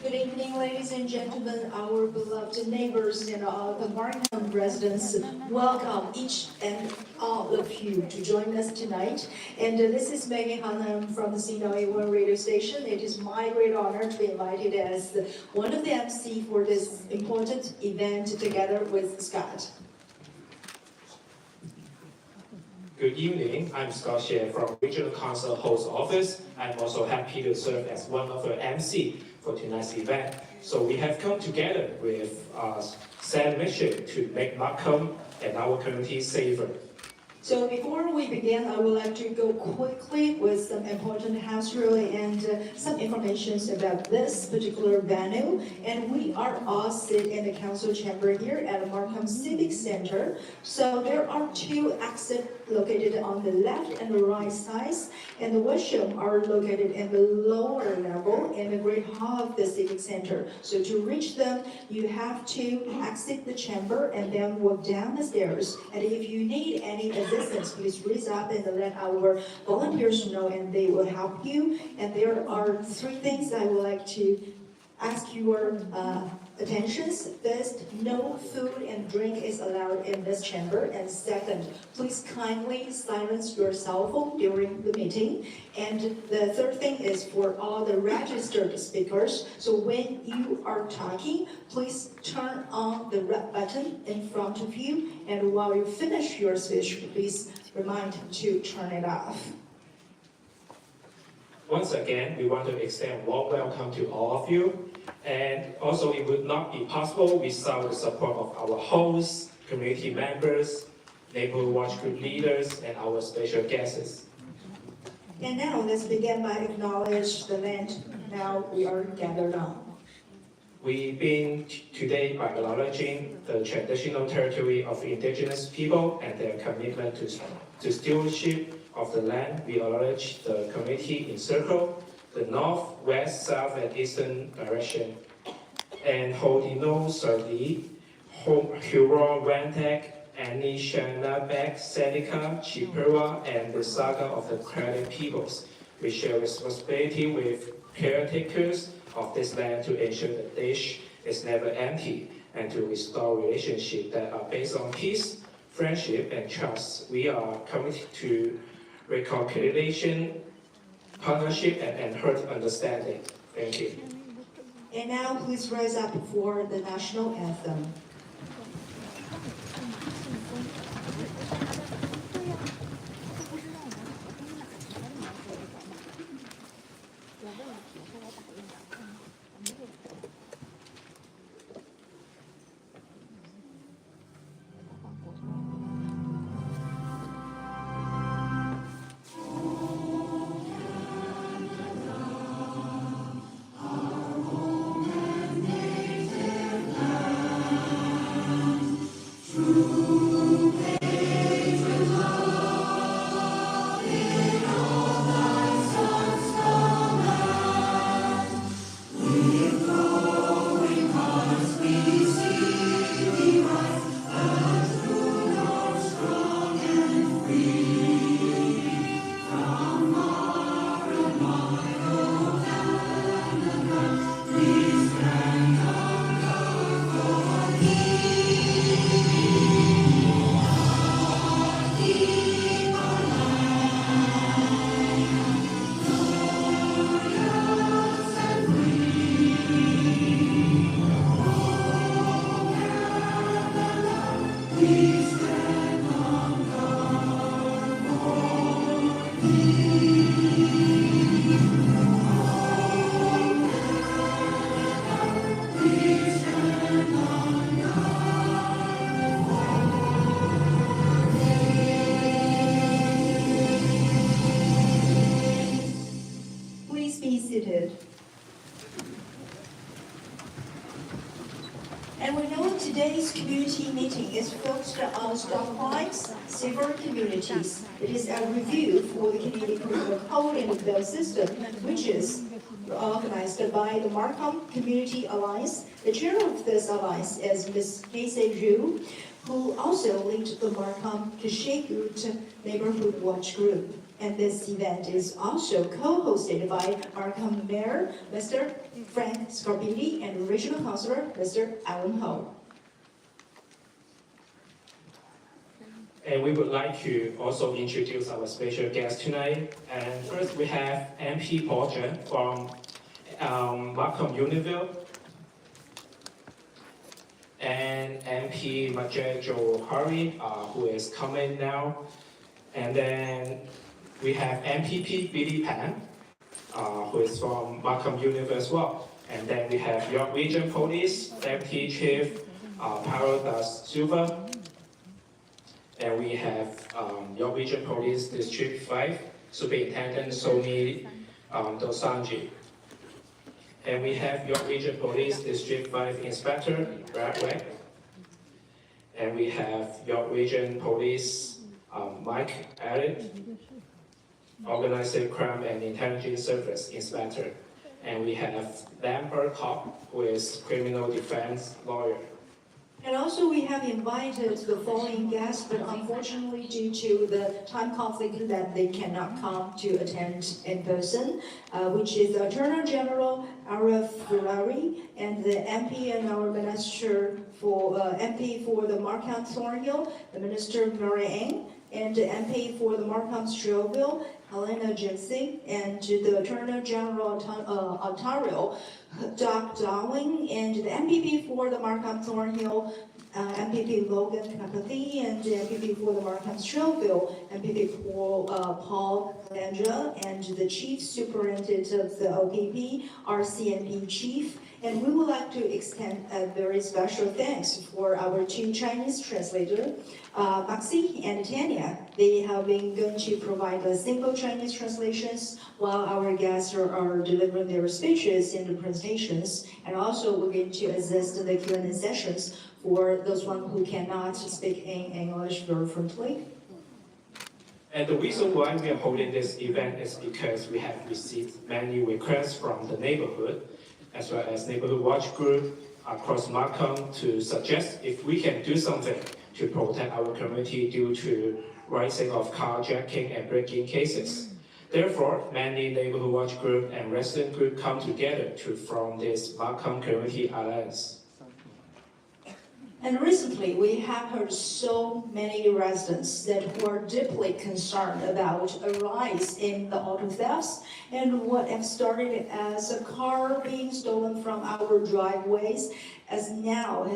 Good evening, ladies and gentlemen, our beloved neighbors and all the Markham residents. Welcome each and all of you to join us tonight. And this is Megan Hanam from the C981 radio station. It is my great honor to be invited as one of the MC for this important event together with Scott. Good evening, I'm Scott Xie from Regional Council Host Office. I'm also happy to serve as one of the MC for tonight's event. So we have come together with a sad mission to make Markham and our community safer. So before we begin, I would like to go quickly with some important house rule and some information about this particular venue. And we are all sitting in the council chamber here at the Markham Civic Center. So there are two exits located on the left and the right sides, and the washroom are located in the lower level in the great hall of the Civic Center. So to reach them, you have to exit the chamber and then walk down the stairs. And if you need any assistance, please raise up and let our volunteers know, and they will help you. And there are three things I would like to ask your attentions. First, no food and drink is allowed in this chamber. And second, please kindly silence your cell phone during the meeting. And the third thing is for all the registered speakers. So when you are talking, please turn on the red button in front of you. And while you finish your speech, please remind to turn it off. Once again, we want to extend a warm welcome to all of you. And also, it would not be possible without the support of our hosts, community members, neighborhood watch group leaders, and our special guests. And now let's begin by acknowledging the land now we are gathered on. We begin today by acknowledging the traditional territory of indigenous people and their commitment to stewardship of the land. We acknowledge the community in circle, the north, west, south, and eastern direction, and Hodino, Sardi, Huron, Wantak, Anishinaabe, Seneca, Chippewa, and the Saga of the Credit peoples. We share responsibility with caretakers of this land to ensure the dish is never empty and to restore relationships that are based on peace, friendship, and trust. We are committed to reconciliation, partnership, and enhanced understanding. Thank you. And now please rise up for the national anthem. today's community meeting is focused on stoplights, safer communities. It is a review for the Canadian Criminal Code and the bail system, which is organized by the Markham Community Alliance. The chair of this alliance is Ms. Casey Zhu, who also leads the Markham Kashegut Neighborhood Watch Group. And this event is also co-hosted by Markham Mayor, Mr. Frank Scarpini, and Regional Councillor, Mr. Alan Ho. And we would like to also introduce our special guest tonight. And first we have MP Paul Chen from Markham Unionville, and MP Majejo Hari, who is coming now. And then we have MPP Billy Pan, who is from Markham Unionville as well. And then we have York Region Police Deputy Chief Paulo da Silva. And we have York Region Police District 5 Superintendent Somi Dosanji. And we have York Region Police District 5 Inspector Bradwick. And we have York Region Police Mike Allen, Organized Crime and Intelligence Service Inspector. And we have Lambert Hop, who is Criminal Defense Lawyer. And also we have invited the following guests, but unfortunately due to the time conflict that they cannot come to attend in person, which is the Attorney General Arif Ferrari and the MP and our Minister for MP for the Markham Thornhill, the Minister Mary Ann, and the MP for the Markham Stroville, Helena Jensen, and the Attorney General Ontario, Doug Dowling, and the MPP for the Markham Thornhill, MPP Logan Knapathy, and the MPP for the Markham Stroville, MPP for Paul Landra, and the Chief Superintendent of the OPP, RCMP Chief. And we would like to extend a very special thanks for our two Chinese translators, Maxi and Tanya. They have been going to provide the simple Chinese translations while our guests are delivering their speeches and the presentations. And also we're going to assist in the Q&A sessions for those one who cannot speak in English very fluently. And the reason why we are holding this event is because we have received many requests from the neighborhood, as well as neighborhood watch group across Markham to suggest if we can do something to protect our community due to rising of carjacking and breaking cases. Therefore, many neighborhood watch group and resident group come together to form this Markham Community Alliance. And recently, we have heard so many residents who are deeply concerned about a rise in the auto thefts and what have started as a car being stolen from our driveways, as now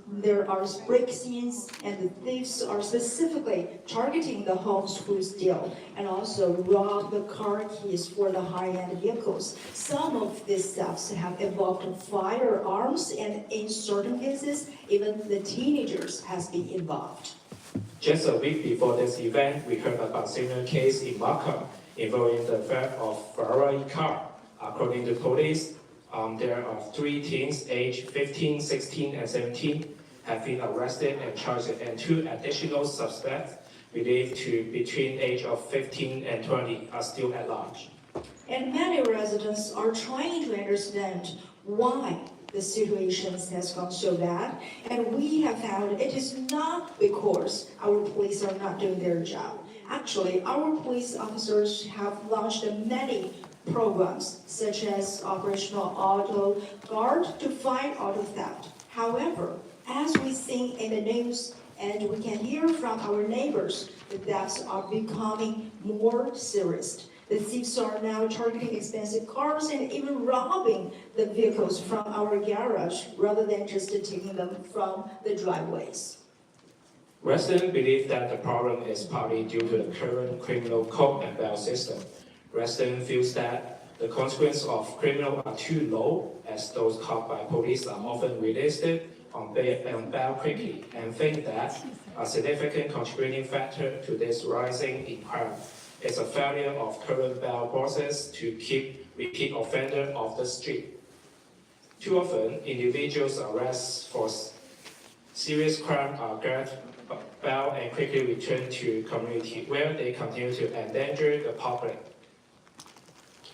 there are break-ins and the thieves are specifically targeting the homes who steal and also rob the car keys for the high-end vehicles. Some of these thefts have involved firearms, and in certain cases, even the teenagers has been involved. Just a week before this event, we heard about a similar case in Markham involving the theft of Ferrari car. According to police, there are 3 teens aged 15, 16, and 17 have been arrested and charged, and 2 additional suspects believed to be between age of 15 and 20 are still at large. And many residents are trying to understand why the situation has gone so bad, and we have found it is not because our police are not doing their job. Actually, our police officers have launched many programs, such as Operational Auto Guard, to fight auto theft. However, as we see in the news and we can hear from our neighbors, the thefts are becoming more serious. The thieves are now targeting expensive cars and even robbing the vehicles from our garage rather than just taking them from the driveways. Residents believe that the problem is partly due to the current criminal code and bail system. Residents feel that the consequences of criminals are too low, as those caught by police are often released on bail quickly, and think that a significant contributing factor to this rising in crime is a failure of current bail process to keep repeat offenders off the street. Too often, individuals arrested for serious crimes are grabbed, bailed, and quickly returned to community where they continue to endanger the public.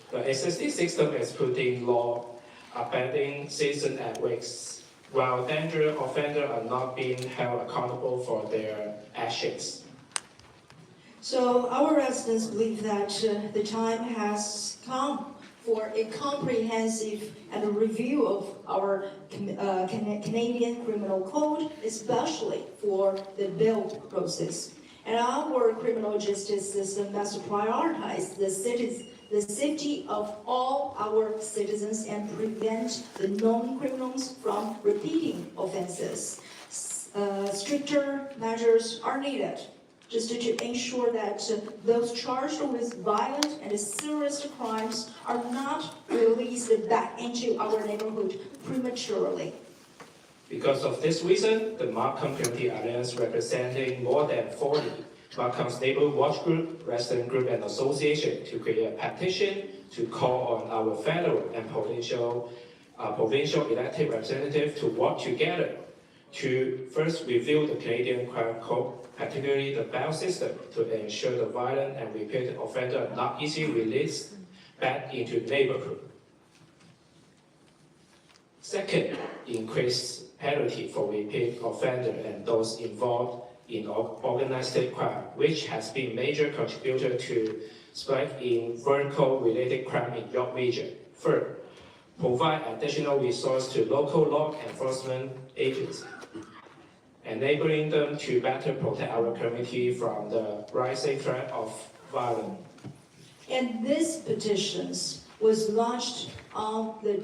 The existing system is putting law-abiding citizens at risk, while dangerous offenders are not being held accountable for their actions. So our residents believe that the time has come for a comprehensive and a review of our Canadian criminal code, especially for the bail process. And our criminal justice system must prioritize the safety of all our citizens and prevent the known criminals from repeating offenses. Stricter measures are needed just to ensure that those charged with violent and serious crimes are not released back into our neighborhood prematurely. Because of this reason, the Markham Community Alliance, representing more than 40 Markham's neighborhood watch group, resident group, and association, to create a petition to call on our federal and provincial elected representatives to work together to first review the Canadian Crime Code, particularly the bail system, to ensure the violent and repeated offenders are not easily released back into the neighborhood. Second, increase penalty for repeat offenders and those involved in organized crime, which has been a major contributor to spike in vehicle-related crime in York region. Third, provide additional resources to local law enforcement agencies, enabling them to better protect our community from the rising threat of violence. And this petitions was launched on the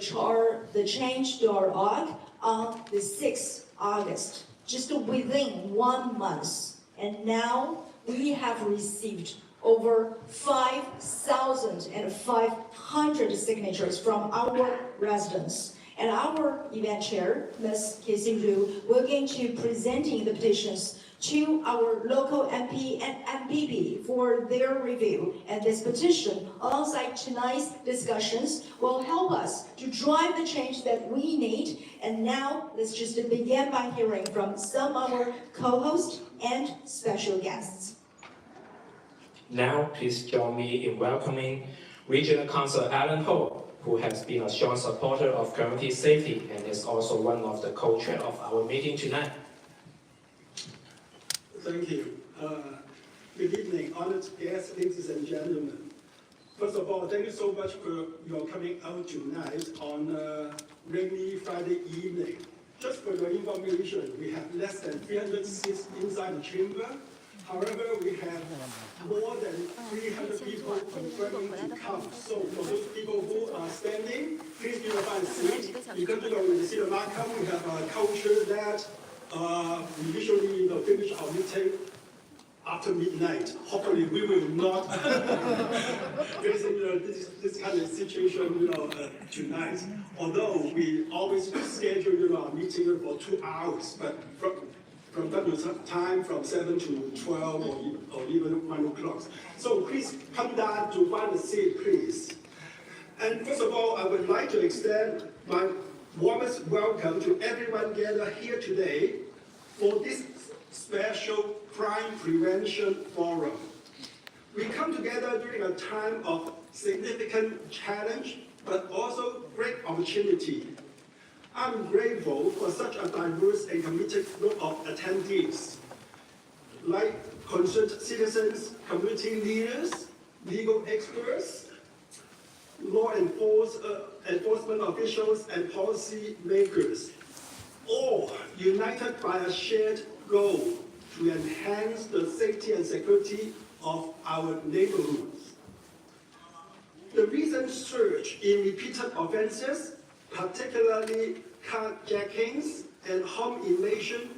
change.org on the 6th August, just within 1 month. And now we have received over 5,500 signatures from our residents. And our event chair, Ms. Casey Liu, will going to presenting the petitions to our local MP and MPP for their review. And this petition, alongside tonight's discussions, will help us to drive the change that we need. And now, let's just begin by hearing from some of our co-hosts and special guests. Now, please join me in welcoming Regional Councillor Alan Ho, who has been a strong supporter of community safety and is also one of the co-chair of our meeting tonight. Thank you. Good evening, honored guests, ladies and gentlemen. First of all, thank you so much for your coming out tonight on a rainy Friday evening. Just for your information, we have less than 300 seats inside the chamber. However, we have more than 300 people confirming to come. So for those people who are standing, please do not find a seat. Because when you see the Markham, we have a culture that we usually finish our meeting after midnight. Hopefully, we will not facing this kind of situation tonight. Although we always schedule our meeting for 2 hours, but from time to time, from 7 to 12 or even 1 o'clock. So please come down to find a seat, please. And first of all, I would like to extend my warmest welcome to everyone gathered here today for this special crime prevention forum. We come together during a time of significant challenge, but also great opportunity. I'm grateful for such a diverse and committed group of attendees, like concerned citizens, community leaders, legal experts, law enforcement officials, and policy makers, all united by a shared goal to enhance the safety and security of our neighborhoods. The recent surge in repeated offenses, particularly carjackings and home invasion,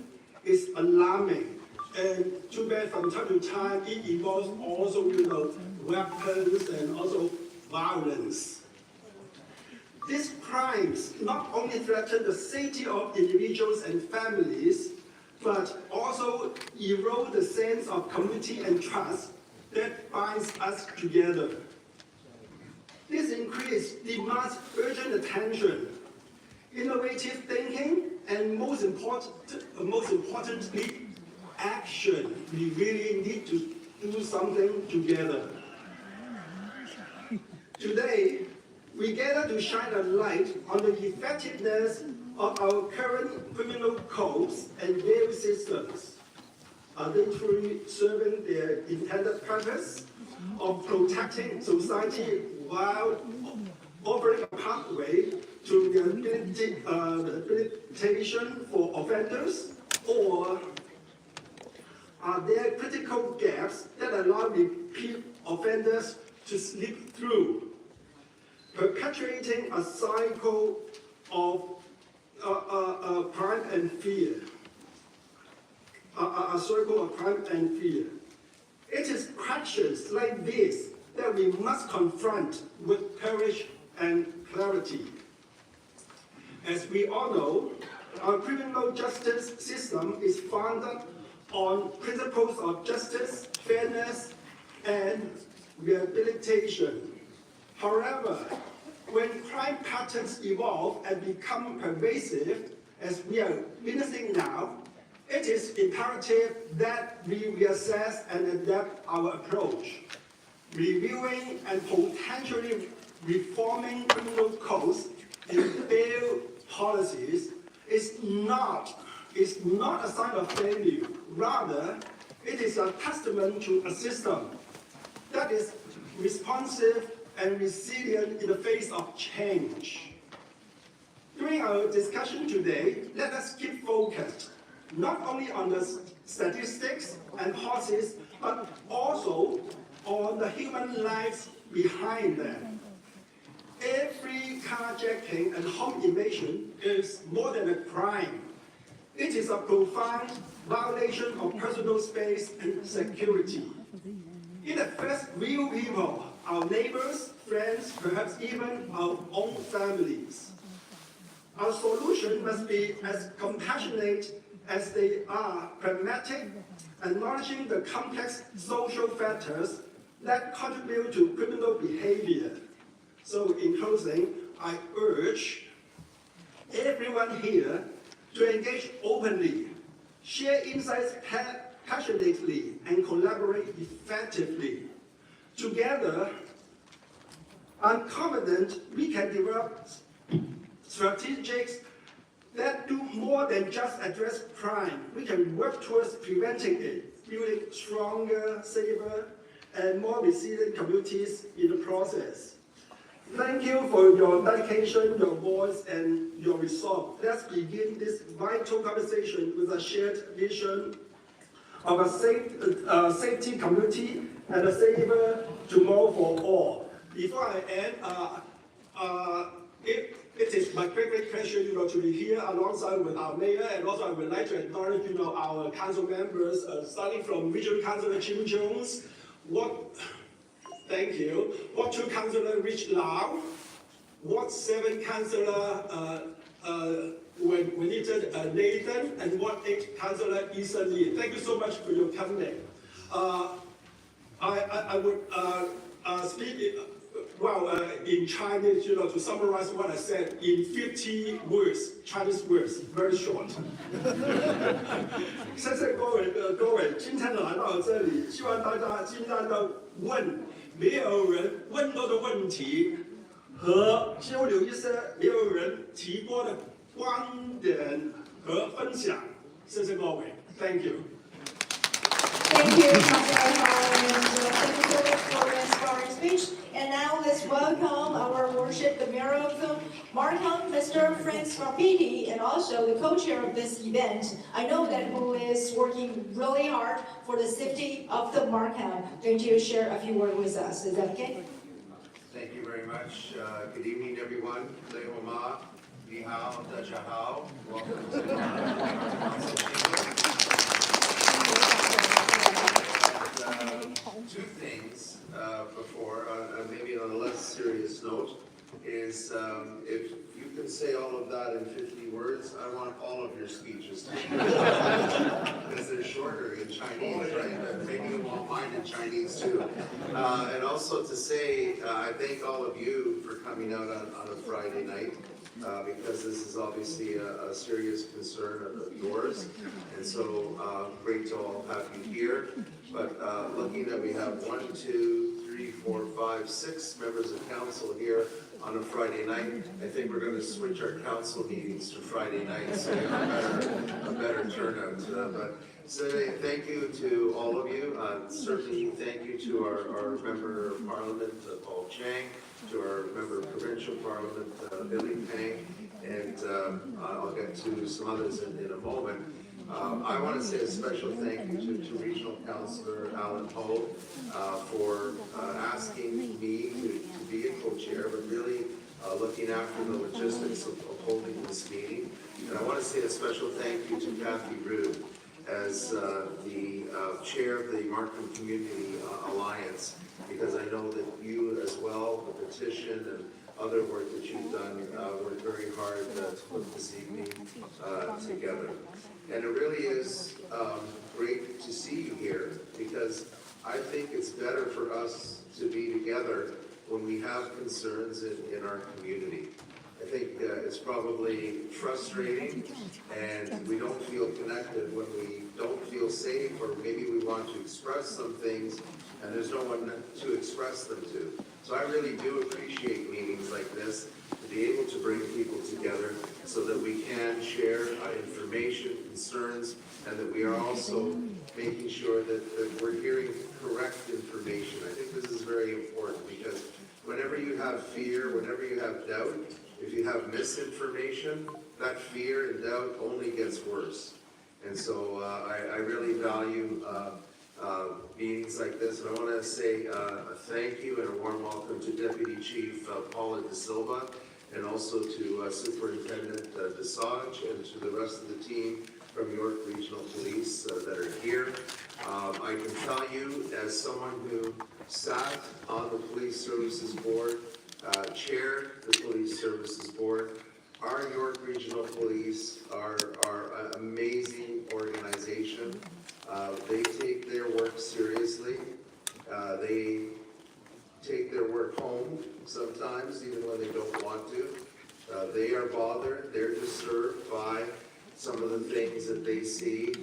is alarming. And too bad from time to time it involves also weapons and also violence. These crimes not only threaten the safety of individuals and families, but also erode the sense of community and trust that binds us together. This increase demands urgent attention. innovative thinking, and most importantly, action. We really need to do something together. Today, we gather to shine a light on the effectiveness of our current criminal codes and bail systems. Are they truly serving their intended purpose of protecting society while offering a pathway to rehabilitation for offenders? Or are there critical gaps that allow repeat offenders to slip through, perpetuating a cycle of crime and fear? A circle of crime and fear. It is questions like this that we must confront with courage and clarity. As we all know, our criminal justice system is founded on principles of justice, fairness, and rehabilitation. However, when crime patterns evolve and become pervasive, as we are witnessing now, it is imperative that we reassess and adapt our approach. Reviewing and potentially reforming criminal codes and bail policies is not a sign of failure. Rather, it is a testament to a system that is responsive and resilient in the face of change. During our discussion today, let us keep focused not only on the statistics and policies, but also on the human lives behind them. Every carjacking and home invasion is more than a crime. It is a profound violation of personal space and security. It affects real people, our neighbors, friends, perhaps even our own families. Our solution must be as compassionate as they are pragmatic, acknowledging the complex social factors that contribute to criminal behavior. So in closing, I urge everyone here to engage openly, share insights passionately, and collaborate effectively. Together, I'm confident we can develop strategies that do more than just address crime. We can work towards preventing it, building stronger, safer, and more resilient communities in the process. Thank you for your dedication, your voice, and your resolve. Let's begin this vital conversation with a shared vision of a safety community and a safer tomorrow for all. Before I end, it is my great pleasure, to be here alongside with our mayor, and also I would like to acknowledge, our council members, starting from Regional Councillor Jim Jones, thank you, Ward 2 Councillor Rich Lau, Ward 7 Councillor Nathan, and Ward 8 Councillor Ethan Lee. Thank you so much for your coming. I would speak in Chinese, to summarize what I said in 50 words, Chinese words, very short. 谢谢各位，今天来到这里，希望大家尽量的问没有人问到的问题，和交流一些没有人提过的观点和分享。谢谢各位 ，Thank you. Thank you, Councillor Howard, and thank you so much for your inspiring speech. And now let's welcome our worship, the Mayor of Markham, Mr. Franz Rapiti, and also the co-chair of this event. I know that who is working really hard for the safety of the Markham. Going to share a few words with us. Is that okay? Thank you very much. Good evening, everyone. Lei Ma, Ni Hao, Da Jia Hao. Welcome to the Council Chamber. Two things before, maybe on a less serious note, is if you can say all of that in 50 words, I want all of your speeches to be because they're shorter in Chinese, right? Maybe you won't mind in Chinese too. And also to say, I thank all of you for coming out on a Friday night. because this is obviously a serious concern of yours. And so great to all have you here. But looking that we have 1, 2, 3, 4, 5, 6 members of council here on a Friday night, I think we're going to switch our council meetings to Friday nights, so we have a better turnout. But so thank you to all of you. Certainly thank you to our Member of Parliament, Paul Chang, to our Member of Provincial Parliament, Billy Pang, and I'll get to some others in a moment. I want to say a special thank you to Regional Councillor Alan Ho for asking me to be a co-chair, but really looking after the logistics of holding this meeting. And I want to say a special thank you to Kathy Rude as the chair of the Markham Community Alliance, because I know that you as well, the petition and other work that you've done, worked very hard to put this evening together. And it really is great to see you here, because I think it's better for us to be together when we have concerns in our community. I think it's probably frustrating and we don't feel connected when we don't feel safe, or maybe we want to express some things and there's no one to express them to. So I really do appreciate meetings like this, to be able to bring people together so that we can share information, concerns, and that we are also making sure that we're hearing correct information. I think this is very important, because whenever you have fear, whenever you have doubt, if you have misinformation, that fear and doubt only gets worse. And so I really value meetings like this. And I want to say a thank you and a warm welcome to Deputy Chief Paula De Silva, and also to Superintendent Desage, and to the rest of the team from York Regional Police that are here. I can tell you, as someone who sat on the Police Services Board, chaired the Police Services Board, our York Regional Police are an amazing organization. They take their work seriously. They take their work home sometimes, even when they don't want to. They are bothered, they're disturbed by some of the things that they see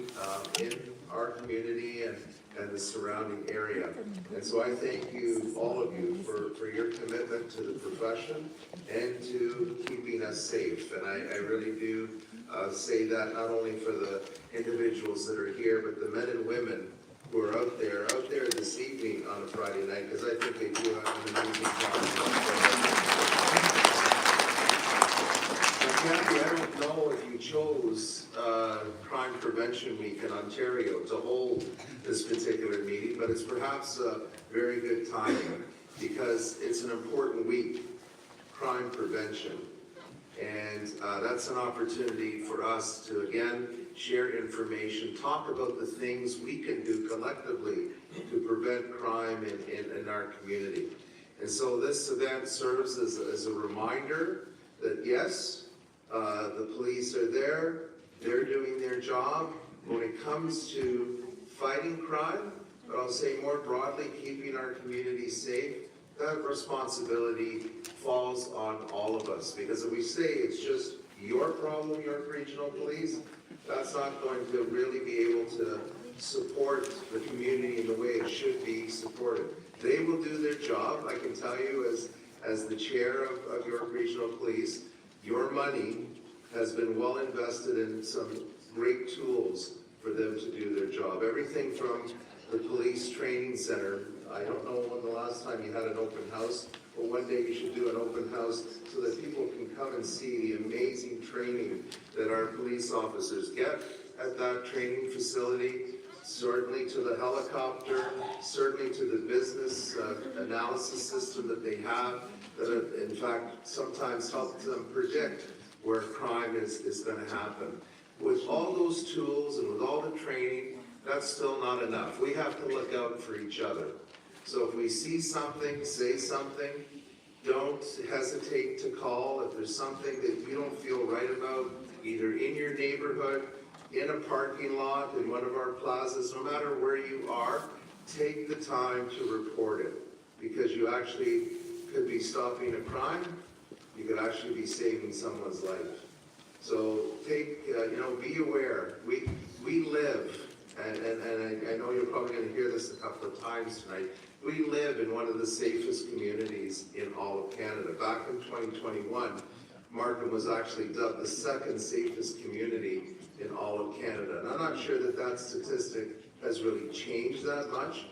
in our community and the surrounding area. And so I thank you, all of you, for your commitment to the profession and to keeping us safe. And I really do say that not only for the individuals that are here, but the men and women who are out there this evening on a Friday night, because I think they do have an amazing job. Kathy, I don't know if you chose Crime Prevention Week in Ontario to hold this particular meeting, but it's perhaps a very good timing, because it's an important week, crime prevention. And that's an opportunity for us to, again, share information, talk about the things we can do collectively to prevent crime in our community. And so this event serves as a reminder that, yes, the police are there, they're doing their job when it comes to fighting crime, but I'll say more broadly, keeping our community safe. That responsibility falls on all of us, because if we say it's just your problem, York Regional Police, that's not going to really be able to support the community in the way it should be supported. They will do their job. I can tell you, as the chair of York Regional Police, your money has been well invested in some great tools for them to do their job. Everything from the police training center. I don't know when the last time you had an open house, but one day you should do an open house so that people can come and see the amazing training that our police officers get at that training facility. Certainly to the helicopter, certainly to the business analysis system that they have, that in fact sometimes helps them predict where crime is going to happen. With all those tools and with all the training, that's still not enough. We have to look out for each other. So if we see something, say something, don't hesitate to call. If there's something that you don't feel right about, either in your neighborhood, in a parking lot, in one of our plazas, no matter where you are, take the time to report it, because you actually could be stopping a crime, you could actually be saving someone's life. So take, be aware. We live, and I know you're probably going to hear this a couple of times tonight, we live in one of the safest communities in all of Canada. Back in 2021, Markham was actually dubbed the second safest community in all of Canada. And I'm not sure that that statistic has really changed that much,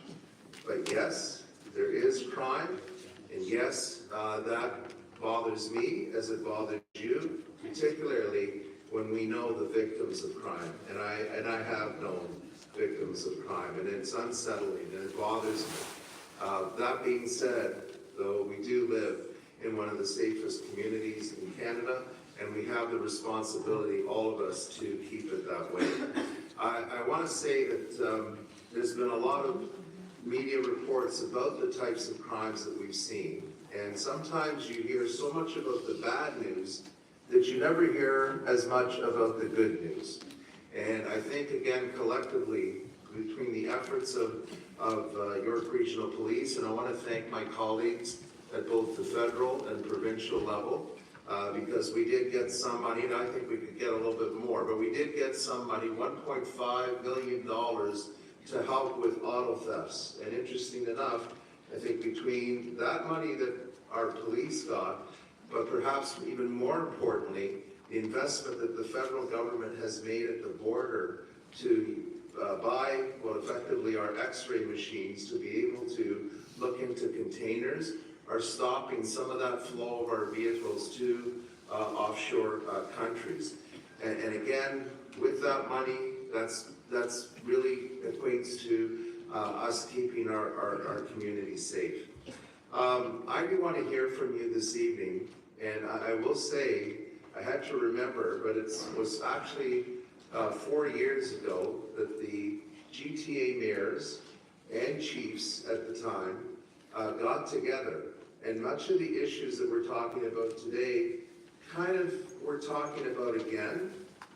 but yes, there is crime, and yes, that bothers me as it bothers you, particularly when we know the victims of crime. And I have known victims of crime, and it's unsettling, and it bothers me. That being said, though, we do live in one of the safest communities in Canada, and we have the responsibility, all of us, to keep it that way. I want to say that there's been a lot of media reports about the types of crimes that we've seen, and sometimes you hear so much about the bad news that you never hear as much about the good news. And I think, again, collectively, between the efforts of York Regional Police, and I want to thank my colleagues at both the federal and provincial level, because we did get some money, and I think we could get a little bit more, but we did get some money, $1.5 million to help with auto thefts. And interesting enough, I think between that money that our police got, but perhaps even more importantly, the investment that the federal government has made at the border to buy, well, effectively our x-ray machines to be able to look into containers, are stopping some of that flow of our vehicles to offshore countries. And again, with that money, that's really equates to us keeping our community safe. I do want to hear from you this evening, and I will say, I had to remember, but it was actually 4 years ago that the GTA mayors and chiefs at the time got together, and much of the issues that we're talking about today kind of we're talking about again.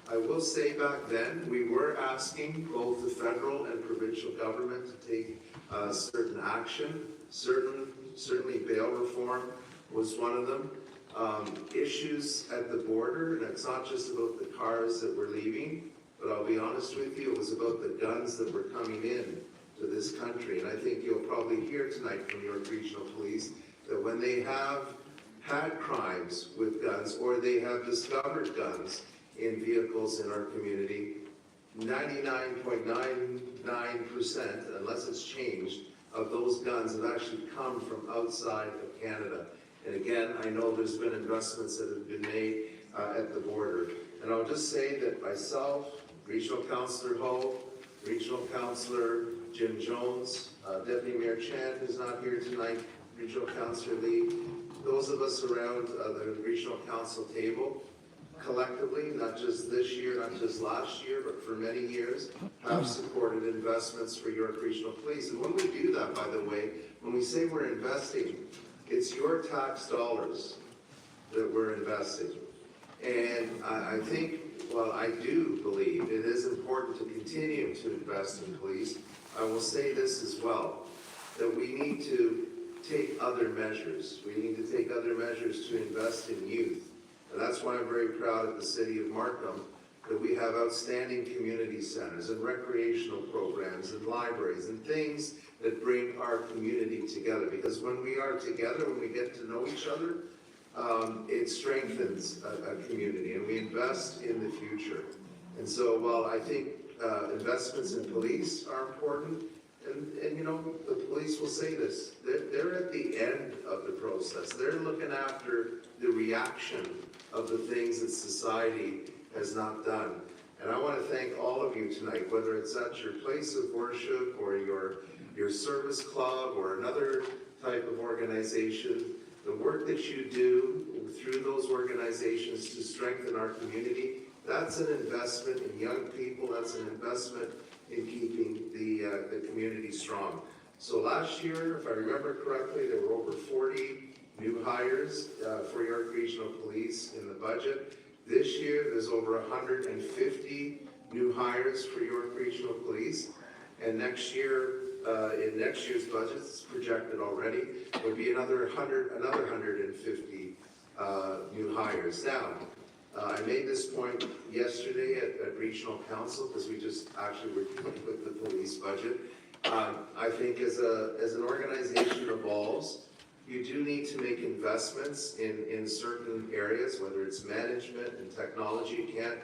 I will say back then we were asking both the federal and provincial government to take certain action. Certainly bail reform was one of them. Issues at the border, and it's not just about the cars that were leaving, but I'll be honest with you, it was about the guns that were coming in to this country. And I think you'll probably hear tonight from York Regional Police that when they have had crimes with guns, or they have discovered guns in vehicles in our community, 99.99%, unless it's changed, of those guns have actually come from outside of Canada. And again, I know there's been investments that have been made at the border. And I'll just say that myself, Regional Councillor Ho, Regional Councillor Jim Jones, Deputy Mayor Chan, who's not here tonight, Regional Councillor Lee, those of us around the Regional Council table, collectively, not just this year, not just last year, but for many years, have supported investments for York Regional Police. And when we do that, by the way, when we say we're investing, it's your tax dollars that we're investing. And I think, well, I do believe it is important to continue to invest in police. I will say this as well, that we need to take other measures. We need to take other measures to invest in youth. And that's why I'm very proud of the city of Markham that we have outstanding community centers and recreational programs and libraries and things that bring our community together. Because when we are together, when we get to know each other, it strengthens a community, and we invest in the future. And so while I think investments in police are important, and you know, the police will say this, they're at the end of the process. They're looking after the reaction of the things that society has not done. And I want to thank all of you tonight, whether it's at your place of worship or your service club or another type of organization, the work that you do through those organizations to strengthen our community, that's an investment in young people, that's an investment in keeping the community strong. So last year, if I remember correctly, there were over 40 new hires for York Regional Police in the budget. This year, there's over 150 new hires for York Regional Police. And next year, in next year's budget, it's projected already, would be another 150 new hires. Now, I made this point yesterday at Regional Council because we just actually were dealing with the police budget. I think as an organization evolves, you do need to make investments in certain areas, whether it's management and technology. You can't,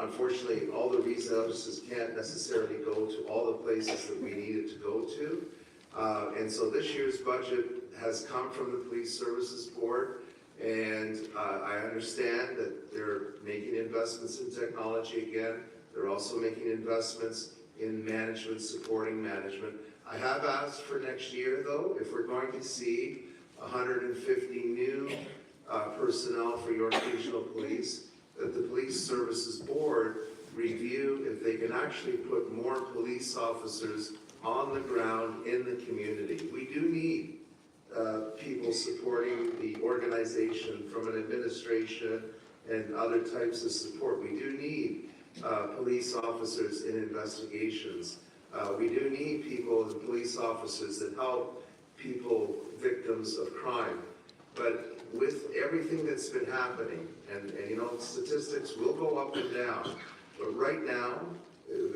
unfortunately, all the resources can't necessarily go to all the places that we need it to go to. And so this year's budget has come from the Police Services Board, and I understand that they're making investments in technology again. They're also making investments in management, supporting management. I have asked for next year, though, if we're going to see 150 new personnel for York Regional Police, that the Police Services Board review if they can actually put more police officers on the ground in the community. We do need people supporting the organization from an administration and other types of support. We do need police officers in investigations. We do need people and police officers that help people, victims of crime. But with everything that's been happening, and statistics will go up and down, but right now,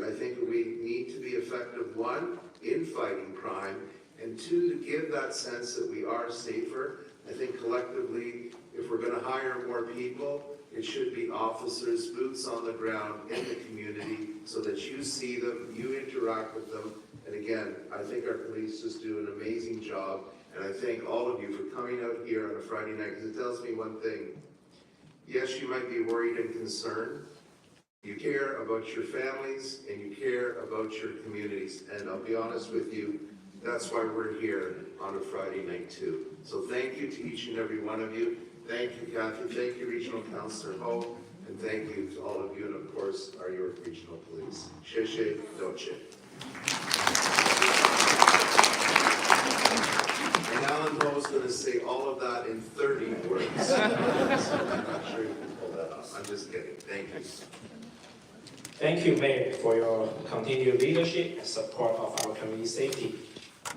I think we need to be effective, one, in fighting crime, and two, to give that sense that we are safer. I think collectively, if we're going to hire more people, it should be officers, boots on the ground in the community, so that you see them, you interact with them. And again, I think our police just do an amazing job, and I thank all of you for coming out here on a Friday night, because it tells me one thing. Yes, you might be worried and concerned. You care about your families, and you care about your communities. And I'll be honest with you, that's why we're here on a Friday night too. So thank you to each and every one of you. Thank you, Kathy. Thank you, Regional Councillor Ho. And thank you to all of you, and of course, our York Regional Police. Sheshe Doche. And Alan Ho is going to say all of that in 30 words. I'm not sure you can pull that off. I'm just kidding. Thank you. Thank you, Mayor, for your continued leadership and support of our community safety.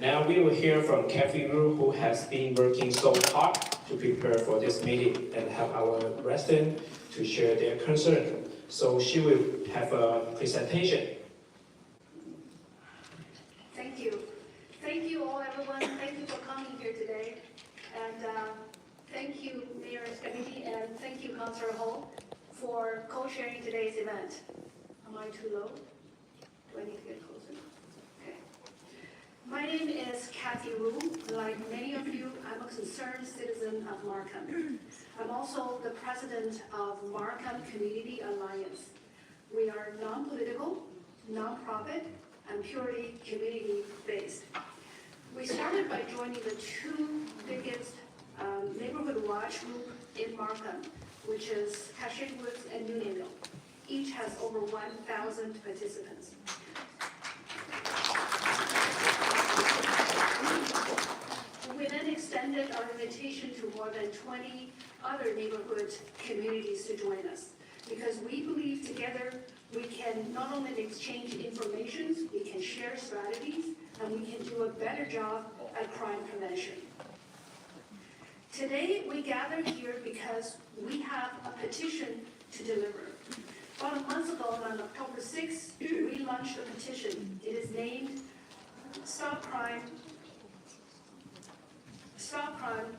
Now we will hear from Kathy Ru, who has been working so hard to prepare for this meeting and help our residents to share their concern. So she will have a presentation. Thank you. Thank you all, everyone. Thank you for coming here today. And thank you, Mayor's Committee, and thank you, Councillor Ho, for co-chairing today's event. Am I too low? Do I need to get closer? Okay. My name is Kathy Ru. Like many of you, I'm a concerned citizen of Markham. I'm also the president of Markham Community Alliance. We are non-political, non-profit, and purely community-based. We started by joining the two biggest neighborhood watch group in Markham, which is Cashin Woods and Unionville. Each has over 1,000 participants. We then extended our invitation to more than 20 other neighborhood communities to join us, because we believe together we can not only exchange information, we can share strategies, and we can do a better job at crime prevention. Today we gather here because we have a petition to deliver. About a month ago, on October 6th, we launched a petition. It is named Stop Crime,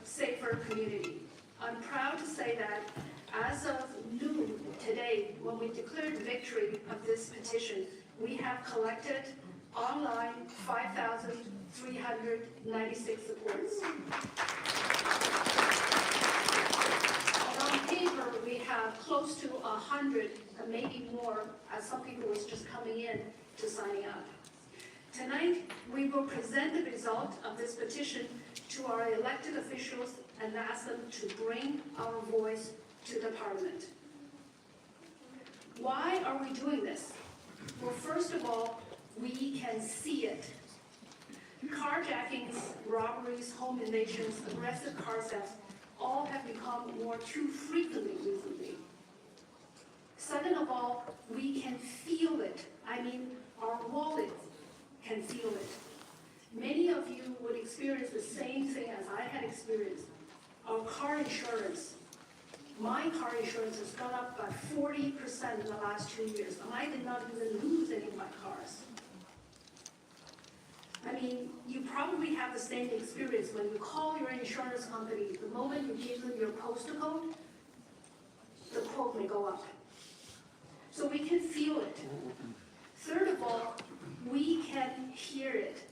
Safer Community. I'm proud to say that as of noon today, when we declared victory of this petition, we have collected online 5,396 supports. On paper, we have close to 100, and maybe more, as some people was just coming in to signing up. Tonight, we will present the result of this petition to our elected officials and ask them to bring our voice to the Parliament. Why are we doing this? Well, first of all, we can see it. Carjackings, robberies, home invasions, aggressive car thefts, all have become more too frequently recently. Second of all, we can feel it. I mean, our wallets can feel it. Many of you would experience the same thing as I had experienced. our car insurance, my car insurance has gone up by 40% in the last 2 years, and I did not even lose any of my cars. I mean, you probably have the same experience when you call your insurance company, the moment you give them your postal code, the quote may go up. So we can feel it. Third of all, we can hear it.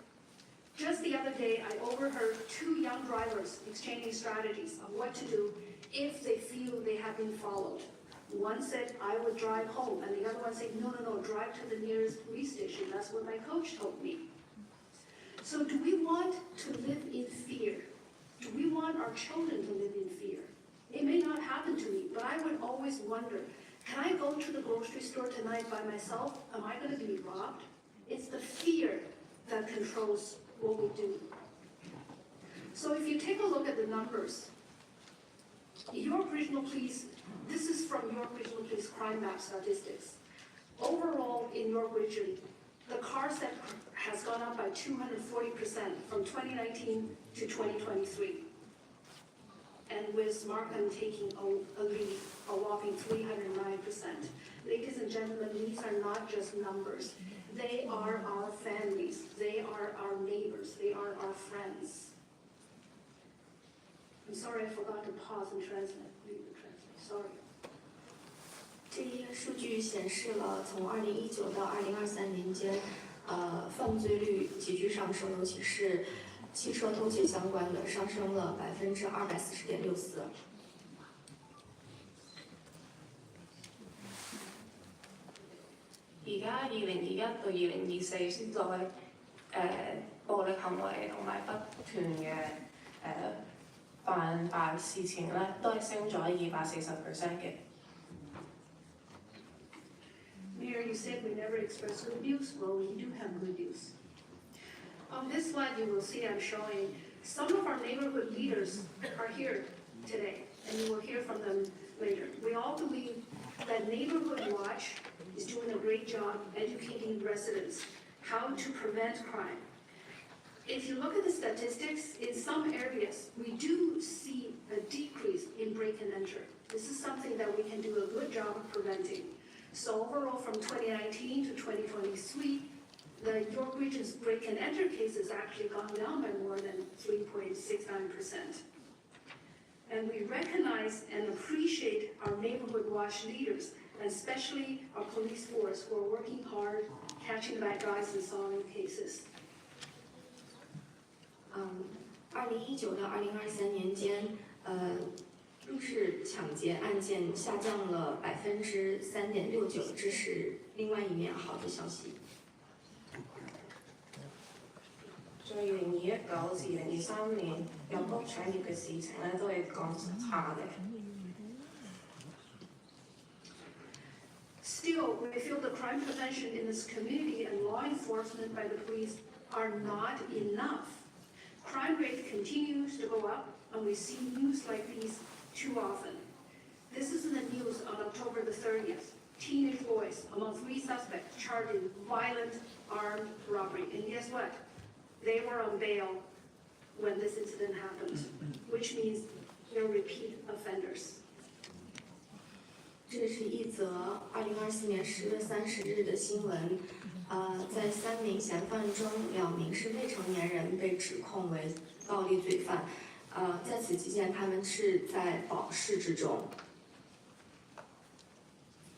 Just the other day, I overheard 2 young drivers exchanging strategies of what to do if they feel they have been followed. One said, I would drive home, and the other one said, no, drive to the nearest police station. That's what my coach told me. So do we want to live in fear? Do we want our children to live in fear? It may not happen to me, but I would always wonder, can I go to the grocery store tonight by myself? Am I going to be robbed? It's the fear that controls what we do. So if you take a look at the numbers, York Regional Police, this is from York Regional Police crime map statistics. Overall in York Region, the car set has gone up by 240% from 2019 to 2023. And with Markham taking a lead, a whopping 309%. Ladies and gentlemen, these are not just numbers. They are our families. They are our neighbors. They are our friends. I'm sorry, I forgot to pause and translate. Sorry. 这些数据显示了从2019到2023年间，犯罪率急剧上升，尤其是汽车偷窃相关的上升了240.64%。而家2021到2024時代，暴力行為同埋不斷嘅犯法事情咧，都係升咗240%嘅。Mayor, you said we never express good news. Well, we do have good news. On this slide, you will see I'm showing some of our neighborhood leaders are here today, and you will hear from them later. We all believe that Neighborhood Watch is doing a great job educating residents how to prevent crime. If you look at the statistics, in some areas, we do see a decrease in break and enter. This is something that we can do a good job of preventing. So overall, from 2019 to 2023, the York Region's break and enter cases actually gone down by more than 3.69%. And we recognize and appreciate our Neighborhood Watch leaders, and especially our police force who are working hard, catching bad guys and solving cases. 2019到2023年间，入室抢劫案件下降了3.69%，这是另外一面好的消息。在2021至2023年，有屋搶劫嘅事情咧，都係降差嘅。Still, we feel the crime prevention in this community and law enforcement by the police are not enough. Crime rate continues to go up, and we see news like these too often. This is in the news on October the 30th. Teenage boys among 3 suspects charged in violent armed robbery. And guess what? They were on bail when this incident happened, which means they're repeat offenders. 这是一则2024年10月30日的新闻，在3名嫌犯中，2名是未成年人被指控为暴力罪犯，在此期间他们是在保释之中。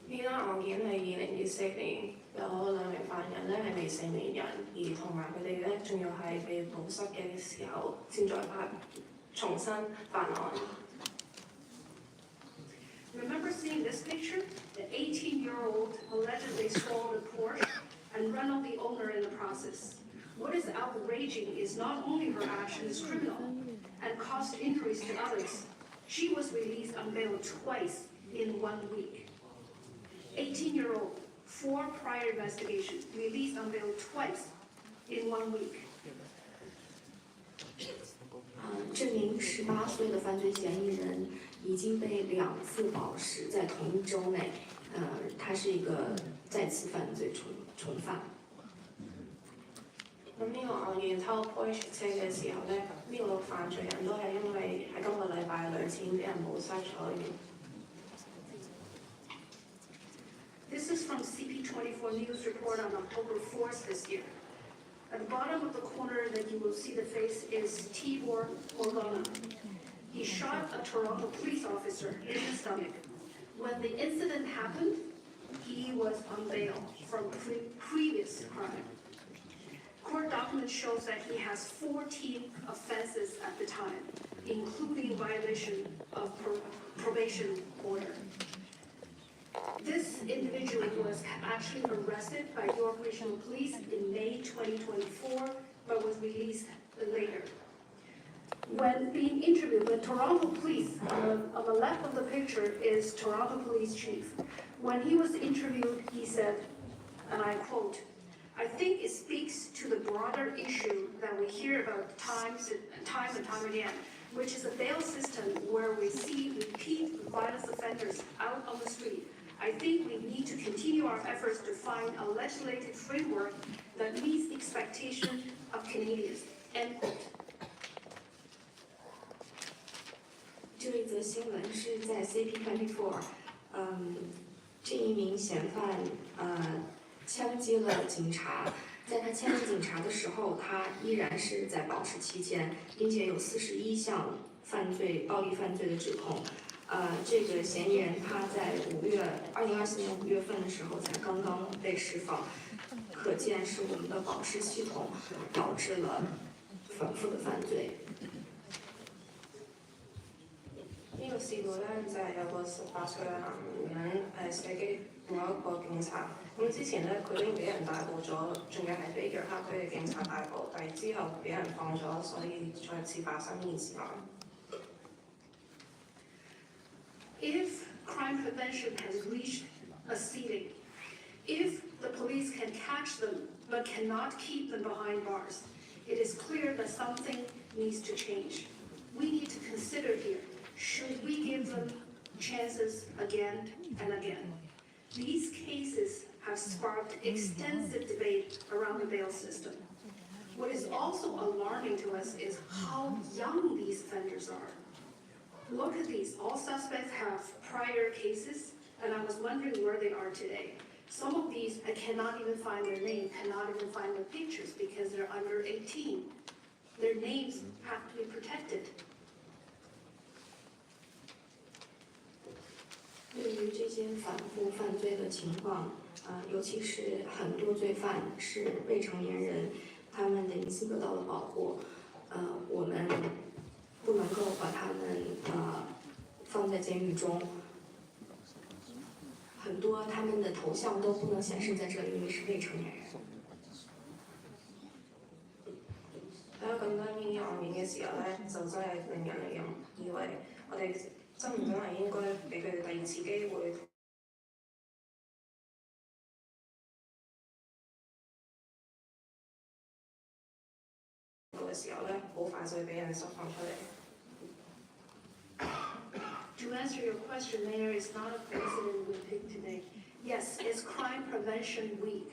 呢單案件係2024年有2名犯人咧係未成年人，而同埋佢哋咧仲要係被保釋嘅時候先再重新犯案。Remember seeing this picture? The 18-year-old allegedly stole the Porsche and run off the owner in the process. What is outraging is not only her action is criminal and caused injuries to others, she was released on bail twice in 1 week. 18-year-old, 4 prior investigations, released on bail twice in 1 week. 这名18岁的犯罪嫌疑人已经被2次保释，在同一周内，他是一个再次犯罪重犯。咁呢個案件偷開車嘅時候咧，呢個犯罪人都係因為喺今個禮拜兩次俾人冇收咗嘅。This is from CP24 News report on October 4th this year. At the bottom of the corner that you will see the face is Tibor Morgana. He shot a Toronto police officer in the stomach. When the incident happened, he was on bail from previous crime. Court document shows that he has 14 offenses at the time, including violation of probation order. This individual was actually arrested by York Regional Police in May 2024, but was released later. When being interviewed, the Toronto Police, on the left of the picture is Toronto Police Chief. When he was interviewed, he said, and I quote, "I think it speaks to the broader issue that we hear about time and time again, which is a bail system where we see repeat violence offenders out on the street. I think we need to continue our efforts to find a legislative framework that meets the expectation of Canadians." End quote. 这一则新闻是在 CP24，这一名嫌犯枪击了警察，在他枪击警察的时候，他依然是在保释期间，并且有41项暴力犯罪的指控。这个嫌疑人他在2024年5月份的时候才刚刚被释放，可见是我们的保释系统导致了反复的犯罪。呢個事故咧就係有個18歲嘅男人射擊另外一個警察。咁之前咧佢已經俾人逮捕咗，仲要係俾約克區嘅警察逮捕，但係之後俾人放咗，所以再次發生呢件事案。If crime prevention has reached a ceiling, if the police can catch them but cannot keep them behind bars, it is clear that something needs to change. We need to consider here, should we give them chances again and again? These cases have sparked extensive debate around the bail system. What is also alarming to us is how young these offenders are. Look at these, all suspects have prior cases, and I was wondering where they are today. Some of these, I cannot even find their name, cannot even find their pictures because they're under 18. Their names have to be protected. 对于这些反复犯罪的情况，尤其是很多罪犯是未成年人，他们的隐私得到了保护，我们不能够把他们放在监狱中，很多他们的头像都不能显示在这里，因为是未成年人。睇到咁多呢啲案件嘅時候咧，就真係令人以為我哋真唔真係應該俾佢哋第二次機會。嘅時候咧，好快就會俾人釋放出嚟。To answer your question, Mayor, it's not a coincidence we picked today. Yes, it's Crime Prevention Week.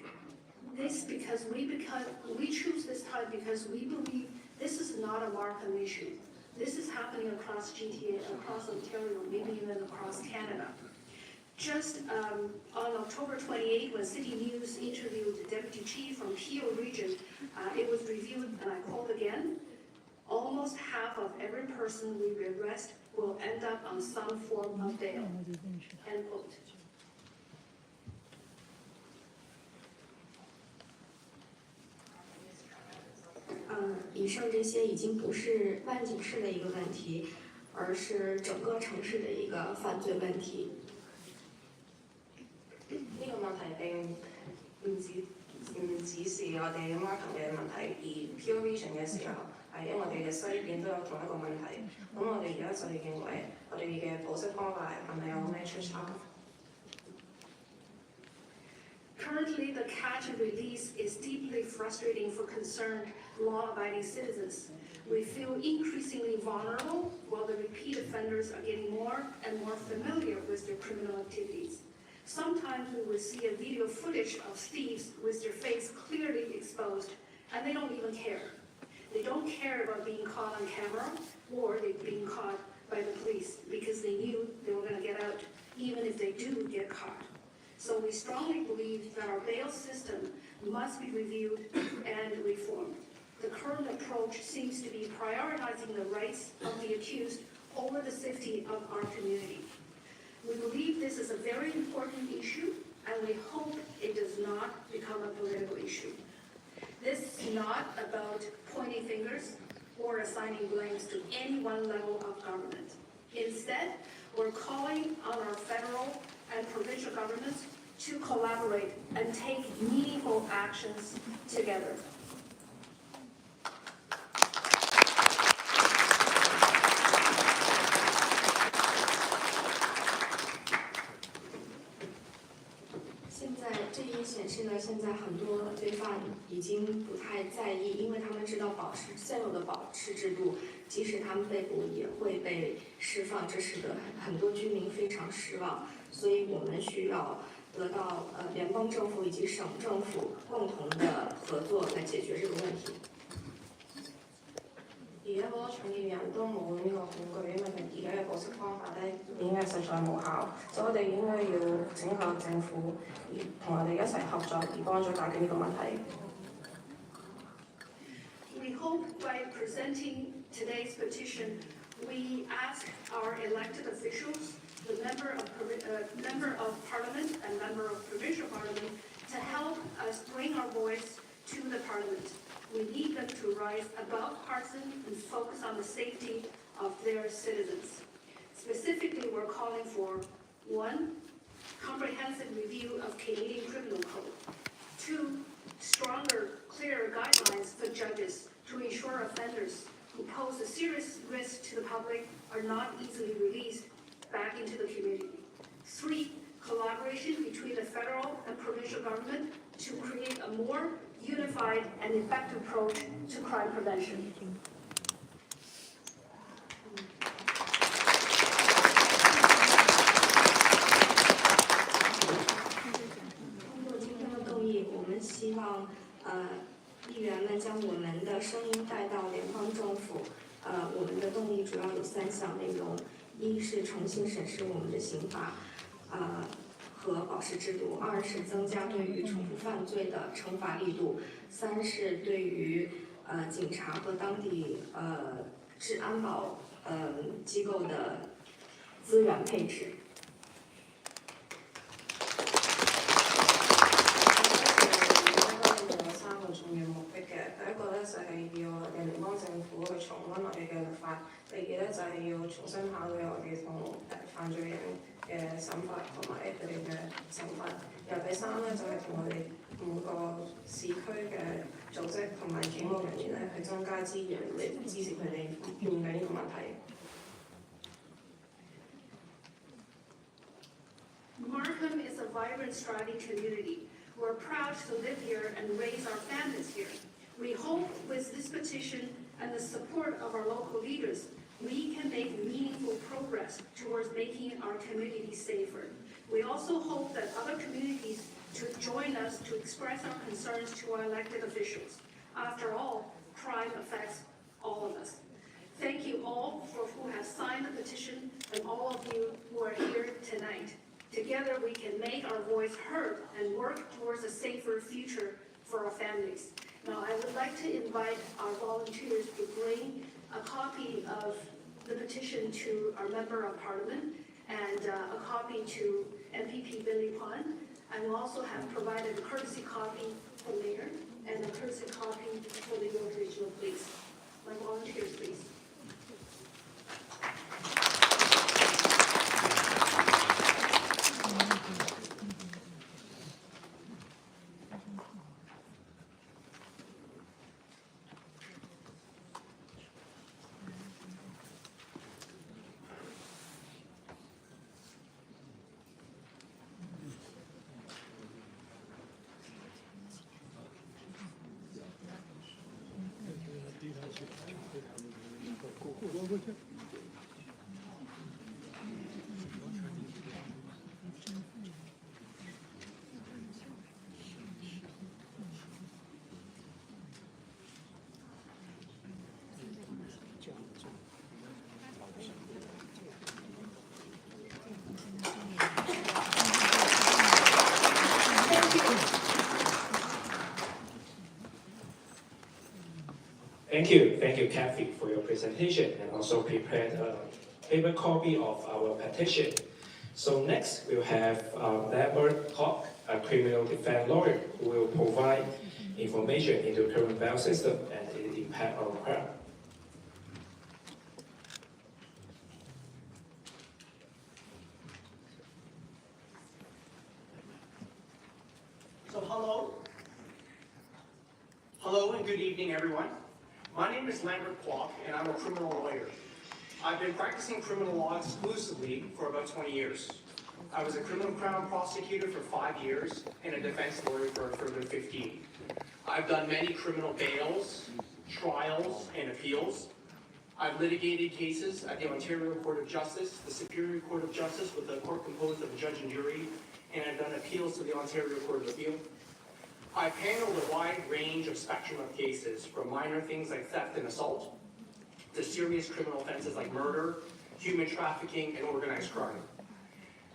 This because we choose this time because we believe this is not a Markham issue. This is happening across GTA, across Ontario, maybe even across Canada. Just on October 28, when City News interviewed the Deputy Chief from Peel Region, it was reviewed, and I quote again, almost half of every person we arrest will end up on some form of bail, end quote. 以上这些已經不是萬錦市的一個問題，而是整個城市的一個犯罪問題。呢個問題並唔只是我哋 Markham 嘅問題，而 Peel Region 嘅時候，因為我哋嘅西邊都有同一個問題。咁我哋而家就認為，我哋嘅保釋方法係咪有咩出差？ Currently, the catch and release is deeply frustrating for concerned law-abiding citizens. We feel increasingly vulnerable while the repeat offenders are getting more and more familiar with their criminal activities. Sometimes we will see a video footage of thieves with their face clearly exposed, and they don't even care. They don't care about being caught on camera or they being caught by the police because they knew they were going to get out even if they do get caught. So we strongly believe that our bail system must be reviewed and reformed. The current approach seems to be prioritizing the rights of the accused over the safety of our community. We believe this is a very important issue, and we hope it does not become a political issue. This is not about pointing fingers or assigning blames to any one level of government. Instead, we're calling on our federal and provincial governments to collaborate and take meaningful actions together.现在很多罪犯已经不太在意，因为他们知道现有的保释制度，即使他们被捕也会被释放，这使得很多居民非常失望。所以我们需要得到联邦政府以及省政府共同的合作來解決這個問題。而家好多從業人都冇呢個恐懼，因為而家嘅保釋方法咧已經係實在無效，所以我哋應該要整個政府同我哋一齊合作，而幫助解決呢個問題。We hope by presenting today's petition, we ask our elected officials, the member of parliament and member of provincial parliament, to help us bring our voice to the parliament. We need them to rise above partisan and focus on the safety of their citizens. Specifically, we're calling for 1, comprehensive review of Canadian Criminal Code. 2, stronger, clearer guidelines for judges to ensure offenders who pose a serious risk to the public are not easily released back into the community. 3, collaboration between the federal and provincial government to create a more unified and effective approach to crime prevention. 通过今天的动议，我们希望议员们将我们的声音带到联邦政府。我们的动议主要有3项内容：一是重新审视我们的刑法，和保释制度；2是增加对于重复犯罪的惩罚力度；3是对于警察和当地治安保机构的资源配置。有3個重要目的嘅，第一個咧就係要聯邦政府去重溫我哋嘅律法，第二咧就係要重新考慮我哋同犯罪人嘅審罰同埋佢哋嘅懲罰，又第3咧就係同我哋每個市區嘅組織同埋警務人員咧去增加資源嚟支持佢哋面對呢個問題。Markham is a vibrant, thriving community. We're proud to live here and raise our families here. We hope with this petition and the support of our local leaders, we can make meaningful progress towards making our community safer. We also hope that other communities to join us to express our concerns to our elected officials. After all, crime affects all of us. Thank you all for who have signed the petition and all of you who are here tonight. Together we can make our voice heard and work towards a safer future for our families. Now I would like to invite our volunteers to bring a copy of the petition to our Member of Parliament and a copy to MPP Billy Pond. I will also have provided a courtesy copy for Mayor and a courtesy copy for the York Regional Police. My volunteers, please. Thank you, Kathy, for your presentation and also prepared a paper copy of our petition. So next, we'll have Lambert Hawk, a criminal defense lawyer, who will provide information into the criminal bail system and its impact on crime. So hello and good evening, everyone. My name is Lambert Kwok, and I'm a criminal lawyer. I've been practicing criminal law exclusively for about 20 years. I was a criminal crown prosecutor for 5 years and a defense lawyer for a further 15. I've done many criminal bails, trials, and appeals. I've litigated cases at the Ontario Court of Justice, the Superior Court of Justice with a court composed of a judge and jury, and I've done appeals to the Ontario Court of Appeal. I've handled a wide range of spectrum of cases, from minor things like theft and assault, to serious criminal offenses like murder, human trafficking, and organized crime.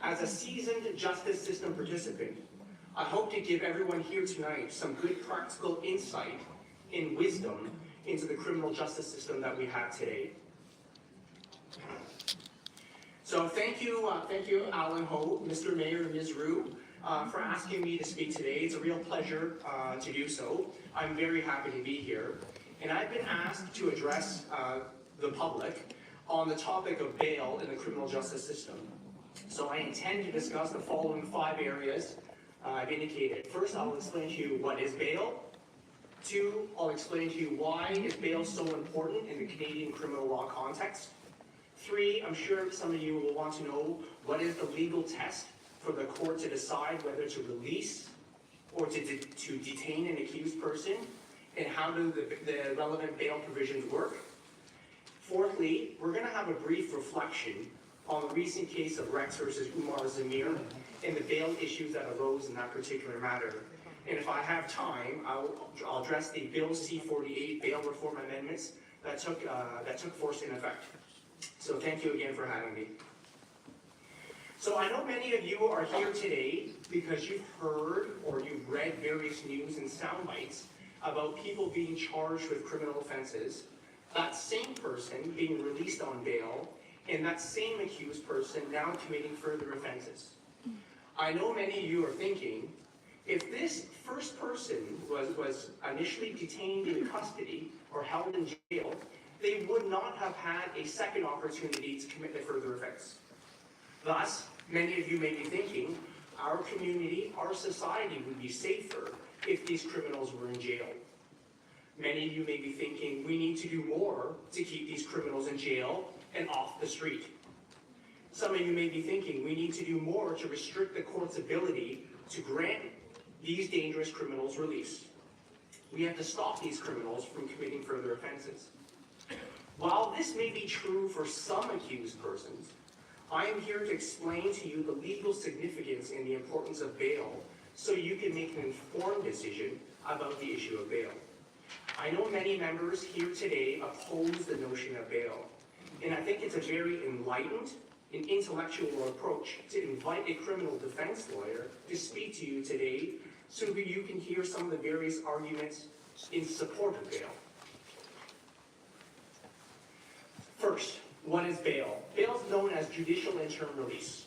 As a seasoned justice system participant, I hope to give everyone here tonight some good practical insight and wisdom into the criminal justice system that we have today. So thank you, Alan Ho, Mr. Mayor, and Ms. Rue, for asking me to speak today. It's a real pleasure to do so. I'm very happy to be here. And I've been asked to address the public on the topic of bail in the criminal justice system. So I intend to discuss the following 5 areas I've indicated. First, I'll explain to you what is bail. 2, I'll explain to you why is bail so important in the Canadian criminal law context. 3, I'm sure some of you will want to know what is the legal test for the court to decide whether to release or to detain an accused person, and how do the relevant bail provisions work. Fourthly, we're going to have a brief reflection on the recent case of Rex versus Umar Zamir and the bail issues that arose in that particular matter. And if I have time, I'll address the Bill C-48 bail reform amendments that took force in effect. So thank you again for having me. So I know many of you are here today because you've heard or you've read various news and sound bites about people being charged with criminal offenses, that same person being released on bail, and that same accused person now committing further offenses. I know many of you are thinking, if this first person was initially detained in custody or held in jail, they would not have had a second opportunity to commit a further offense. Thus, many of you may be thinking, our community, our society would be safer if these criminals were in jail. Many of you may be thinking, we need to do more to keep these criminals in jail and off the street. Some of you may be thinking, we need to do more to restrict the court's ability to grant these dangerous criminals release. We have to stop these criminals from committing further offenses. While this may be true for some accused persons, I am here to explain to you the legal significance and the importance of bail so you can make an informed decision about the issue of bail. I know many members here today oppose the notion of bail, and I think it's a very enlightened and intellectual approach to invite a criminal defense lawyer to speak to you today so that you can hear some of the various arguments in support of bail. First, what is bail? Bail is known as judicial interim release.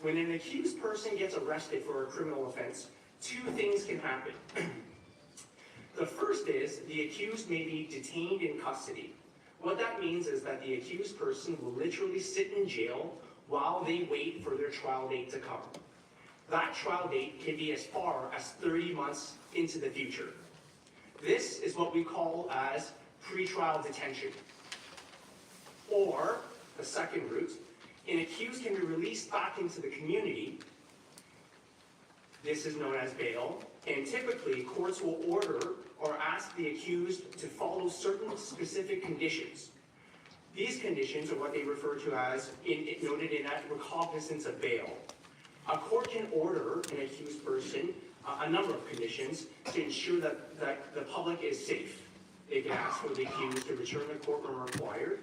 When an accused person gets arrested for a criminal offense, 2 things can happen. The first is the accused may be detained in custody. What that means is that the accused person will literally sit in jail while they wait for their trial date to come. That trial date can be as far as 30 months into the future. This is what we call as pretrial detention. Or, the second route, an accused can be released back into the community. This is known as bail, and typically courts will order or ask the accused to follow certain specific conditions. These conditions are what they refer to as, noted in that, recognizance of bail. A court can order an accused person a number of conditions to ensure that the public is safe. They can ask for the accused to return to court when required.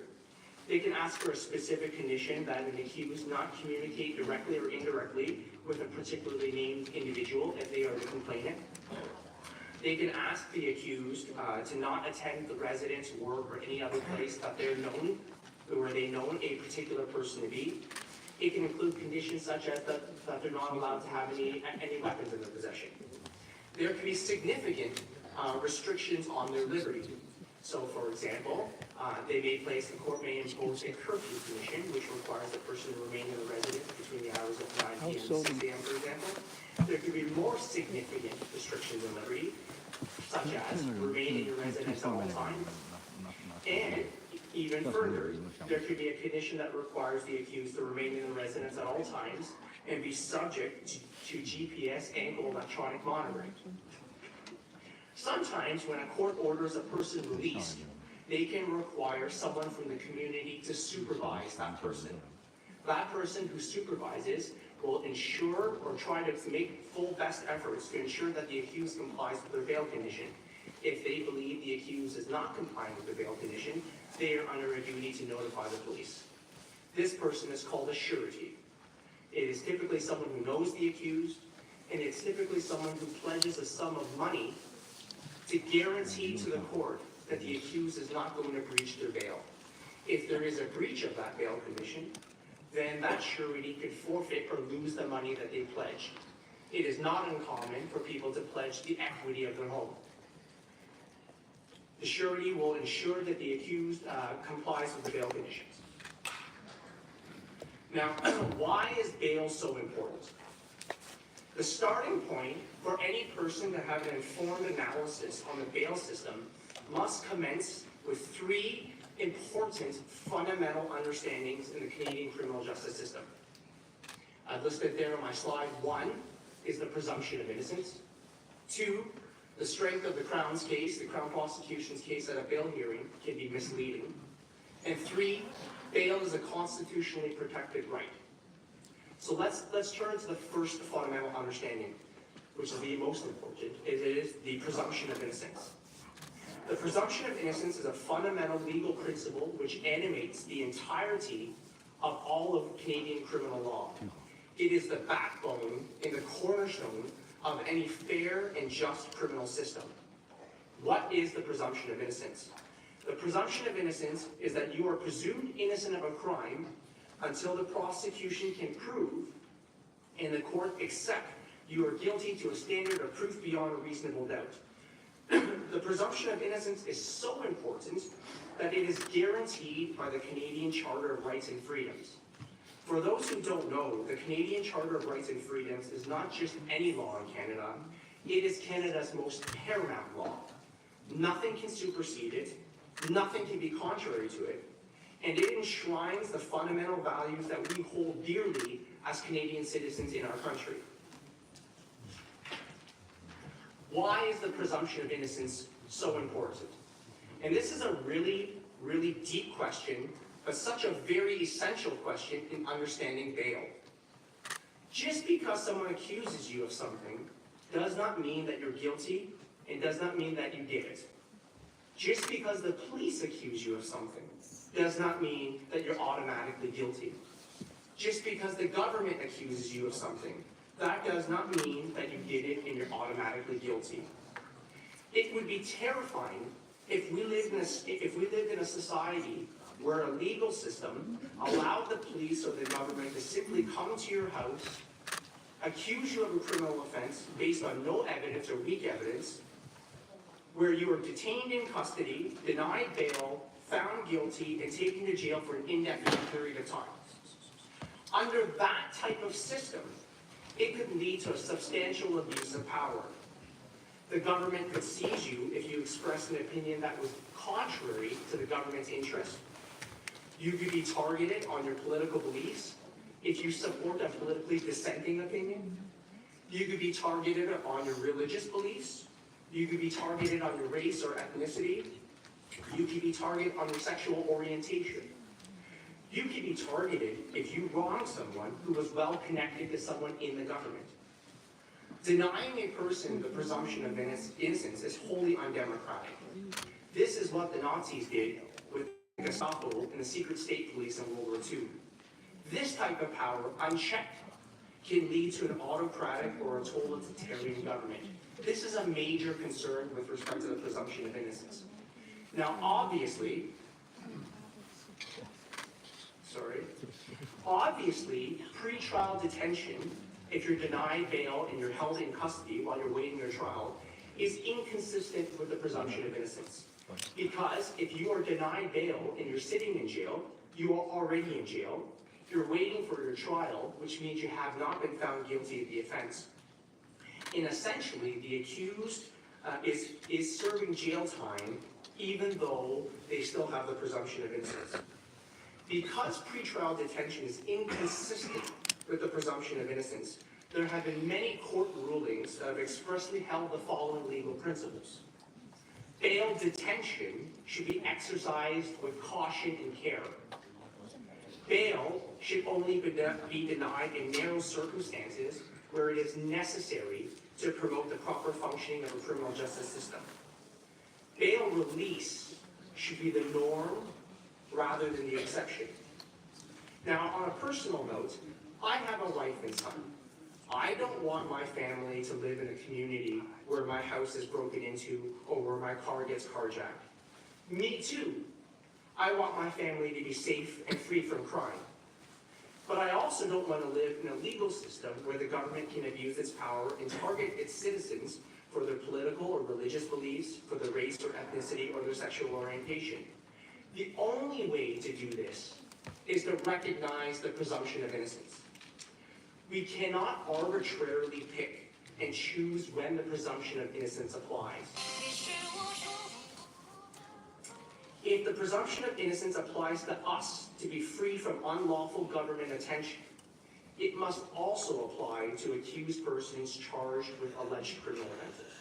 They can ask for a specific condition that an accused not communicate directly or indirectly with a particularly named individual if they are the complainant. They can ask the accused to not attend the residence, work, or any other place that they're known, where they know a particular person to be. It can include conditions such as that they're not allowed to have any weapons in their possession. There can be significant restrictions on their liberty. So, for example, the court may impose a curfew condition, which requires the person to remain in the residence between the hours of 9 p.m. and 6 a.m., for example. There could be more significant restrictions on liberty, such as remain in your residence at all times. And even further, there could be a condition that requires the accused to remain in the residence at all times and be subject to GPS and electronic monitoring. Sometimes when a court orders a person released, they can require someone from the community to supervise that person. That person who supervises will ensure or try to make full best efforts to ensure that the accused complies with their bail condition. If they believe the accused is not complying with the bail condition, they are under a duty to notify the police. This person is called a surety. It is typically someone who knows the accused, and it's typically someone who pledges a sum of money to guarantee to the court that the accused is not going to breach their bail. If there is a breach of that bail condition, then that surety could forfeit or lose the money that they pledged. It is not uncommon for people to pledge the equity of their home. The surety will ensure that the accused complies with the bail conditions. Now, why is bail so important? The starting point for any person to have an informed analysis on the bail system must commence with three important fundamental understandings in the Canadian criminal justice system. I've listed there on my slide. 1 is the presumption of innocence. 2, the strength of the Crown's case, the Crown prosecution's case at a bail hearing can be misleading. And 3, bail is a constitutionally protected right. So let's turn to the first fundamental understanding, which is the most important. It is the presumption of innocence. The presumption of innocence is a fundamental legal principle which animates the entirety of all of Canadian criminal law. It is the backbone and the cornerstone of any fair and just criminal system. What is the presumption of innocence? The presumption of innocence is that you are presumed innocent of a crime until the prosecution can prove and the court accept you are guilty to a standard of proof beyond a reasonable doubt. The presumption of innocence is so important that it is guaranteed by the Canadian Charter of Rights and Freedoms. For those who don't know, the Canadian Charter of Rights and Freedoms is not just any law in Canada, it is Canada's most paramount law. Nothing can supersede it, nothing can be contrary to it, and it enshrines the fundamental values that we hold dearly as Canadian citizens in our country. Why is the presumption of innocence so important? And this is a really, really deep question, but such a very essential question in understanding bail. Just because someone accuses you of something does not mean that you're guilty and does not mean that you did it. Just because the police accuse you of something does not mean that you're automatically guilty. Just because the government accuses you of something, that does not mean that you did it and you're automatically guilty. It would be terrifying if we lived in a society where a legal system allowed the police or the government to simply come to your house, accuse you of a criminal offense based on no evidence or weak evidence, where you were detained in custody, denied bail, found guilty, and taken to jail for an indefinite period of time. Under that type of system, it could lead to a substantial abuse of power. The government could seize you if you expressed an opinion that was contrary to the government's interest. You could be targeted on your political beliefs if you support a politically dissenting opinion. You could be targeted on your religious beliefs. You could be targeted on your race or ethnicity. You could be targeted on your sexual orientation. You could be targeted if you wronged someone who was well connected to someone in the government. Denying a person the presumption of innocence is wholly undemocratic. This is what the Nazis did with the Gestapo and the secret state police in World War II. This type of power, unchecked, can lead to an autocratic or a totalitarian government. This is a major concern with respect to the presumption of innocence. Now, obviously, pre-trial detention, if you're denied bail and you're held in custody while you're waiting your trial, is inconsistent with the presumption of innocence. Because if you are denied bail and you're sitting in jail, you are already in jail, you're waiting for your trial, which means you have not been found guilty of the offense. And essentially, the accused is serving jail time even though they still have the presumption of innocence. Because pretrial detention is inconsistent with the presumption of innocence, there have been many court rulings that have expressly held the following legal principles. Bail detention should be exercised with caution and care. Bail should only be denied in narrow circumstances where it is necessary to promote the proper functioning of a criminal justice system. Bail release should be the norm rather than the exception. Now, on a personal note, I have a wife and son. I don't want my family to live in a community where my house is broken into or where my car gets carjacked. Me too. I want my family to be safe and free from crime. But I also don't want to live in a legal system where the government can abuse its power and target its citizens for their political or religious beliefs, for their race or ethnicity, or their sexual orientation. The only way to do this is to recognize the presumption of innocence. We cannot arbitrarily pick and choose when the presumption of innocence applies. If the presumption of innocence applies to us to be free from unlawful government attention, it must also apply to accused persons charged with alleged criminal offenses.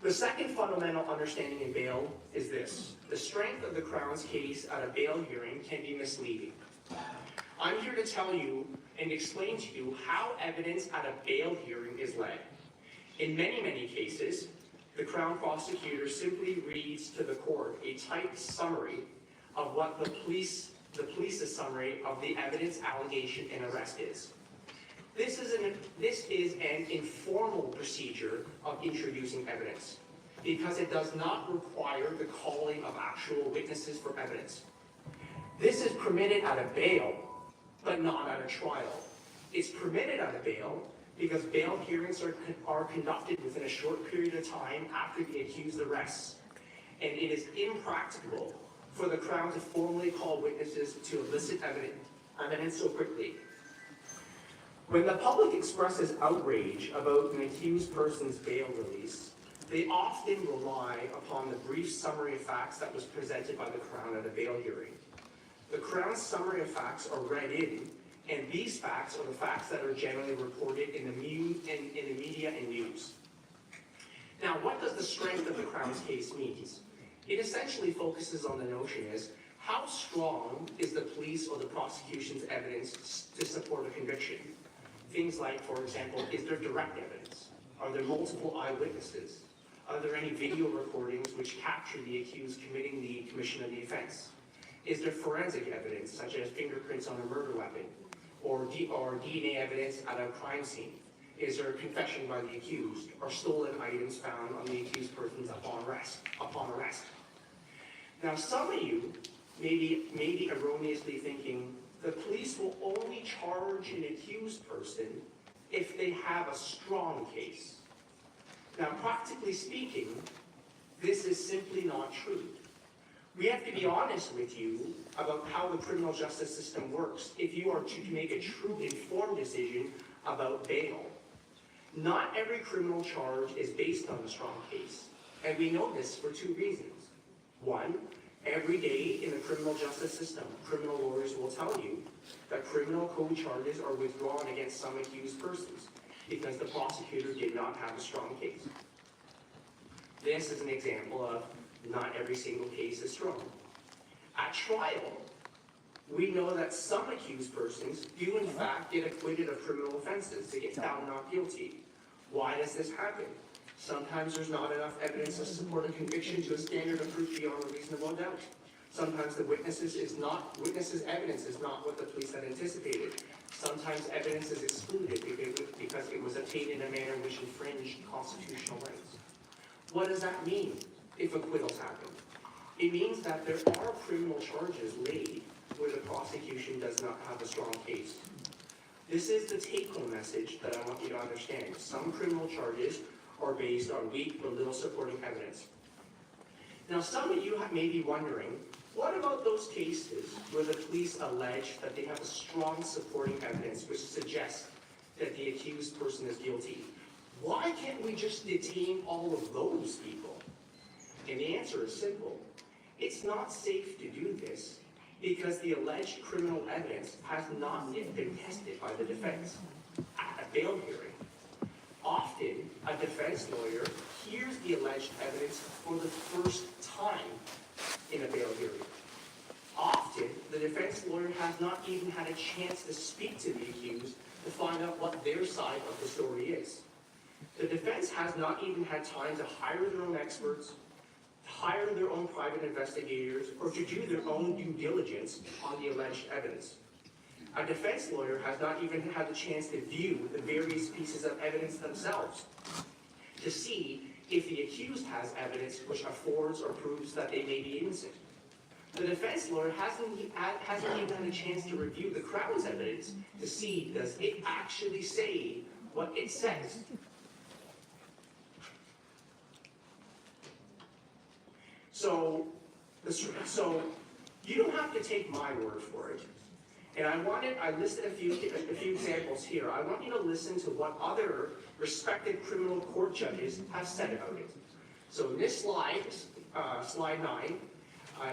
The second fundamental understanding in bail is this: the strength of the Crown's case at a bail hearing can be misleading. I'm here to tell you and explain to you how evidence at a bail hearing is led. In many cases, the Crown prosecutor simply reads to the court a typed summary of what the police's summary of the evidence, allegation, and arrest is. This is an informal procedure of introducing evidence because it does not require the calling of actual witnesses for evidence. This is permitted at a bail, but not at a trial. It's permitted at a bail because bail hearings are conducted within a short period of time after the accused arrests, and it is impracticable for the Crown to formally call witnesses to elicit evidence so quickly. When the public expresses outrage about an accused person's bail release, they often rely upon the brief summary of facts that was presented by the Crown at a bail hearing. The Crown's summary of facts are read in, and these facts are the facts that are generally reported in the media and news. Now, what does the strength of the Crown's case mean? It essentially focuses on the notion is, how strong is the police or the prosecution's evidence to support a conviction? Things like, for example, is there direct evidence? Are there multiple eyewitnesses? Are there any video recordings which capture the accused committing the commission of the offense? Is there forensic evidence, such as fingerprints on a murder weapon, or DNA evidence at a crime scene? Is there a confession by the accused, or stolen items found on the accused persons upon arrest? Now, some of you may be erroneously thinking the police will only charge an accused person if they have a strong case. Now, practically speaking, this is simply not true. We have to be honest with you about how the criminal justice system works if you are to make a true informed decision about bail. Not every criminal charge is based on a strong case, and we know this for two reasons. One, every day in the criminal justice system, criminal lawyers will tell you that criminal code charges are withdrawn against some accused persons because the prosecutor did not have a strong case. This is an example of not every single case is strong. At trial, we know that some accused persons do in fact get acquitted of criminal offenses. They get found not guilty. Why does this happen? Sometimes there's not enough evidence to support a conviction to a standard of proof beyond a reasonable doubt. Sometimes the witnesses' evidence is not what the police had anticipated. Sometimes evidence is excluded because it was obtained in a manner which infringed constitutional rights. What does that mean if acquittals happen? It means that there are criminal charges laid where the prosecution does not have a strong case. This is the take-home message that I want you to understand. Some criminal charges are based on weak or little supporting evidence. Now, some of you may be wondering, what about those cases where the police allege that they have a strong supporting evidence which suggests that the accused person is guilty? Why can't we just detain all of those people? And the answer is simple. It's not safe to do this because the alleged criminal evidence has not yet been tested by the defense at a bail hearing. Often, a defense lawyer hears the alleged evidence for the first time in a bail hearing. Often, the defense lawyer has not even had a chance to speak to the accused to find out what their side of the story is. The defense has not even had time to hire their own experts, hire their own private investigators, or to do their own due diligence on the alleged evidence. A defense lawyer has not even had the chance to view the various pieces of evidence themselves to see if the accused has evidence which affords or proves that they may be innocent. The defense lawyer hasn't even had a chance to review the Crown's evidence to see, does it actually say what it says? So you don't have to take my word for it. And I listed a few examples here. I want you to listen to what other respected criminal court judges have said about it. So in this slide, slide 9,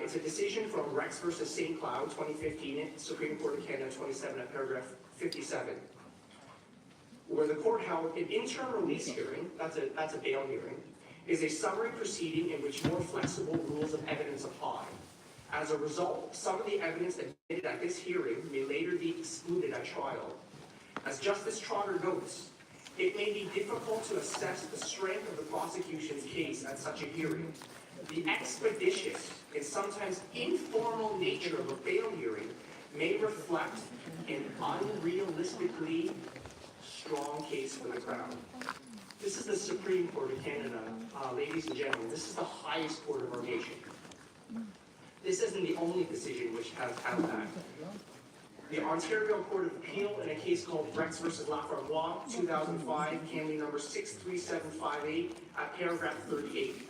it's a decision from Rex versus St. Cloud, 2015, Supreme Court of Canada, 27, at paragraph 57, where the court held an interim release hearing, that's a bail hearing, is a summary proceeding in which more flexible rules of evidence apply. As a result, some of the evidence admitted at this hearing may later be excluded at trial. As Justice Trotter notes, it may be difficult to assess the strength of the prosecution's case at such a hearing. The expeditious and sometimes informal nature of a bail hearing may reflect an unrealistically strong case for the Crown. This is the Supreme Court of Canada, ladies and gentlemen. This is the highest court of our nation. This isn't the only decision which has held that. The Ontario Court of Appeal, in a case called Rex versus Laframboise, 2005, Canley number 63758, at paragraph 38.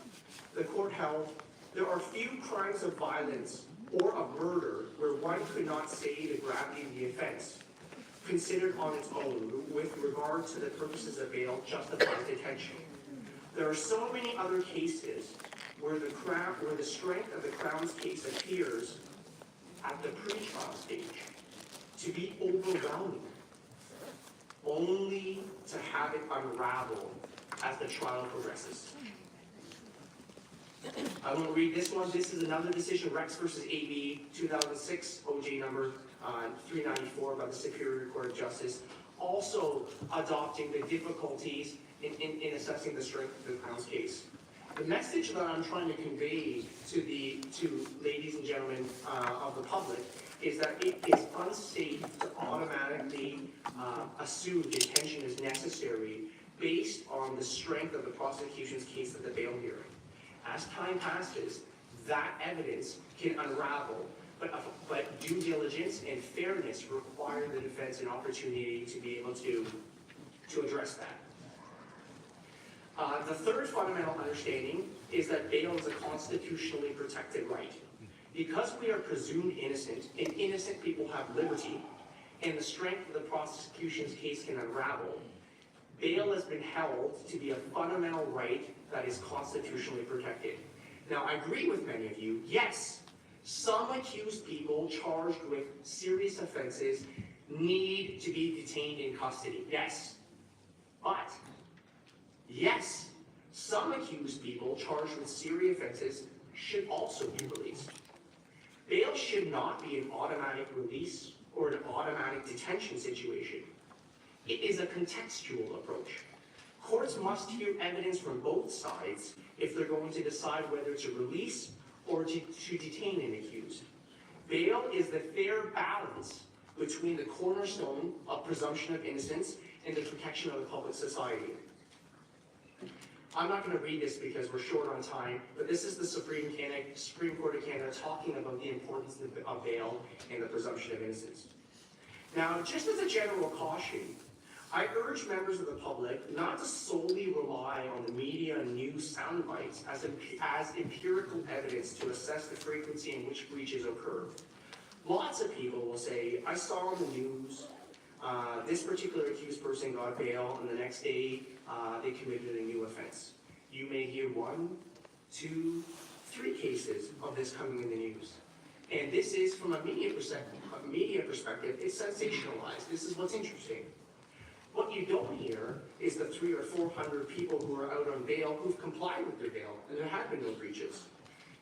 The court held, there are few crimes of violence or of murder where one could not say the gravity of the offense, considered on its own with regard to the purposes of bail, justifies detention. There are so many other cases where the strength of the Crown's case appears at the pre-trial stage to be overwhelming, only to have it unravel as the trial progresses. I won't read this one. This is another decision, Rex versus AB, 2006, OJ number 394 by the Superior Court of Justice, also adopting the difficulties in assessing the strength of the Crown's case. The message that I'm trying to convey to ladies and gentlemen of the public is that it is unsafe to automatically assume detention is necessary based on the strength of the prosecution's case at the bail hearing. As time passes, that evidence can unravel, but due diligence and fairness require the defense an opportunity to be able to address that. The third fundamental understanding is that bail is a constitutionally protected right. Because we are presumed innocent, and innocent people have liberty, and the strength of the prosecution's case can unravel, bail has been held to be a fundamental right that is constitutionally protected. Now, I agree with many of you, yes, some accused people charged with serious offenses need to be detained in custody, yes. But, yes, some accused people charged with serious offenses should also be released. Bail should not be an automatic release or an automatic detention situation. It is a contextual approach. Courts must hear evidence from both sides if they're going to decide whether to release or to detain an accused. Bail is the fair balance between the cornerstone of presumption of innocence and the protection of the public society. I'm not going to read this because we're short on time, but this is the Supreme Court of Canada talking about the importance of bail and the presumption of innocence. Now, just as a general caution, I urge members of the public not to solely rely on the media and news sound bites as empirical evidence to assess the frequency in which breaches occur. Lots of people will say, I saw on the news, this particular accused person got bail, and the next day they committed a new offense. You may hear 1, 2, 3 cases of this coming in the news. And this is, from a media perspective, it's sensationalized. This is what's interesting. What you don't hear is the 300 or 400 people who are out on bail who've complied with their bail, and there have been no breaches.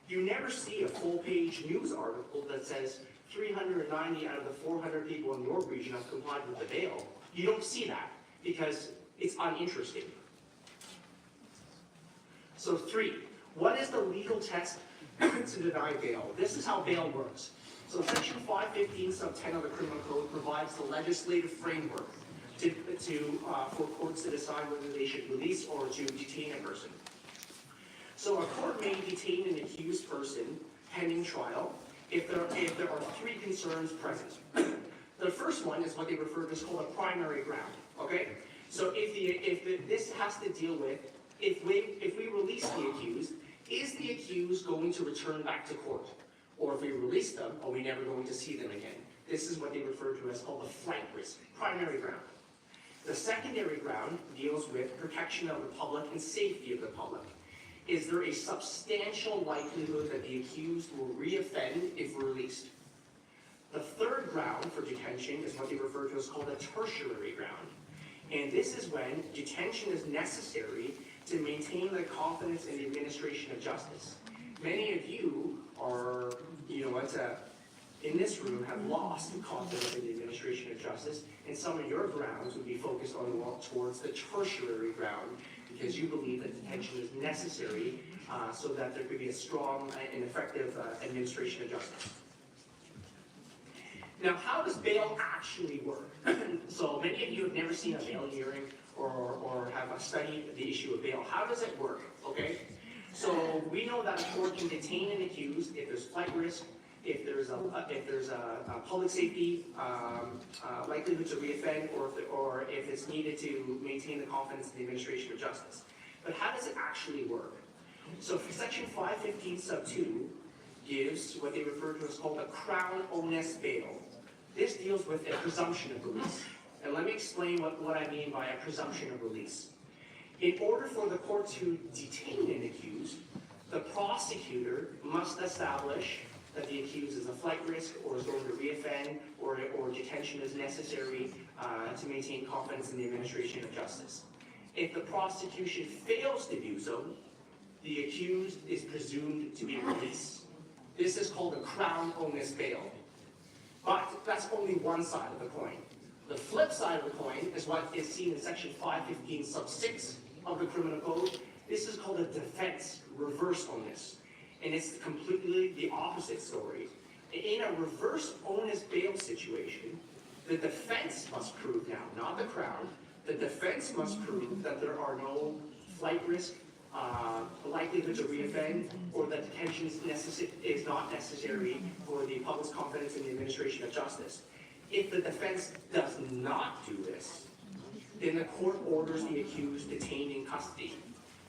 You never see a full-page news article that says 390 out of the 400 people in your region have complied with the bail. You don't see that because it's uninteresting. So 3, what is the legal test to deny bail? This is how bail works. So Section 515 sub 10 of the Criminal Code provides the legislative framework for courts to decide whether they should release or to detain a person. So a court may detain an accused person pending trial if there are 3 concerns present. The first one is what they refer to as called a primary ground. Okay, so this has to deal with if we release the accused, is the accused going to return back to court, or if we release them, are we never going to see them again? This is what they refer to as called the flight risk, primary ground. The secondary ground deals with protection of the public and safety of the public. Is there a substantial likelihood that the accused will reoffend if released? The third ground for detention is what they refer to as called a tertiary ground. And this is when detention is necessary to maintain the confidence in the administration of justice. Many of you are, in this room have lost confidence in the administration of justice, and some of your grounds would be focused on towards the tertiary ground, because you believe that detention is necessary so that there could be a strong and effective administration of justice. Now, how does bail actually work? So many of you have never seen a bail hearing or have studied the issue of bail. How does it work? Okay, so we know that a court can detain an accused if there's flight risk, if there's a public safety likelihood to reoffend, or if it's needed to maintain the confidence in the administration of justice. But how does it actually work? So Section 515 sub 2 gives what they refer to as called a crown onus bail. This deals with a presumption of release. And let me explain what I mean by a presumption of release. In order for the court to detain an accused, the prosecutor must establish that the accused is a flight risk or is going to reoffend or detention is necessary to maintain confidence in the administration of justice. If the prosecution fails to do so, the accused is presumed to be released. This is called a crown onus bail. But that's only one side of the coin. The flip side of the coin is what is seen in Section 515 sub 6 of the Criminal Code. This is called a defense reverse onus. And it's completely the opposite story. In a reverse onus bail situation, the defense must prove now, not the Crown, the defense must prove that there are no flight risk, likelihood to reoffend, or that detention is not necessary for the public's confidence in the administration of justice. If the defense does not do this, then the court orders the accused detained in custody.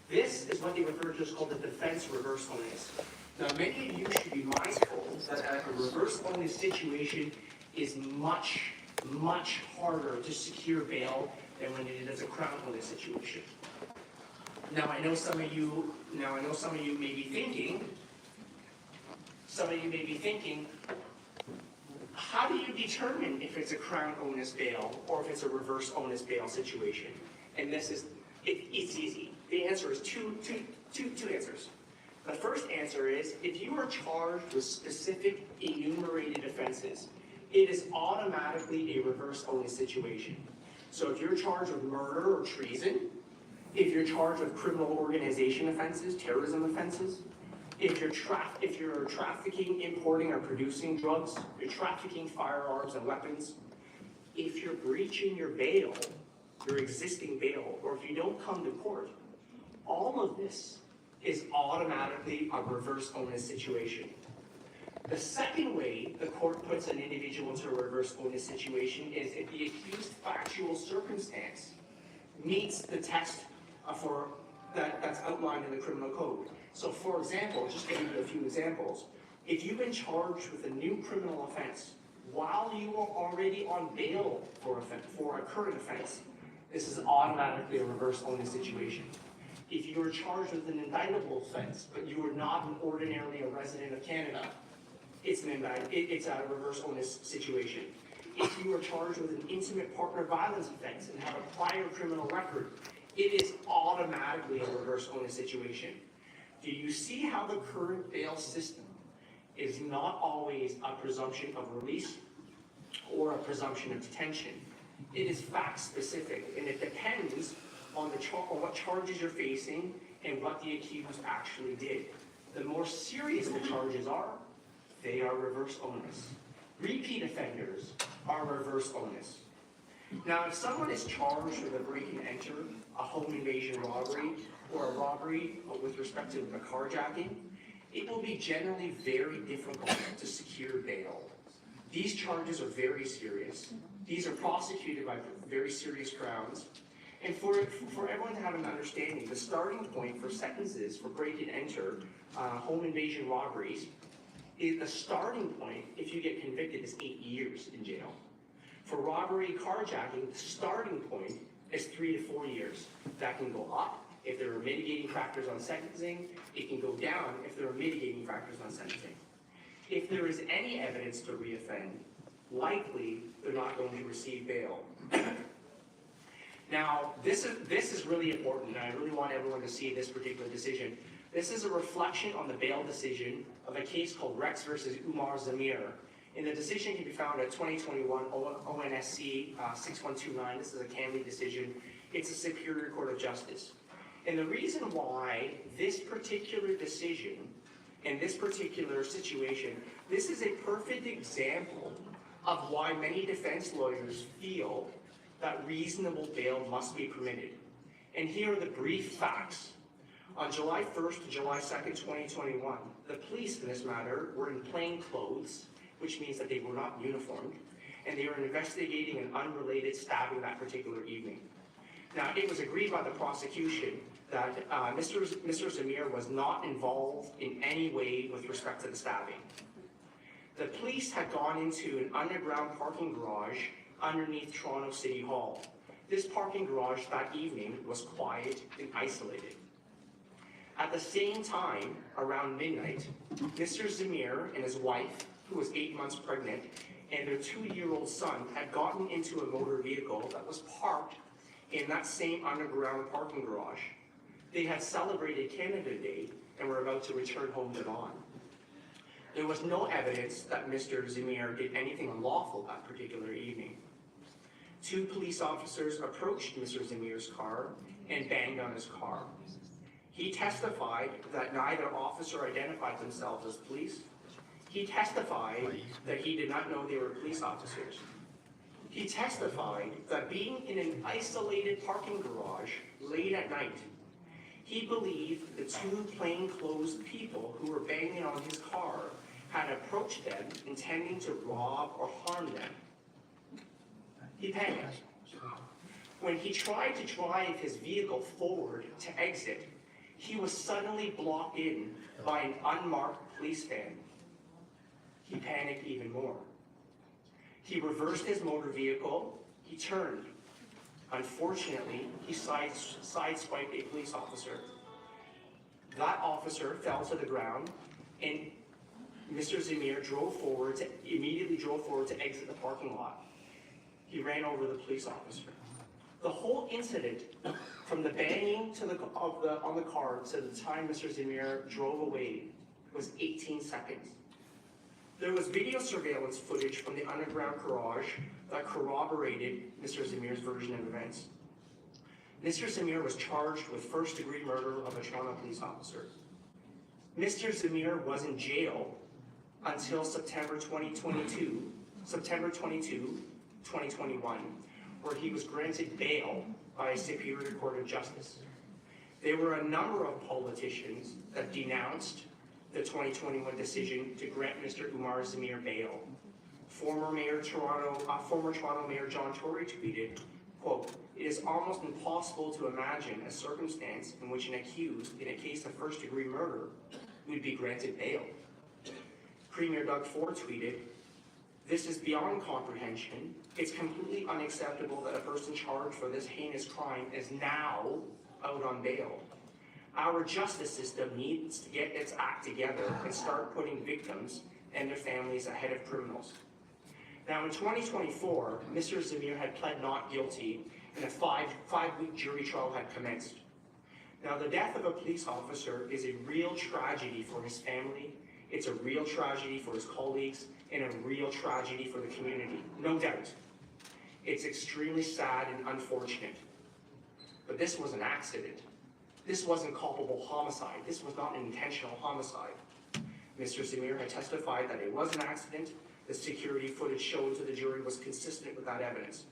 This is what they refer to as called the defense reverse onus. Now, many of you should be mindful that a reverse onus situation is much, much harder to secure bail than when it is a crown onus situation. Now, I know some of you may be thinking, how do you determine if it's a crown onus bail or if it's a reverse onus bail situation? And it's easy. The answer is two answers. The first answer is, if you are charged with specific enumerated offenses, it is automatically a reverse onus situation. So if you're charged with murder or treason, if you're charged with criminal organization offenses, terrorism offenses, if you're trafficking, importing, or producing drugs, you're trafficking firearms and weapons, if you're breaching your bail, your existing bail, or if you don't come to court, all of this is automatically a reverse onus situation. The second way the court puts an individual into a reverse onus situation is if the accused factual circumstance meets the test that's outlined in the criminal code. So for example, just to give you a few examples, if you've been charged with a new criminal offense while you are already on bail for a current offense, this is automatically a reverse onus situation. If you are charged with an indictable offense, but you are not ordinarily a resident of Canada, it's a reverse onus situation. If you are charged with an intimate partner violence offense and have a prior criminal record, it is automatically a reverse onus situation. Do you see how the current bail system is not always a presumption of release or a presumption of detention? It is fact specific, and it depends on what charges you're facing and what the accused actually did. The more serious the charges are, they are reverse onus. Repeat offenders are reverse onus. Now, if someone is charged with a break and enter, a home invasion robbery, or a robbery with respect to a carjacking, it will be generally very difficult to secure bail. These charges are very serious. These are prosecuted by very serious grounds. And for everyone to have an understanding, the starting point for sentences for break and enter, home invasion robberies, the starting point, if you get convicted, is 8 years in jail. For robbery, carjacking, the starting point is 3 to 4 years. That can go up if there are mitigating factors on sentencing. It can go down if there are mitigating factors on sentencing. If there is any evidence to reoffend, likely they're not going to receive bail. Now, this is really important, and I really want everyone to see this particular decision. This is a reflection on the bail decision of a case called Rex versus Umar Zamir. And the decision can be found at 2021 ONSC 6129. This is a Canley decision. It's a Superior Court of Justice. And the reason why this particular decision and this particular situation, this is a perfect example of why many defense lawyers feel that reasonable bail must be permitted. And here are the brief facts. On July 1st to July 2nd, 2021, the police in this matter were in plain clothes, which means that they were not uniformed, and they were investigating an unrelated stabbing that particular evening. Now, it was agreed by the prosecution that Mr. Zamir was not involved in any way with respect to the stabbing. The police had gone into an underground parking garage underneath Toronto City Hall. This parking garage that evening was quiet and isolated. At the same time, around midnight, Mr. Zamir and his wife, who was 8 months pregnant, and their 2-year-old son had gotten into a motor vehicle that was parked in that same underground parking garage. They had celebrated Canada Day and were about to return home to Vaughan. There was no evidence that Mr. Zamir did anything unlawful that particular evening. 2 police officers approached Mr. Zamir's car and banged on his car. He testified that neither officer identified themselves as police. He testified that he did not know they were police officers. He testified that being in an isolated parking garage late at night, he believed the 2 plainclothes people who were banging on his car had approached them intending to rob or harm them. He panicked. When he tried to drive his vehicle forward to exit, he was suddenly blocked in by an unmarked police van. He panicked even more. He reversed his motor vehicle. He turned. Unfortunately, he sideswiped a police officer. That officer fell to the ground, and Mr. Zamir immediately drove forward to exit the parking lot. He ran over the police officer. The whole incident, from the banging on the car to the time Mr. Zamir drove away, was 18 seconds. There was video surveillance footage from the underground garage that corroborated Mr. Zamir's version of events. Mr. Zamir was charged with first-degree murder of a Toronto police officer. Mr. Zamir was in jail until September 22, 2021, where he was granted bail by a Superior Court of Justice. There were a number of politicians that denounced the 2021 decision to grant Mr. Umar Zamir bail. Former Toronto Mayor John Tory tweeted, quote, "It is almost impossible to imagine a circumstance in which an accused in a case of first-degree murder would be granted bail." Premier Doug Ford tweeted, "This is beyond comprehension. It's completely unacceptable that a person charged for this heinous crime is now out on bail. Our justice system needs to get its act together and start putting victims and their families ahead of criminals." Now in 2024, Mr. Zamir had pled not guilty and a five-week jury trial had commenced. Now the death of a police officer is a real tragedy for his family, it's a real tragedy for his colleagues, and a real tragedy for the community, no doubt. It's extremely sad and unfortunate. But this was an accident. This wasn't culpable homicide. This was not an intentional homicide. Mr. Zamir had testified that it was an accident. The security footage shown to the jury was consistent with that evidence.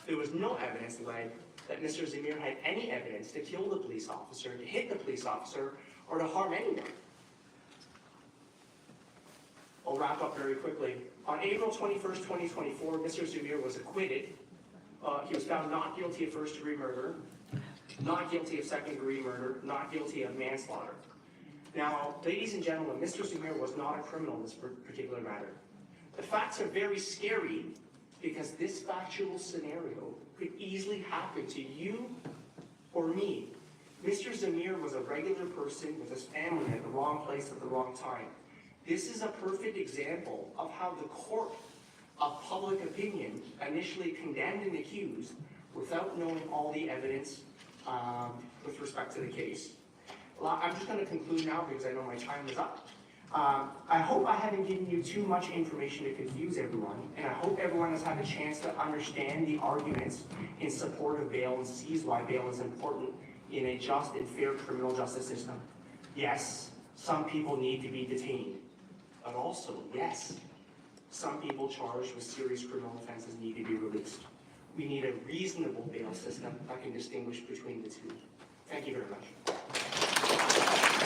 There was no evidence led that Mr. Zamir had any evidence to kill the police officer, to hit the police officer, or to harm anyone. I'll wrap up very quickly. On April 21st, 2024, Mr. Zamir was acquitted. He was found not guilty of first-degree murder, not guilty of second-degree murder, not guilty of manslaughter. Now, ladies and gentlemen, Mr. Zamir was not a criminal in this particular matter. The facts are very scary because this factual scenario could easily happen to you or me. Mr. Zamir was a regular person with his family at the wrong place at the wrong time. This is a perfect example of how the court of public opinion initially condemned an accused without knowing all the evidence with respect to the case. Well, I'm just going to conclude now because I know my time is up. I hope I haven't given you too much information to confuse everyone, and I hope everyone has had a chance to understand the arguments in support of bail and sees why bail is important in a just and fair criminal justice system. Yes, some people need to be detained, but also, yes, some people charged with serious criminal offenses need to be released. We need a reasonable bail system that can distinguish between the two. Thank you very much.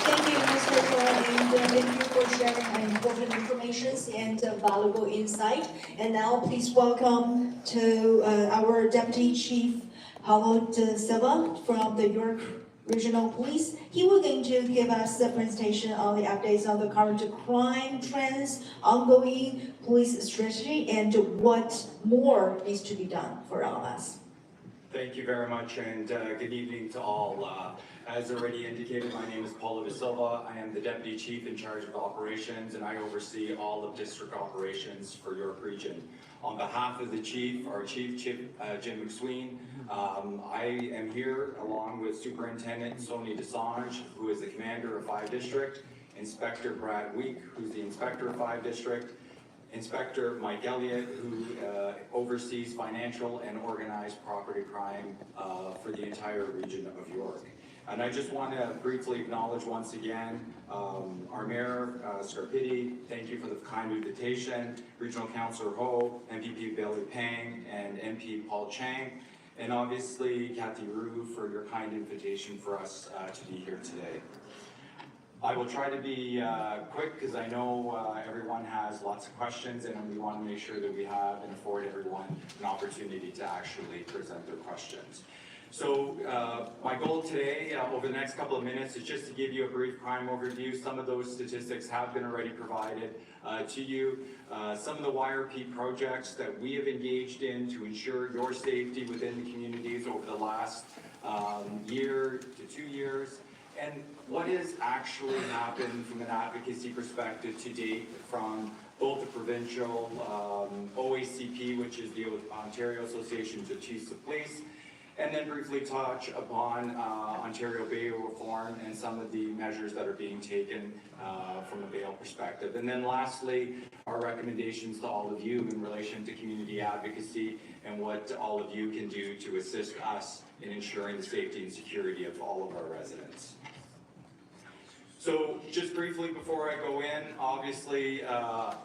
Thank you, Mr. Paul, and thank you for sharing important information and valuable insight. And now please welcome to our Deputy Chief Paulo de Silva from the York Regional Police. He will going to give us the presentation on the updates on the current crime trends, ongoing police strategy, and what more needs to be done for all of us. Thank you very much, and good evening to all. As already indicated, my name is Paulo de Silva. I am the Deputy Chief in charge of operations, and I oversee all of district operations for York Region. On behalf of the Chief, our Chief, Jim McSween, I am here along with Superintendent Sonia Desange, who is the Commander of 5 District, Inspector Brad Week, who's the Inspector of 5 District, Inspector Mike Elliott, who oversees financial and organized property crime for the entire region of York. And I just want to briefly acknowledge once again our Mayor, Scarpitti. Thank you for the kind invitation. Regional Councillor Ho, MPP Bailey Pang, and MP Paul Chang. And obviously, Kathy Rue for your kind invitation for us to be here today. I will try to be quick because I know everyone has lots of questions, and we want to make sure that we have and afford everyone an opportunity to actually present their questions. So my goal today, over the next couple of minutes, is just to give you a brief crime overview. Some of those statistics have been already provided to you. Some of the YRP projects that we have engaged in to ensure your safety within the communities over the last year to 2 years, and what has actually happened from an advocacy perspective to date from both the provincial OACP, which is the Ontario Association of Chiefs of Police, and then briefly touch upon Ontario bail reform and some of the measures that are being taken from a bail perspective. And then lastly, our recommendations to all of you in relation to community advocacy and what all of you can do to assist us in ensuring the safety and security of all of our residents. So just briefly before I go in, obviously,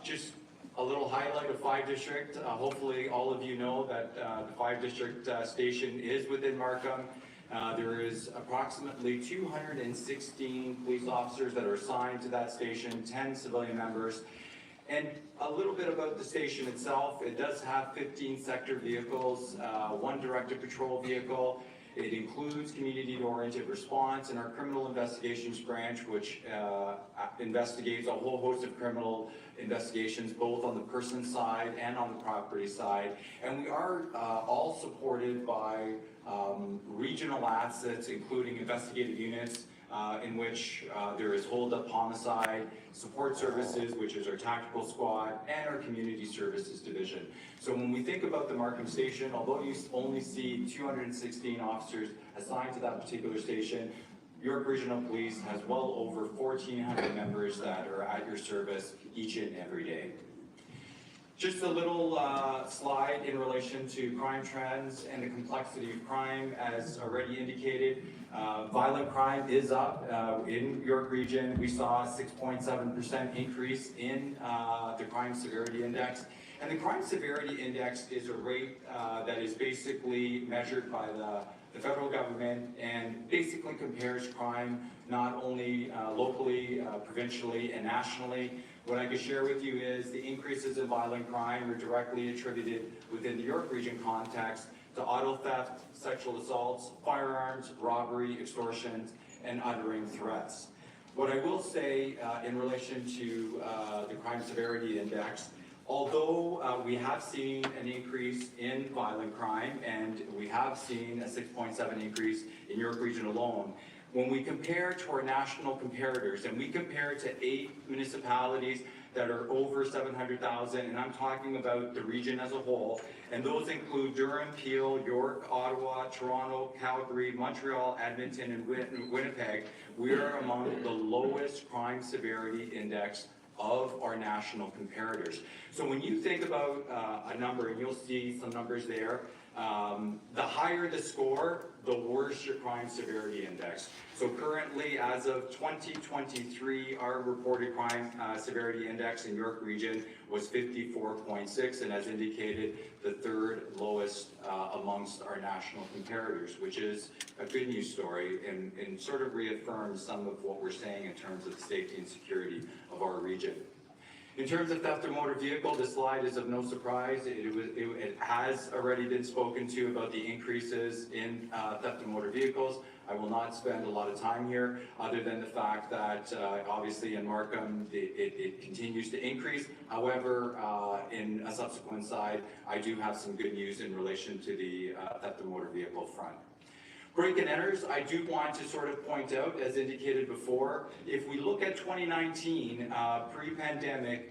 just a little highlight of 5 District. Hopefully all of you know that the 5 District station is within Markham. There is approximately 216 police officers that are assigned to that station, 10 civilian members. And a little bit about the station itself. It does have 15 sector vehicles, 1 directed patrol vehicle. It includes community-oriented response and our criminal investigations branch, which investigates a whole host of criminal investigations, both on the person side and on the property side. And we are all supported by regional assets, including investigative units, in which there is hold-up homicide, support services, which is our tactical squad, and our community services division. So when we think about the Markham station, although you only see 216 officers assigned to that particular station, York Regional Police has well over 1,400 members that are at your service each and every day. Just a little slide in relation to crime trends and the complexity of crime, as already indicated. Violent crime is up in York Region. We saw a 6.7% increase in the crime severity index. And the crime severity index is a rate that is basically measured by the federal government and basically compares crime not only locally, provincially, and nationally. What I can share with you is the increases in violent crime are directly attributed within the York Region context to auto theft, sexual assaults, firearms, robbery, extortions, and uttering threats. What I will say in relation to the crime severity index, although we have seen an increase in violent crime and we have seen a 6.7 increase in York Region alone, when we compare to our national comparators, and we compare to 8 municipalities that are over 700,000, and I'm talking about the region as a whole, and those include Durham, Peel, York, Ottawa, Toronto, Calgary, Montreal, Edmonton, and Winnipeg, we are among the lowest crime severity index of our national comparators. So when you think about a number, and you'll see some numbers there, the higher the score, the worse your crime severity index. So currently, as of 2023, our reported crime severity index in York Region was 54.6, and as indicated, the 3rd lowest amongst our national comparators, which is a good news story and sort of reaffirms some of what we're saying in terms of the safety and security of our region. In terms of theft of motor vehicle, this slide is of no surprise. It has already been spoken to about the increases in theft of motor vehicles. I will not spend a lot of time here, other than the fact that obviously in Markham it continues to increase. However, in a subsequent slide, I do have some good news in relation to the theft of motor vehicle front. Break and enters, I do want to sort of point out, as indicated before, if we look at 2019, pre-pandemic,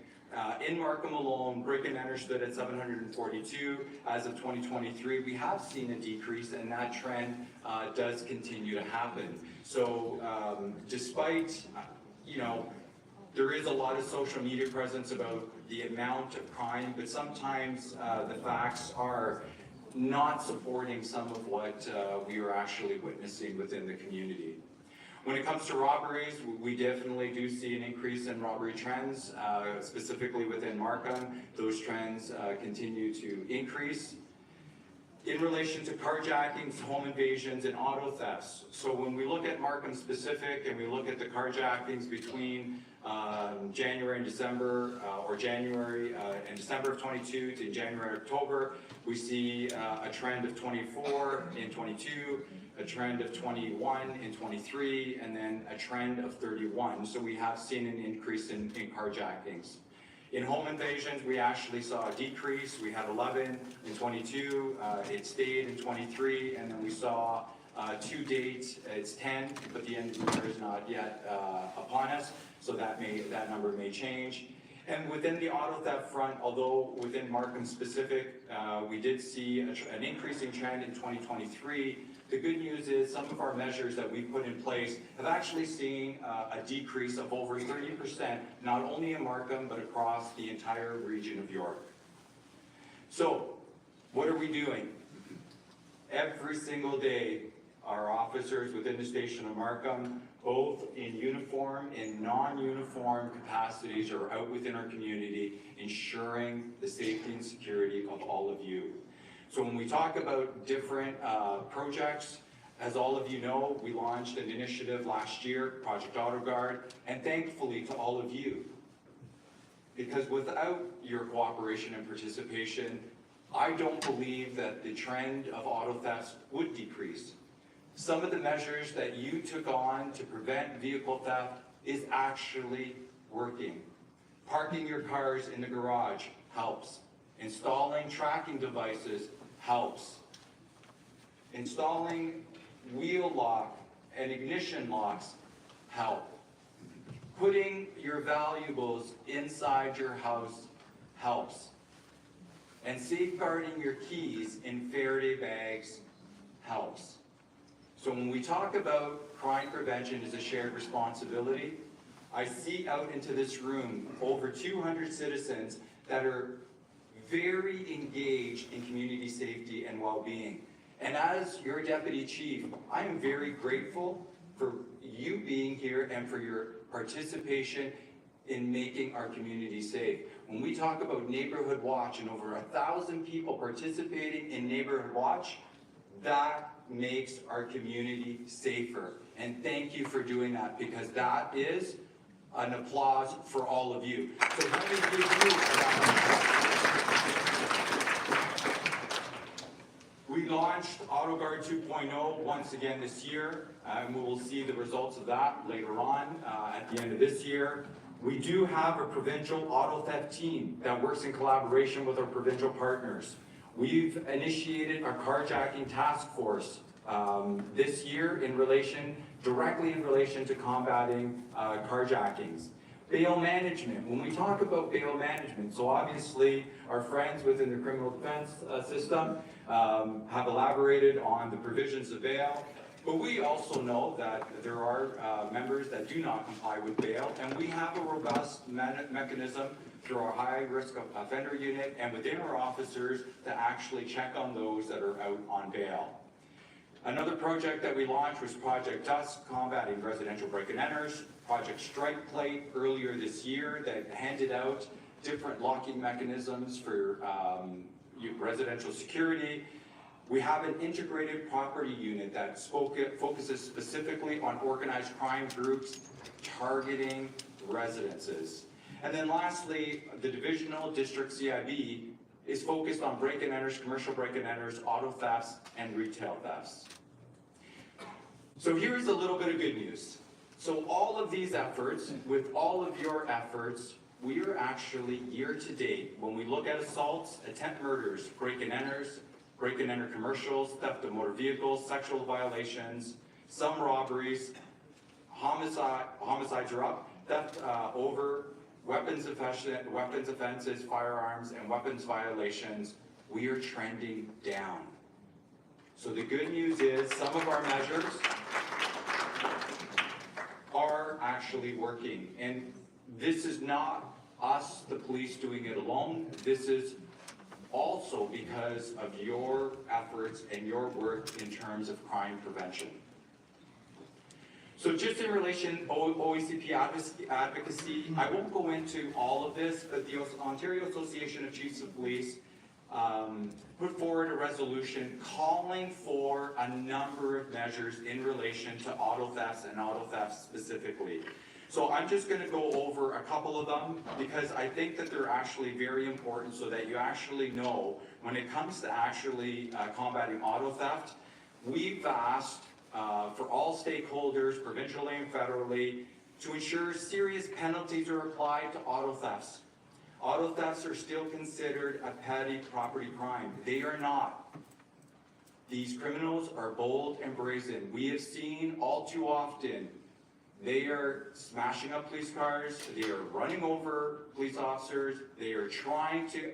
in Markham alone, break and enter stood at 742. As of 2023, we have seen a decrease, and that trend does continue to happen. So despite, there is a lot of social media presence about the amount of crime, but sometimes the facts are not supporting some of what we are actually witnessing within the community. When it comes to robberies, we definitely do see an increase in robbery trends, specifically within Markham. Those trends continue to increase. In relation to carjackings, home invasions, and auto thefts, so when we look at Markham specific and we look at the carjackings between January and December, or January and December of 22 to January, October, we see a trend of 24 in 22, a trend of 21 in 23, and then a trend of 31. So we have seen an increase in carjackings. In home invasions, we actually saw a decrease. We had 11 in 22, it stayed in 23, and then we saw to date, it's 10, but the end of the year is not yet upon us, so that number may change. And within the auto theft front, although within Markham specific, we did see an increasing trend in 2023, the good news is some of our measures that we put in place have actually seen a decrease of over 30%, not only in Markham, but across the entire region of York. So, what are we doing? Every single day, our officers within the station of Markham both in uniform and non-uniform capacities, are out within our community, ensuring the safety and security of all of you. So when we talk about different projects, as all of you know, we launched an initiative last year, Project AutoGuard, and thankfully to all of you. Because without your cooperation and participation, I don't believe that the trend of auto thefts would decrease. Some of the measures that you took on to prevent vehicle theft is actually working. Parking your cars in the garage helps. Installing tracking devices helps. Installing wheel lock and ignition locks help. Putting your valuables inside your house helps. And safeguarding your keys in Faraday bags helps. So when we talk about crime prevention as a shared responsibility, I see out into this room over 200 citizens that are very engaged in community safety and well-being. And as your deputy chief, I am very grateful for you being here and for your participation in making our community safe. When we talk about Neighborhood Watch and over 1,000 people participating in Neighborhood Watch, that makes our community safer. And thank you for doing that, because that is an applause for all of you. So let me give you a round of applause. We launched AutoGuard 2.0 once again this year, and we will see the results of that later on at the end of this year. We do have a provincial auto theft team that works in collaboration with our provincial partners. We've initiated a carjacking task force this year directly in relation to combating carjackings. Bail management. When we talk about bail management, so obviously our friends within the criminal defense system have elaborated on the provisions of bail, but we also know that there are members that do not comply with bail, and we have a robust mechanism through our high-risk offender unit and within our officers to actually check on those that are out on bail. Another project that we launched was Project Dusk, combating residential break-and-enters. Project Strike Plate earlier this year that handed out different locking mechanisms for residential security. We have an integrated property unit that focuses specifically on organized crime groups targeting residences. And then lastly, the divisional district CIB is focused on break-and-enters, commercial break-and-enters, auto thefts, and retail thefts. So here's a little bit of good news. So all of these efforts, with all of your efforts, we are actually year to date, when we look at assaults, attempt murders, break-and-enters, break-and-enter commercials, theft of motor vehicles, sexual violations, some robberies, homicides are up, theft over, weapons offenses, firearms, and weapons violations, we are trending down. So the good news is some of our measures are actually working. And this is not us, the police, doing it alone. This is also because of your efforts and your work in terms of crime prevention. So just in relation OACP advocacy, I won't go into all of this, but the Ontario Association of Chiefs of Police put forward a resolution calling for a number of measures in relation to auto thefts and auto thefts specifically. So I'm just going to go over a couple of them because I think that they're actually very important so that you actually know when it comes to actually combating auto theft, we've asked for all stakeholders, provincially and federally, to ensure serious penalties are applied to auto thefts. Auto thefts are still considered a petty property crime. They are not. These criminals are bold and brazen. We have seen all too often, they are smashing up police cars, they are running over police officers, they are trying to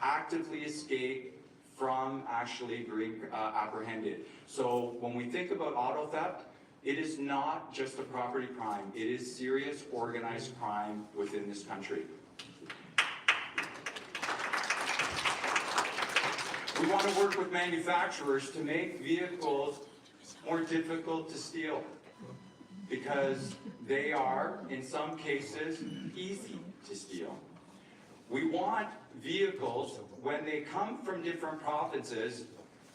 actively escape from actually being apprehended. So when we think about auto theft, it is not just a property crime, it is serious organized crime within this country. We want to work with manufacturers to make vehicles more difficult to steal. because they are, in some cases, easy to steal. We want vehicles, when they come from different provinces,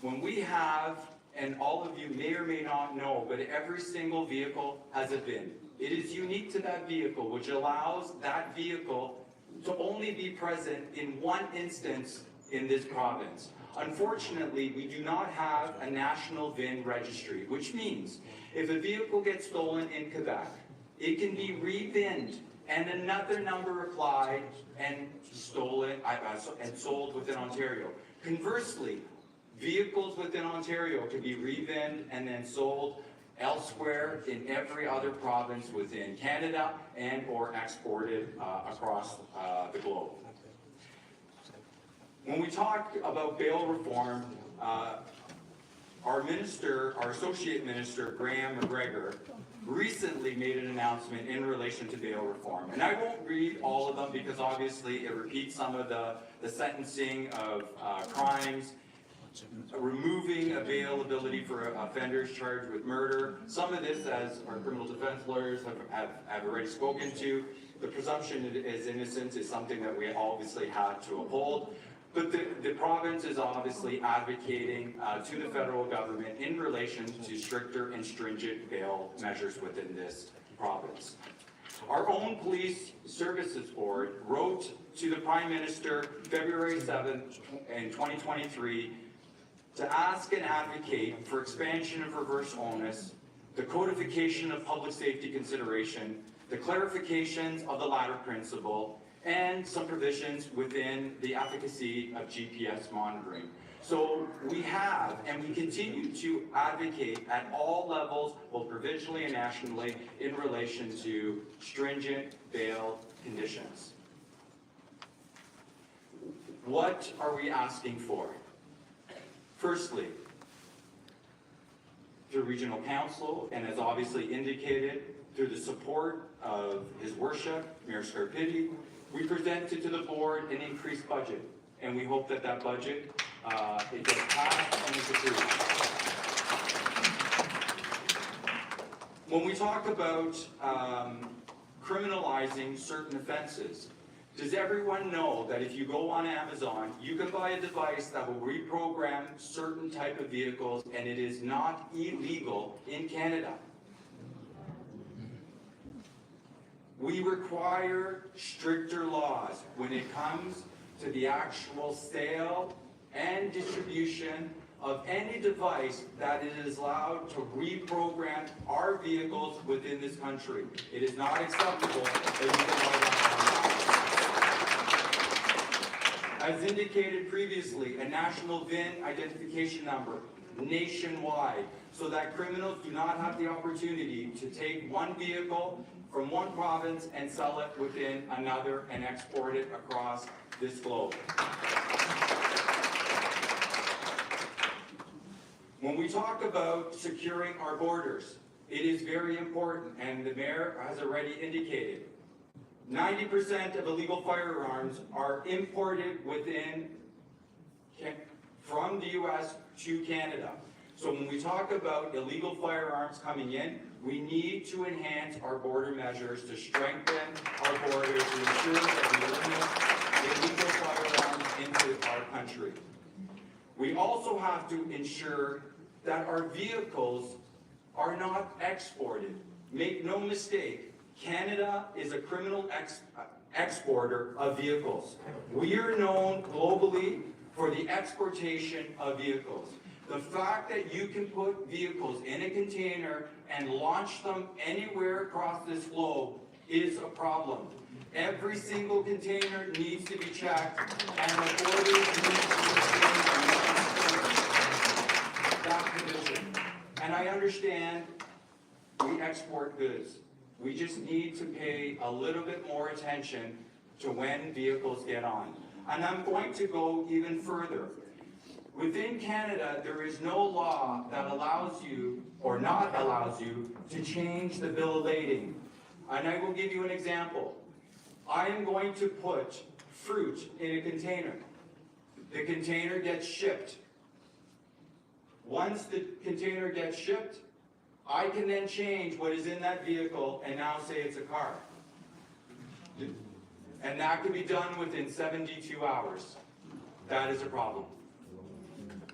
when we have, and all of you may or may not know, but every single vehicle has a VIN. It is unique to that vehicle, which allows that vehicle to only be present in one instance in this province. Unfortunately, we do not have a national VIN registry, which means if a vehicle gets stolen in Quebec, it can be re-VINed and another number applied and stolen and sold within Ontario. Conversely, vehicles within Ontario can be re-VINed and then sold elsewhere in every other province within Canada and or exported across the globe. When we talk about bail reform, our Associate Minister, Graham McGregor, recently made an announcement in relation to bail reform. And I won't read all of them because obviously it repeats some of the sentencing of crimes, removing availability for offenders charged with murder. Some of this, as our criminal defense lawyers have already spoken to, the presumption is innocence is something that we obviously have to uphold. But the province is obviously advocating to the federal government in relation to stricter and stringent bail measures within this province. Our own Police Services Board wrote to the Prime Minister February 7th in 2023 to ask and advocate for expansion of reverse onus, the codification of public safety consideration, the clarifications of the latter principle, and some provisions within the efficacy of GPS monitoring. So we have and we continue to advocate at all levels, both provincially and nationally, in relation to stringent bail conditions. What are we asking for? Firstly, through Regional Council, and as obviously indicated, through the support of His Worship, Mayor Scarpitti, we presented to the board an increased budget, and we hope that that budget it gets passed and is approved. When we talk about criminalizing certain offenses, does everyone know that if you go on Amazon, you can buy a device that will reprogram certain type of vehicles, and it is not illegal in Canada? We require stricter laws when it comes to the actual sale and distribution of any device that it is allowed to reprogram our vehicles within this country. It is not acceptable that you can buy that online. As indicated previously, a national VIN identification number nationwide, so that criminals do not have the opportunity to take one vehicle from one province and sell it within another and export it across this globe. When we talk about securing our borders, it is very important, and the Mayor has already indicated, 90% of illegal firearms are imported from the U.S. to Canada. So when we talk about illegal firearms coming in, we need to enhance our border measures to strengthen our borders to ensure that we limit illegal firearms into our country. We also have to ensure that our vehicles are not exported. Make no mistake, Canada is a criminal exporter of vehicles. We are known globally for the exportation of vehicles. The fact that you can put vehicles in a container and launch them anywhere across this globe is a problem. Every single container needs to be checked, and the borders need to be that condition. And I understand we export goods. We just need to pay a little bit more attention to when vehicles get on. And I'm going to go even further. Within Canada, there is no law that allows you, or not allows you, to change the bill of lading. And I will give you an example. I am going to put fruit in a container. The container gets shipped. Once the container gets shipped, I can then change what is in that vehicle and now say it's a car. And that can be done within 72 hours. That is a problem.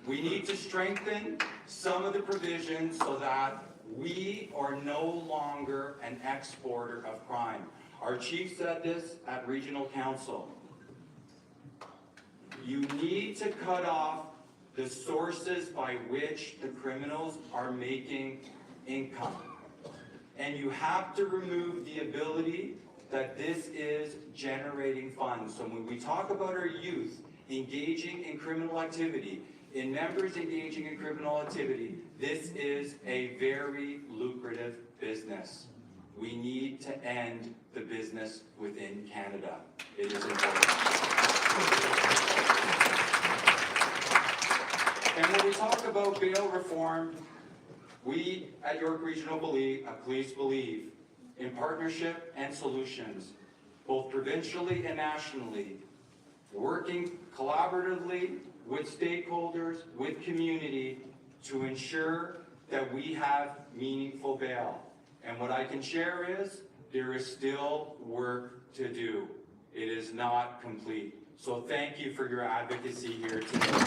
We need to strengthen some of the provisions so that we are no longer an exporter of crime. Our chief said this at regional council. You need to cut off the sources by which the criminals are making income. And you have to remove the ability that this is generating funds. So when we talk about our youth engaging in criminal activity, in members engaging in criminal activity, this is a very lucrative business. We need to end the business within Canada. It is important. And when we talk about bail reform, we at York Regional Police believe in partnership and solutions, both provincially and nationally, working collaboratively with stakeholders, with community, to ensure that we have meaningful bail. And what I can share is, there is still work to do. It is not complete. So thank you for your advocacy here today.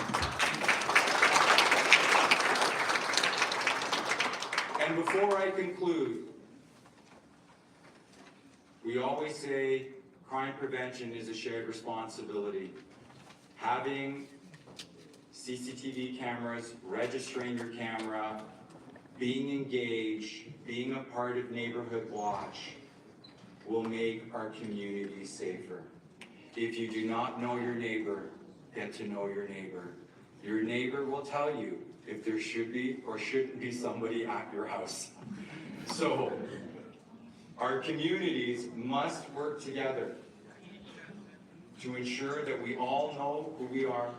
And before I conclude, we always say crime prevention is a shared responsibility. Having CCTV cameras, registering your camera, being engaged, being a part of Neighborhood Watch will make our community safer. If you do not know your neighbor, get to know your neighbor. Your neighbor will tell you if there should be or shouldn't be somebody at your house. So, our communities must work together to ensure that we all know who we are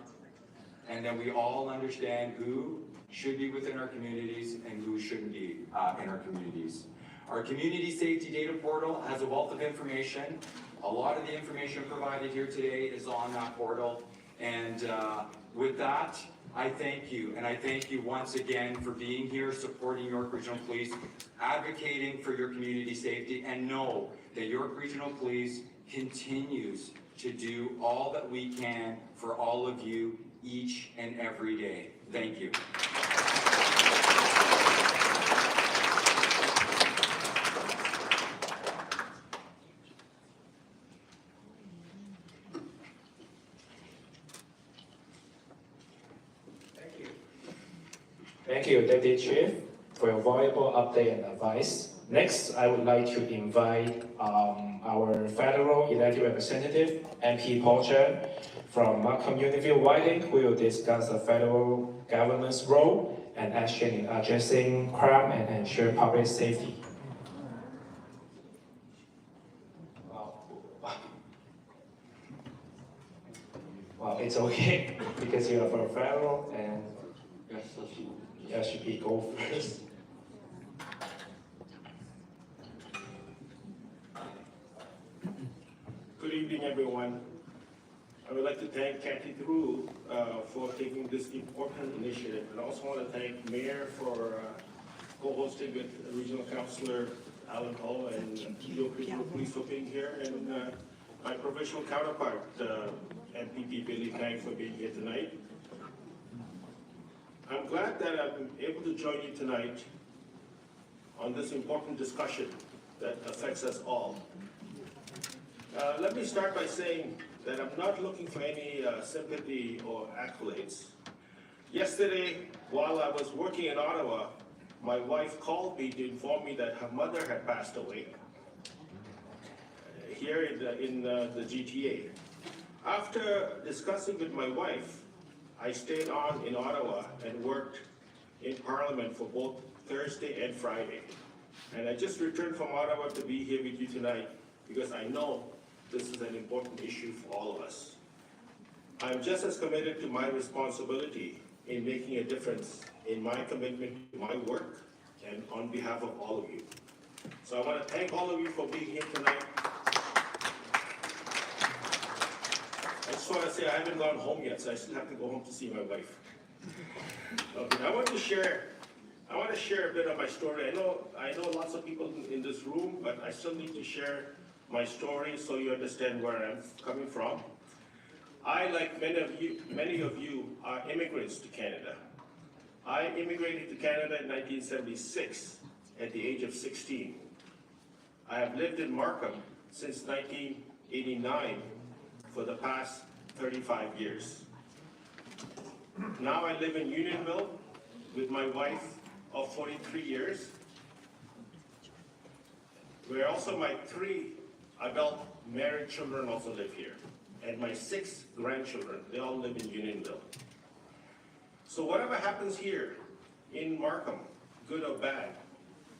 and that we all understand who should be within our communities and who shouldn't be in our communities. Our community safety data portal has a wealth of information. A lot of the information provided here today is on that portal. And with that, I thank you. And I thank you once again for being here, supporting York Regional Police, advocating for your community safety, and know that York Regional Police continues to do all that we can for all of you each and every day. Thank you. Thank you, Deputy Chief, for your valuable update and advice. Next, I would like to invite our federal elected representative, MP Paul Chen, from Markham Unionville Whiting, who will discuss the federal government's role and action in addressing crime and ensure public safety. Well, it's okay, because you are from federal, and you should be go first. Good evening, everyone. I would like to thank Kathy Drew for taking this important initiative, and I also want to thank Mayor for co-hosting with Regional Councillor Alan Ho and York Regional Police for being here, and my provincial counterpart, MPP Billy Tang, for being here tonight. I'm glad that I'm able to join you tonight on this important discussion that affects us all. Let me start by saying that I'm not looking for any sympathy or accolades. Yesterday, while I was working in Ottawa, my wife called me to inform me that her mother had passed away here in the GTA. After discussing with my wife, I stayed on in Ottawa and worked in Parliament for both Thursday and Friday. And I just returned from Ottawa to be here with you tonight because I know this is an important issue for all of us. I'm just as committed to my responsibility in making a difference in my commitment to my work and on behalf of all of you. So I want to thank all of you for being here tonight. I just want to say I haven't gone home yet, so I still have to go home to see my wife. Okay, I want to share I want to share a bit of my story. I know lots of people in this room, but I still need to share my story so you understand where I'm coming from. I, like many of you, are immigrants to Canada. I immigrated to Canada in 1976 at the age of 16. I have lived in Markham since 1989 for the past 35 years. Now I live in Unionville with my wife of 43 years. Where also my 3 adult married children also live here. And my 6 grandchildren, they all live in Unionville. So whatever happens here in Markham, good or bad,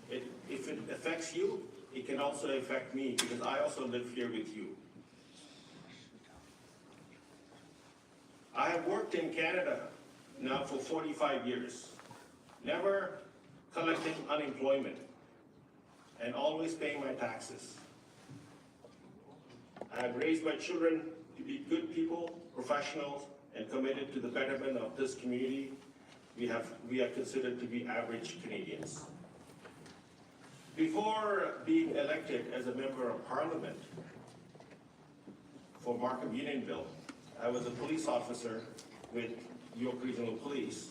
if it affects you, it can also affect me because I also live here with you. I have worked in Canada now for 45 years, never collecting unemployment and always paying my taxes. I have raised my children to be good people, professionals, and committed to the betterment of this community. We are considered to be average Canadians. Before being elected as a member of Parliament for Markham Unionville, I was a police officer with York Regional Police,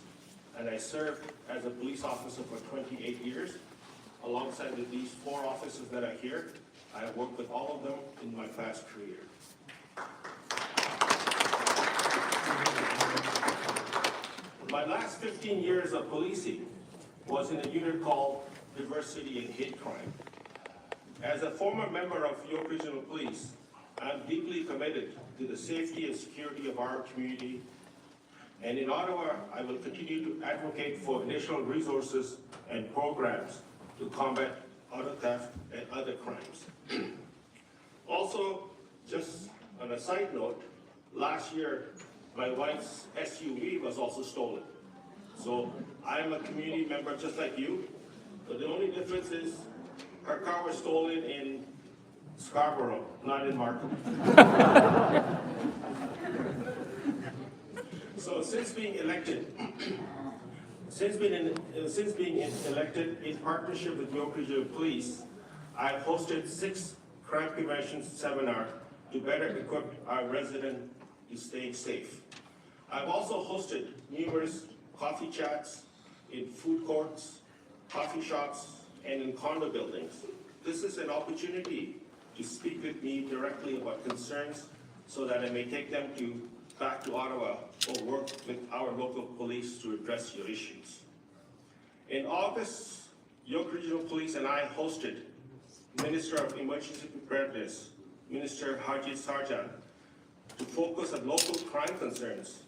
and I served as a police officer for 28 years. Alongside with these 4 officers that are here, I have worked with all of them in my past career. My last 15 years of policing was in a unit called Diversity and Hate Crime. As a former member of York Regional Police, I'm deeply committed to the safety and security of our community. And in Ottawa, I will continue to advocate for additional resources and programs to combat auto theft and other crimes. Also, just on a side note, last year, my wife's SUV was also stolen. So I'm a community member just like you, but the only difference is her car was stolen in Scarborough, not in Markham. So since being elected, in partnership with York Regional Police, I've hosted 6 crime prevention seminars to better equip our residents to stay safe. I've also hosted numerous coffee chats in food courts, coffee shops, and in condo buildings. This is an opportunity to speak with me directly about concerns so that I may take them back to Ottawa or work with our local police to address your issues. In August, York Regional Police and I hosted Minister of Emergency Preparedness, Minister Harjit Sarjan, to focus on local crime concerns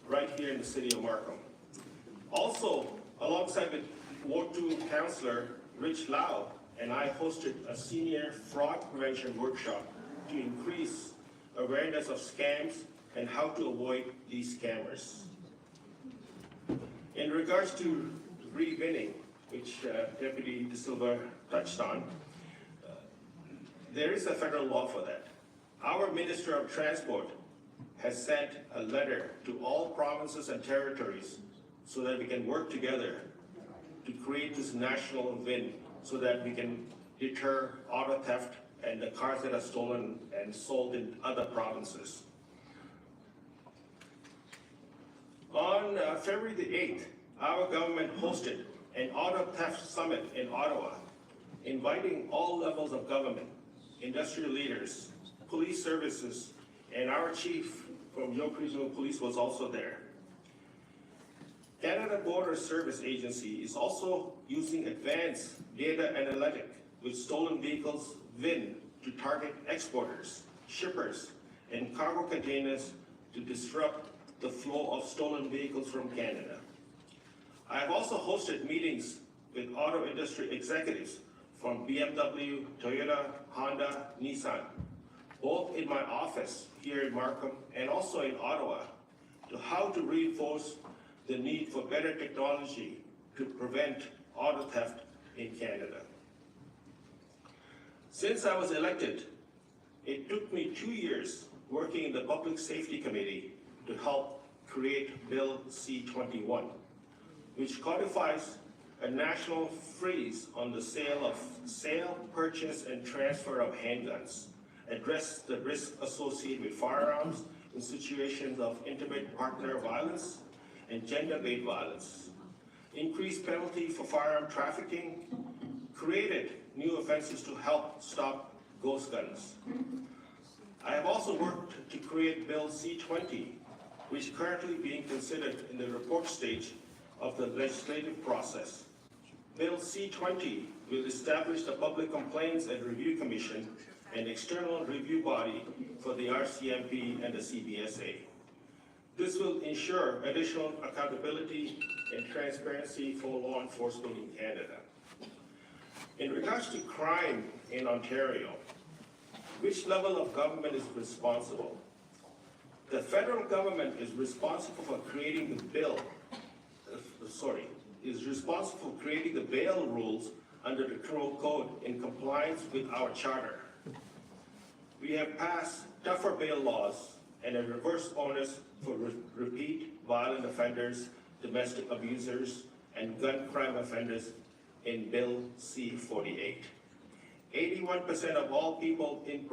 right here in the city of Markham. Also, alongside with Ward 2 Councillor Rich Lau and I hosted a senior fraud prevention workshop to increase awareness of scams and how to avoid these scammers. In regards to re-winning, which Deputy De Silva touched on, there is a federal law for that. Our Minister of Transport has sent a letter to all provinces and territories so that we can work together to create this national win so that we can deter auto theft and the cars that are stolen and sold in other provinces. On February the 8th, our government hosted an auto theft summit in Ottawa, inviting all levels of government, industrial leaders, police services, and our chief from York Regional Police was also there. Canada Border Service Agency is also using advanced data analytic with stolen vehicles VIN to target exporters, shippers, and cargo containers to disrupt the flow of stolen vehicles from Canada. I have also hosted meetings with auto industry executives from BMW, Toyota, Honda, Nissan, both in my office here in Markham and also in Ottawa, to how to reinforce the need for better technology to prevent auto theft in Canada. Since I was elected, it took me 2 years working in the Public Safety Committee to help create Bill C-21, which codifies a national freeze on the sale, purchase, and transfer of handguns, address the risk associated with firearms in situations of intimate partner violence and gender-based violence, increase penalty for firearm trafficking, created new offenses to help stop ghost guns. I have also worked to create Bill C-20, which is currently being considered in the report stage of the legislative process. Bill C-20 will establish the Public Complaints and Review Commission, an external review body for the RCMP and the CBSA. This will ensure additional accountability and transparency for law enforcement in Canada. In regards to crime in Ontario, which level of government is responsible? The federal government is responsible for creating the bail rules under the criminal code in compliance with our charter. We have passed tougher bail laws and a reverse onus for repeat violent offenders, domestic abusers, and gun crime offenders in Bill C-48. 81% of all people in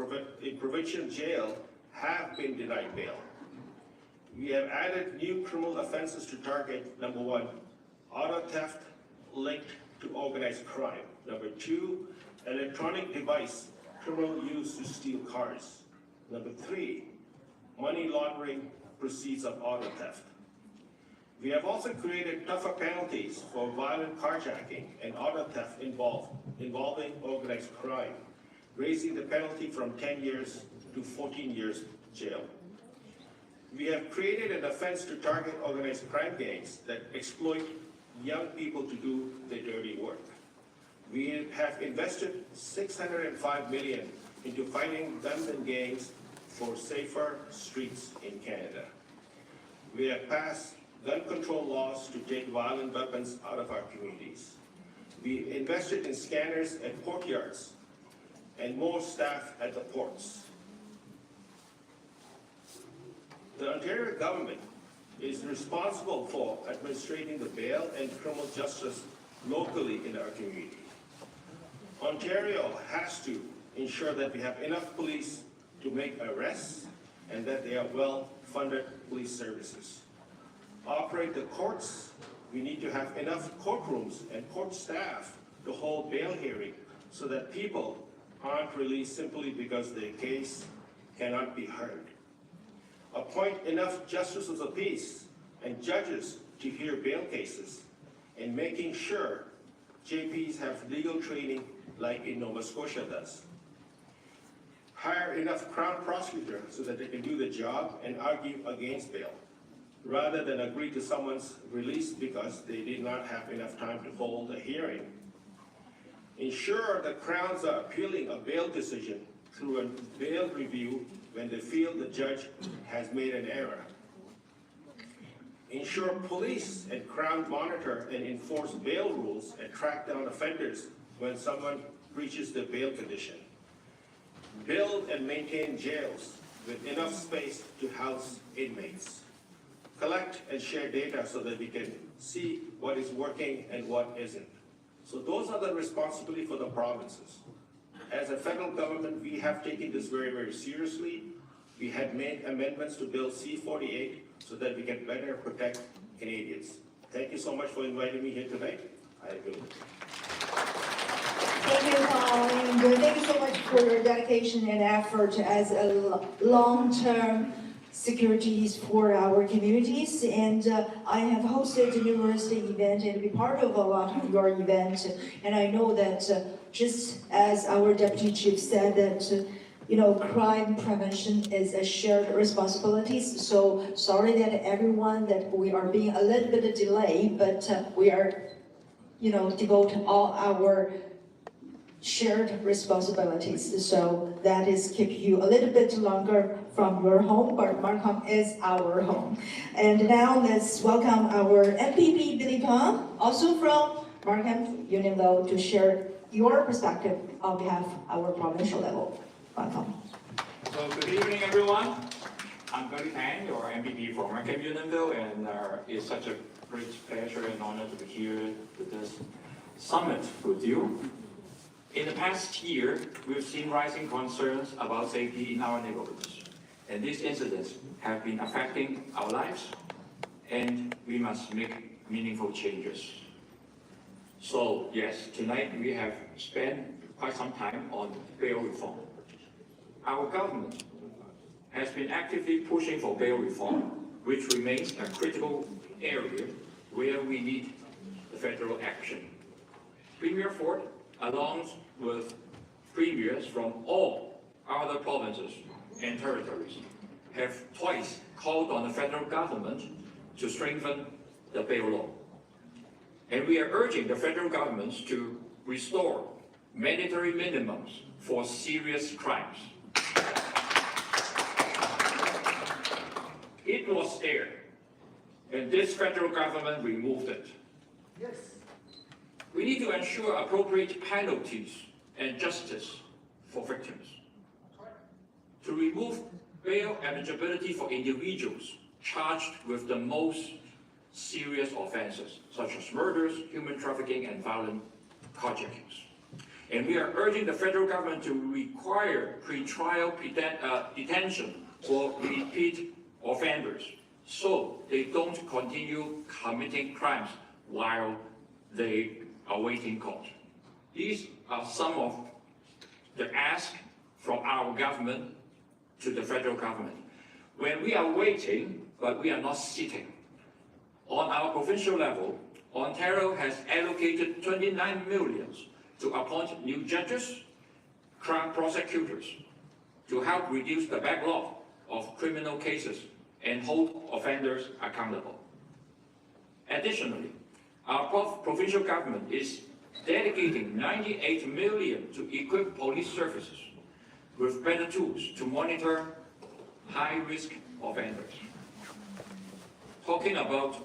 provincial jail have been denied bail. We have added new criminal offenses to target, number 1, auto theft linked to organized crime. Number 2, electronic device criminal use to steal cars. Number 3, money laundering proceeds of auto theft. We have also created tougher penalties for violent carjacking and auto theft involving organized crime, raising the penalty from 10 years to 14 years jail. We have created an offense to target organized crime gangs that exploit young people to do their dirty work. We have invested $605 million into fighting guns and gangs for safer streets in Canada. We have passed gun control laws to take violent weapons out of our communities. We invested in scanners at courtyards and more staff at the ports. The Ontario government is responsible for administrating the bail and criminal justice locally in our community. Ontario has to ensure that we have enough police to make arrests and that they are well-funded police services. Operate the courts, we need to have enough courtrooms and court staff to hold bail hearing so that people aren't released simply because their case cannot be heard. Appoint enough justices of peace and judges to hear bail cases, and making sure JPs have legal training like in Nova Scotia does. Hire enough Crown prosecutors so that they can do the job and argue against bail, rather than agree to someone's release because they did not have enough time to hold a hearing. Ensure the Crowns are appealing a bail decision through a bail review when they feel the judge has made an error. Ensure police and Crown monitor and enforce bail rules and track down offenders when someone breaches the bail condition. Build and maintain jails with enough space to house inmates. Collect and share data so that we can see what is working and what isn't. So those are the responsibility for the provinces. As a federal government, we have taken this very, very seriously. We had made amendments to Bill C-48 so that we can better protect Canadians. Thank you so much for inviting me here tonight. I will. Thank you, Paul, and thank you so much for your dedication and effort as a long-term securities for our communities. And I have hosted numerous events and be part of a lot of your events. And I know that just as our Deputy Chief said that crime prevention is a shared responsibility. So sorry that everyone that we are being a little bit delayed, but we are, devote all our shared responsibilities. So that is keep you a little bit longer from your home, but Markham is our home. And now let's welcome our MPP Billy Pang, also from Markham Unionville, to share your perspective on behalf of our provincial level. Welcome. So good evening, everyone. I'm Billy Pang, your MPP for Markham Unionville, and it's such a great pleasure and honor to be here with this summit with you. In the past year, we've seen rising concerns about safety in our neighborhoods. And these incidents have been affecting our lives, and we must make meaningful changes. So yes, tonight we have spent quite some time on bail reform. Our government has been actively pushing for bail reform, which remains a critical area where we need the federal action. Premier Ford, along with premiers from all other provinces and territories, have twice called on the federal government to strengthen the bail law. And we are urging the federal governments to restore mandatory minimums for serious crimes. It was there, and this federal government removed it. Yes. We need to ensure appropriate penalties and justice for victims. To remove bail eligibility for individuals charged with the most serious offenses, such as murders, human trafficking, and violent carjackings. And we are urging the federal government to require pre-trial detention for repeat offenders, so they don't continue committing crimes while they are waiting court. These are some of the asks from our government to the federal government. When we are waiting, but we are not sitting. On our provincial level, Ontario has allocated 29 million to appoint new judges, crown prosecutors, to help reduce the backlog of criminal cases and hold offenders accountable. Additionally, our provincial government is dedicating 98 million to equip police services with better tools to monitor high-risk offenders. Talking about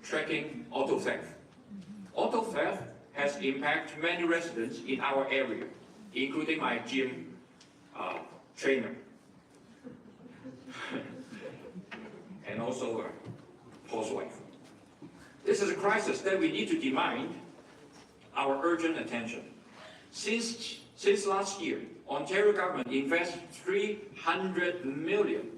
tracking auto theft. Auto theft has impacted many residents in our area, including my gym trainer, and also Paul's wife. This is a crisis that we need to demand our urgent attention. Since last year, Ontario government invests 300 million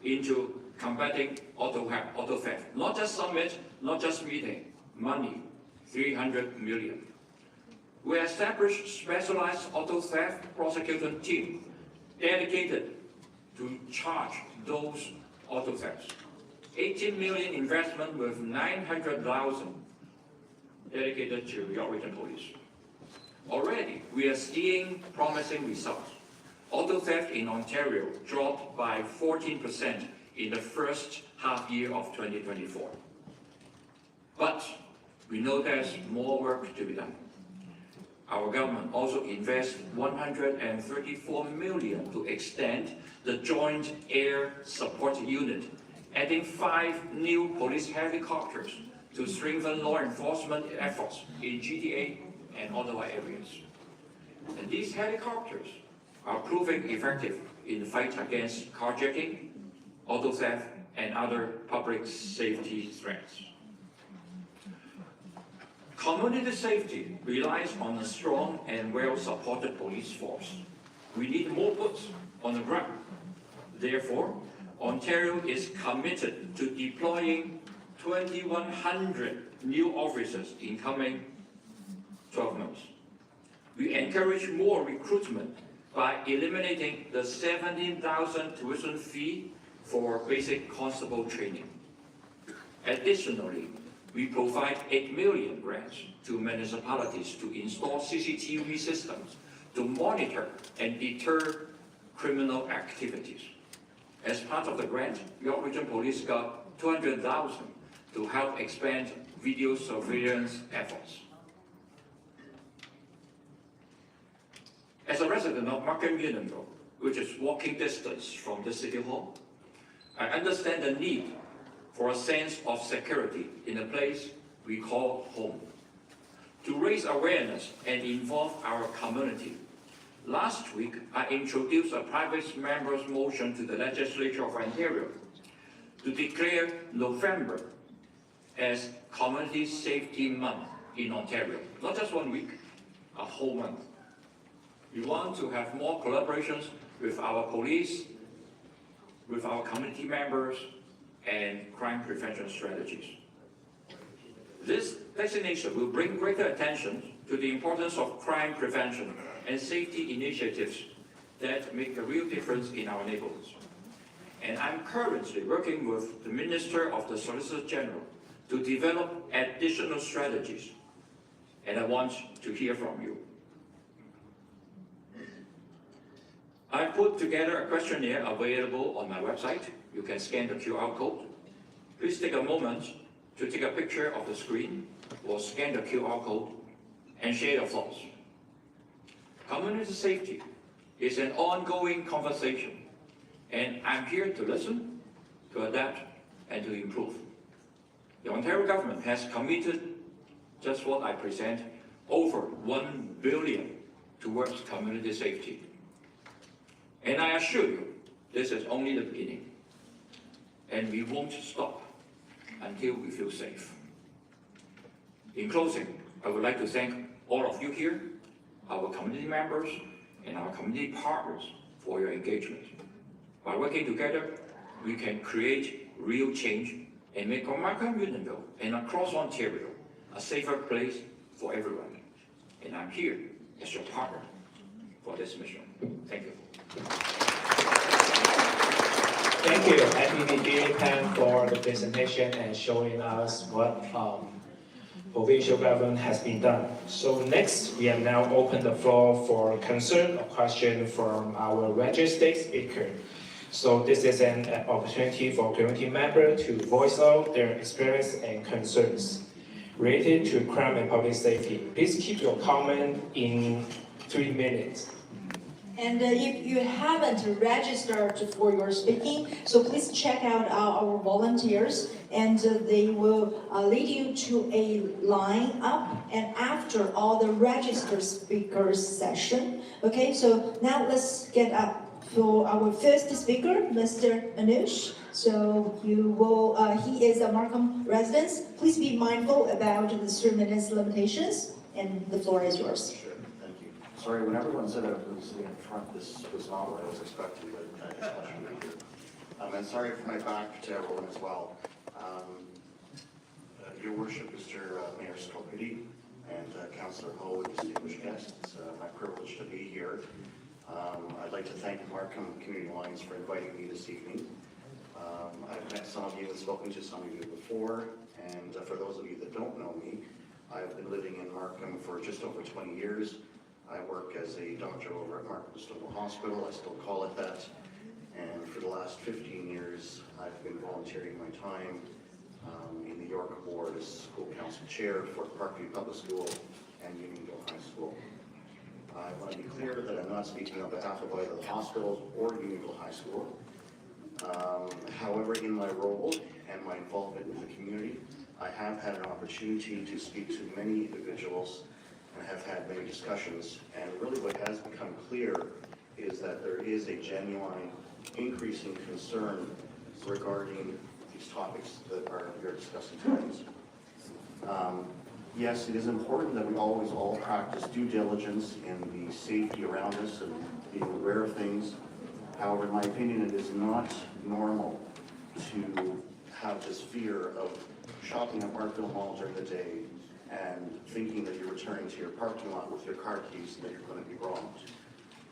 into combating auto theft. Not just summit, not just meeting, money, 300 million. We established specialized auto theft prosecution team dedicated to charge those auto thefts. 18 million investment with 900,000 dedicated to York Region Police. Already, we are seeing promising results. Auto theft in Ontario dropped by 14% in the first half year of 2024. But we know there's more work to be done. Our government also invests 134 million to extend the Joint Air Support Unit, adding 5 new police helicopters to strengthen law enforcement efforts in GTA and Ottawa areas. And these helicopters are proving effective in the fight against carjacking, auto theft, and other public safety threats. Community safety relies on a strong and well-supported police force. We need more boots on the ground. Therefore, Ontario is committed to deploying 2,100 new officers in coming 12 months. We encourage more recruitment by eliminating the 17,000 tuition fee for basic constable training. Additionally, we provide 8 million grants to municipalities to install CCTV systems to monitor and deter criminal activities. As part of the grant, York Region Police got 200,000 to help expand video surveillance efforts. As a resident of Markham Unionville, which is walking distance from the City Hall, I understand the need for a sense of security in a place we call home. To raise awareness and involve our community, last week I introduced a private member's motion to the Legislature of Ontario to declare November as Community Safety Month in Ontario. Not just 1 week, a whole month. We want to have more collaborations with our police, with our community members, and crime prevention strategies. This designation will bring greater attention to the importance of crime prevention and safety initiatives that make a real difference in our neighborhoods. And I'm currently working with the Minister of the Solicitor General to develop additional strategies. And I want to hear from you. I put together a questionnaire available on my website. You can scan the QR code. Please take a moment to take a picture of the screen or scan the QR code and share your thoughts. Community safety is an ongoing conversation, and I'm here to listen, to adapt, and to improve. The Ontario government has committed just what I present, over $1 billion towards community safety. And I assure you, this is only the beginning. And we won't stop until we feel safe. In closing, I would like to thank all of you here, our community members, and our community partners for your engagement. By working together, we can create real change and make Markham, Unionville, and across Ontario a safer place for everyone. And I'm here as your partner for this mission. Thank you. Thank you, MPPG Pam, for the presentation and showing us what provincial government has been done. So next, we have now opened the floor for concern or question from our registered speaker. So this is an opportunity for community members to voice out their experience and concerns related to crime and public safety. Please keep your comment in 3 minutes. And if you haven't registered for your speaking, so please check out our volunteers, and they will lead you to a line up, and after all the registered speakers session. Okay, so now let's get up for our first speaker, Mr. Anush. So you will, he is a Markham resident. Please be mindful about the 3 minutes limitations, and the floor is yours. Sure, thank you. Sorry, when everyone said I was sitting in front, this was not what I was expecting, but it's pleasure to be here. And sorry for my back to everyone as well. Your Worship, Mr. Mayor Scopity, and Councillor Ho, and distinguished guests, it's my privilege to be here. I'd like to thank Markham Community Alliance for inviting me this evening. I've met some of you and spoken to some of you before, and for those of you that don't know me, I've been living in Markham for just over 20 years. I work as a doctor over at Markham Stouffville Hospital, I still call it that, and for the last 15 years, I've been volunteering my time in the York Ward as school council chair for Parkview Public School and Unionville High School. I want to be clear that I'm not speaking on behalf of either the hospital or Unionville High School. However, in my role and my involvement with the community, I have had an opportunity to speak to many individuals and have had many discussions. And really what has become clear is that there is a genuine increasing concern regarding these topics that we are discussing tonight. Yes, it is important that we always all practice due diligence in the safety around us and being aware of things. However, in my opinion, it is not normal to have this fear of shopping at Markville Mall during the day and thinking that you're returning to your parking lot with your car keys and that you're going to be robbed.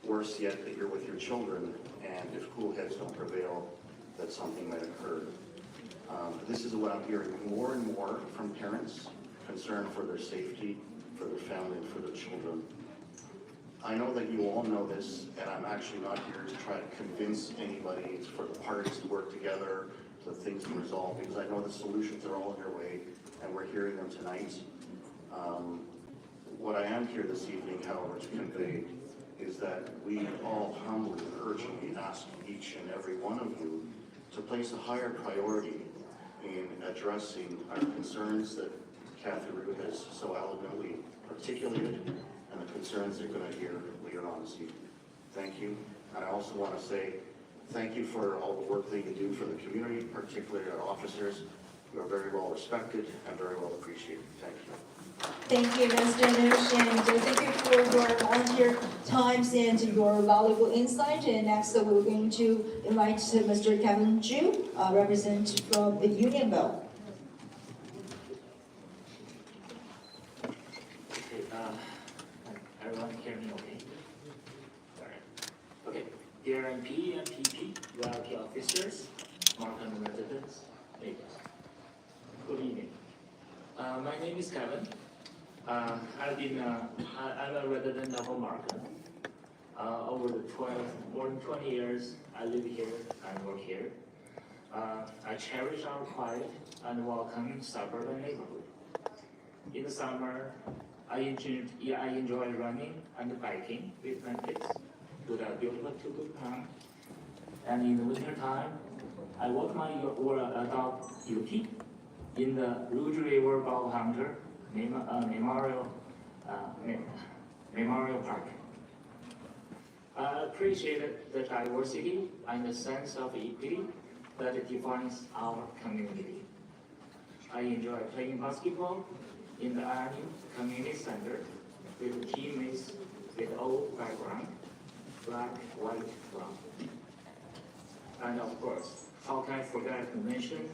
Worse yet, that you're with your children, and if cool heads don't prevail, that something might occur. This is what I'm hearing more and more from parents, concerned for their safety, for their family, and for their children. I know that you all know this, and I'm actually not here to try to convince anybody. It's for the parties to work together so that things can resolve, because I know the solutions are all underway, and we're hearing them tonight. What I am here this evening, however, to convey is that we all humbly and urgently ask each and every one of you to place a higher priority in addressing our concerns that Kathy Rue has so eloquently articulated, and the concerns they're going to hear later on this evening. Thank you. And I also want to say thank you for all the work that you do for the community, particularly our officers. You are very well respected and very well appreciated. Thank you. Thank you, Mr. Nush, and thank you for your volunteer times and your valuable insight. And next, we're going to invite Mr. Kevin Ju, representative from Unionville. Everyone hear me okay? All right. Okay. Dear MP and PP, VIP officers, Markham residents, neighbors. Good evening. My name is Kevin. I'm a resident of Markham. Over more than 20 years, I live here and work here. I cherish our quiet and welcome suburban neighborhood. In the summer, I enjoy running and biking with my kids to the beautiful Tugu Town. And in the winter time, I walk my dog Yuki in the Rouge River Bow Hunter Memorial Park. I appreciate the diversity and the sense of equity that defines our community. I enjoy playing basketball in the Avenue Community Center with teammates with old background, black, white, brown. And of course, how can I forget to mention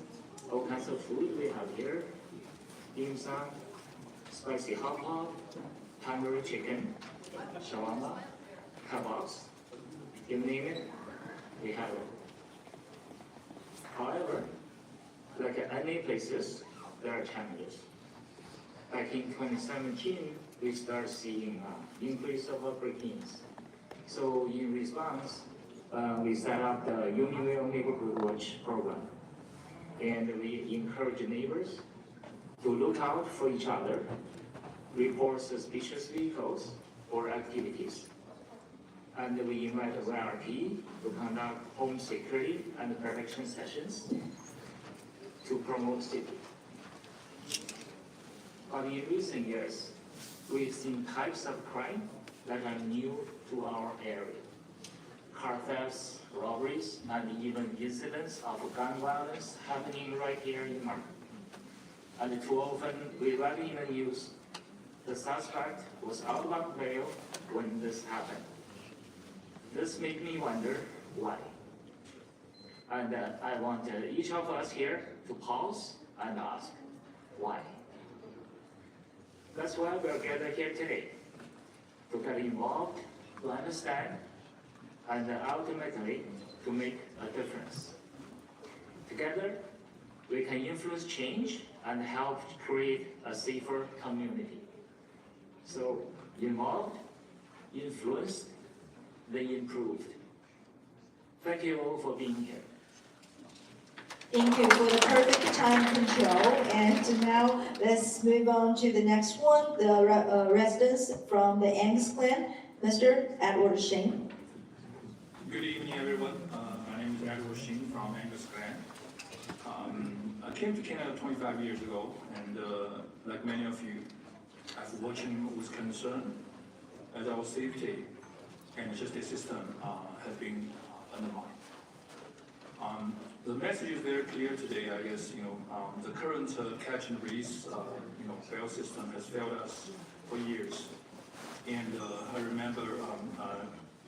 all kinds of food we have here? Dim sum, spicy hot pot, tandoori chicken, shawarma, kebabs, you name it, we have it. However, like any places, there are challenges. Back in 2017, we started seeing increase of break-ins. So in response, we set up the Unionville Neighborhood Watch program. And we encourage neighbors to look out for each other, report suspicious vehicles or activities. And we invite a VIP to conduct home security and protection sessions to promote safety. But in recent years, we've seen types of crime that are new to our area. Car thefts, robberies, and even incidents of gun violence happening right here in Markham. And too often, we read in the news, the suspect was out on bail when this happened. This makes me wonder why. And I want each of us here to pause and ask, why? That's why we're gathered here today, to get involved, to understand, and ultimately to make a difference. Together, we can influence change and help create a safer community. So, involved, influenced, then improved. Thank you all for being here. Thank you for the perfect time control. And now let's move on to the next one, the residents from the Angus clan, Mr. Edward Shing. Good evening, everyone. My name is Edward Shing from Angus clan. I came to Canada 25 years ago, and like many of you, I've been watching with concern as our safety and justice system has been undermined. The message is very clear today. I guess the current catch and release bail system has failed us for years. And I remember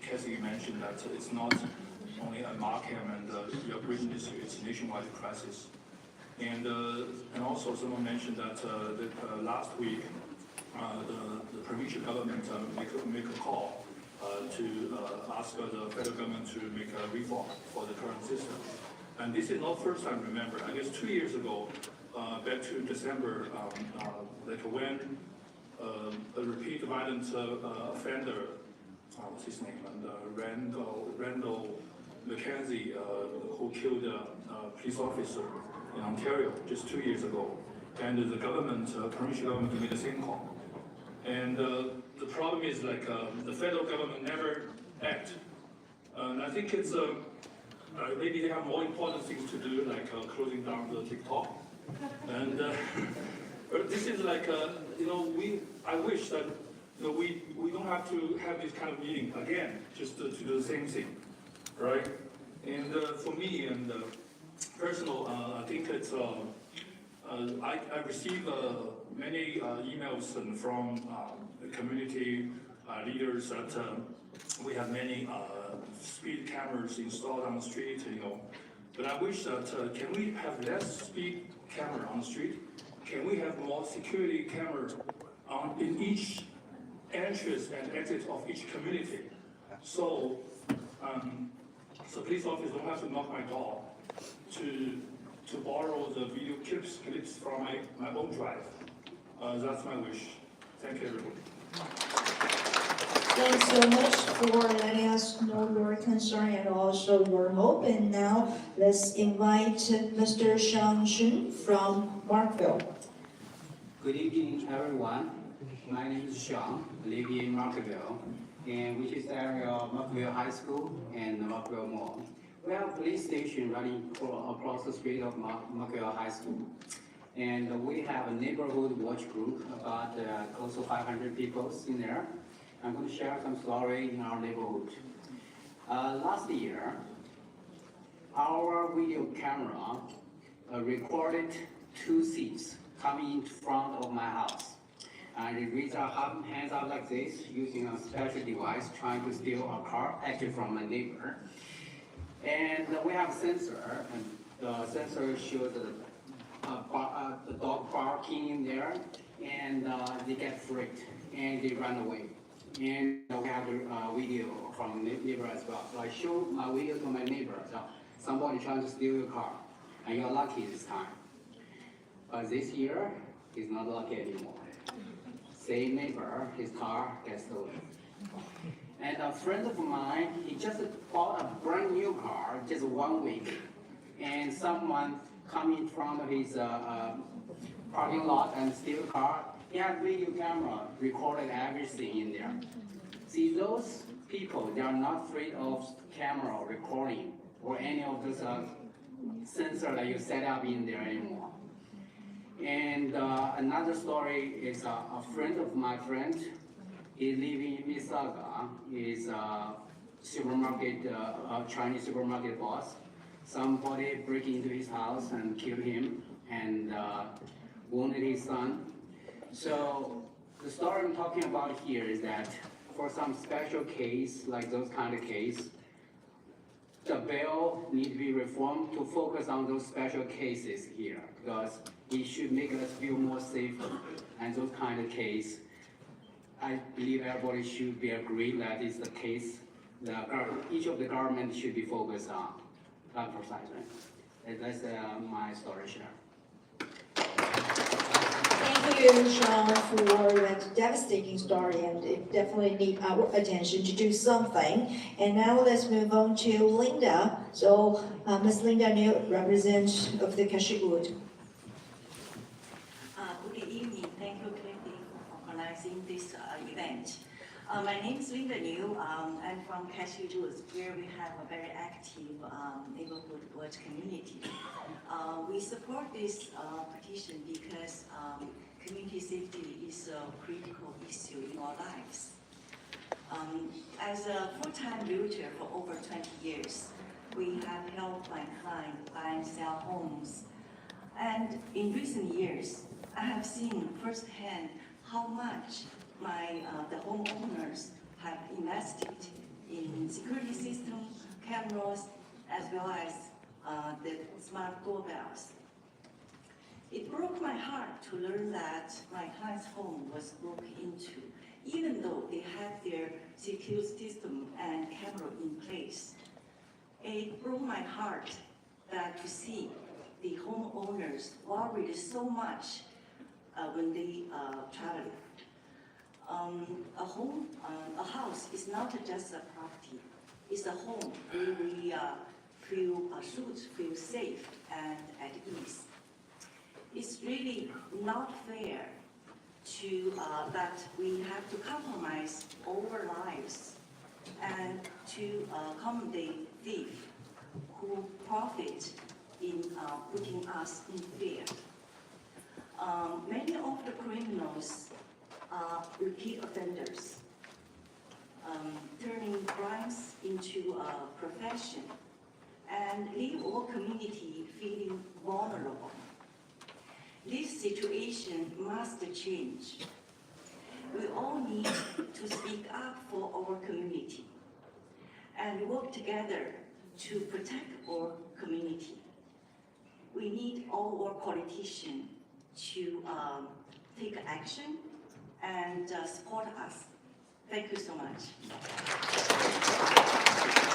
Cassie mentioned that it's not only a Markham and your Britain issue; it's a nationwide crisis. And also someone mentioned that last week the provincial government make a call to ask the federal government to make a reform for the current system. And this is not first time, remember. I guess 2 years ago, back to December, when a repeat violent offender, what's his name, and Randall McKenzie, who killed a police officer in Ontario just 2 years ago. And the government, provincial government made the same call. And the problem is the federal government never act. And I think it's maybe they have more important things to do, like closing down the TikTok. And but this is I wish that we don't have to have this kind of meeting again, just to do the same thing, right? And for me and personal, I think it's I received many emails from community leaders that we have many speed cameras installed on the street, But I wish that can we have less speed camera on the street? Can we have more security cameras in each entrance and exit of each community? So police officers don't have to knock my door to borrow the video clips from my own drive. That's my wish. Thank you, everyone. Thanks so much for letting us know your concern and also your hope. And now let's invite Mr. Shang Xun from Markville. Good evening, everyone. My name is Sean, live in Markville, and which is the area of Markville High School and Markville Mall. We have a police station running across the street of Markville High School. And we have a neighborhood watch group, about close to 500 people in there. I'm going to share some story in our neighborhood. Last year, our video camera recorded 2 thieves coming in front of my house. And they raised their hands up like this, using a special device, trying to steal a car, actually from my neighbor. And we have a sensor, and the sensor shows the dog barking in there, and they get freaked, and they run away. And we have a video from neighbor as well. So I showed my video to my neighbor. So somebody trying to steal your car, and you're lucky this time. But this year, he's not lucky anymore. Same neighbor, his car gets stolen. And a friend of mine, he just bought a brand new car, just 1 week, and someone come in front of his parking lot and steal the car. He had video camera, recorded everything in there. See, those people, they are not afraid of camera recording or any of those sensor that you set up in there anymore. And another story is a friend of my friend. He lives in Mississauga. He's a supermarket, Chinese supermarket boss. Somebody break into his house and kill him and wounded his son. So the story I'm talking about here is that for some special case, like those kind of case, the bill needs to be reformed to focus on those special cases here, because it should make us feel more safer. And those kind of case, I believe everybody should be agreed that is the case. Each of the government should be focused on that precisely. That's my story share. Thank you, Sean, for that devastating story, and it definitely needs our attention to do something. And now let's move on to Linda. So, Ms. Linda New, representative of the Kashigud. Good evening. Thank you, Cliffy, for organizing this event. My name is Linda New. I'm from Kashigud, where we have a very active neighborhood watch community. We support this petition because community safety is a critical issue in our lives. As a full-time realtor for over 20 years, we have helped my client buy and sell homes. And in recent years, I have seen firsthand how much the homeowners have invested in security system, cameras, as well as the smart doorbells. It broke my heart to learn that my client's home was broken into, even though they had their security system and camera in place. It broke my heart to see the homeowners worried so much when they travel. A house is not just a property, it's a home where we feel safe and at ease. It's really not fair that we have to compromise our lives and to accommodate thieves who profit in putting us in fear. Many of the criminals are repeat offenders, turning crimes into a profession and leave our community feeling vulnerable. This situation must change. We all need to speak up for our community and work together to protect our community. We need all our politicians to take action and support us. Thank you so much.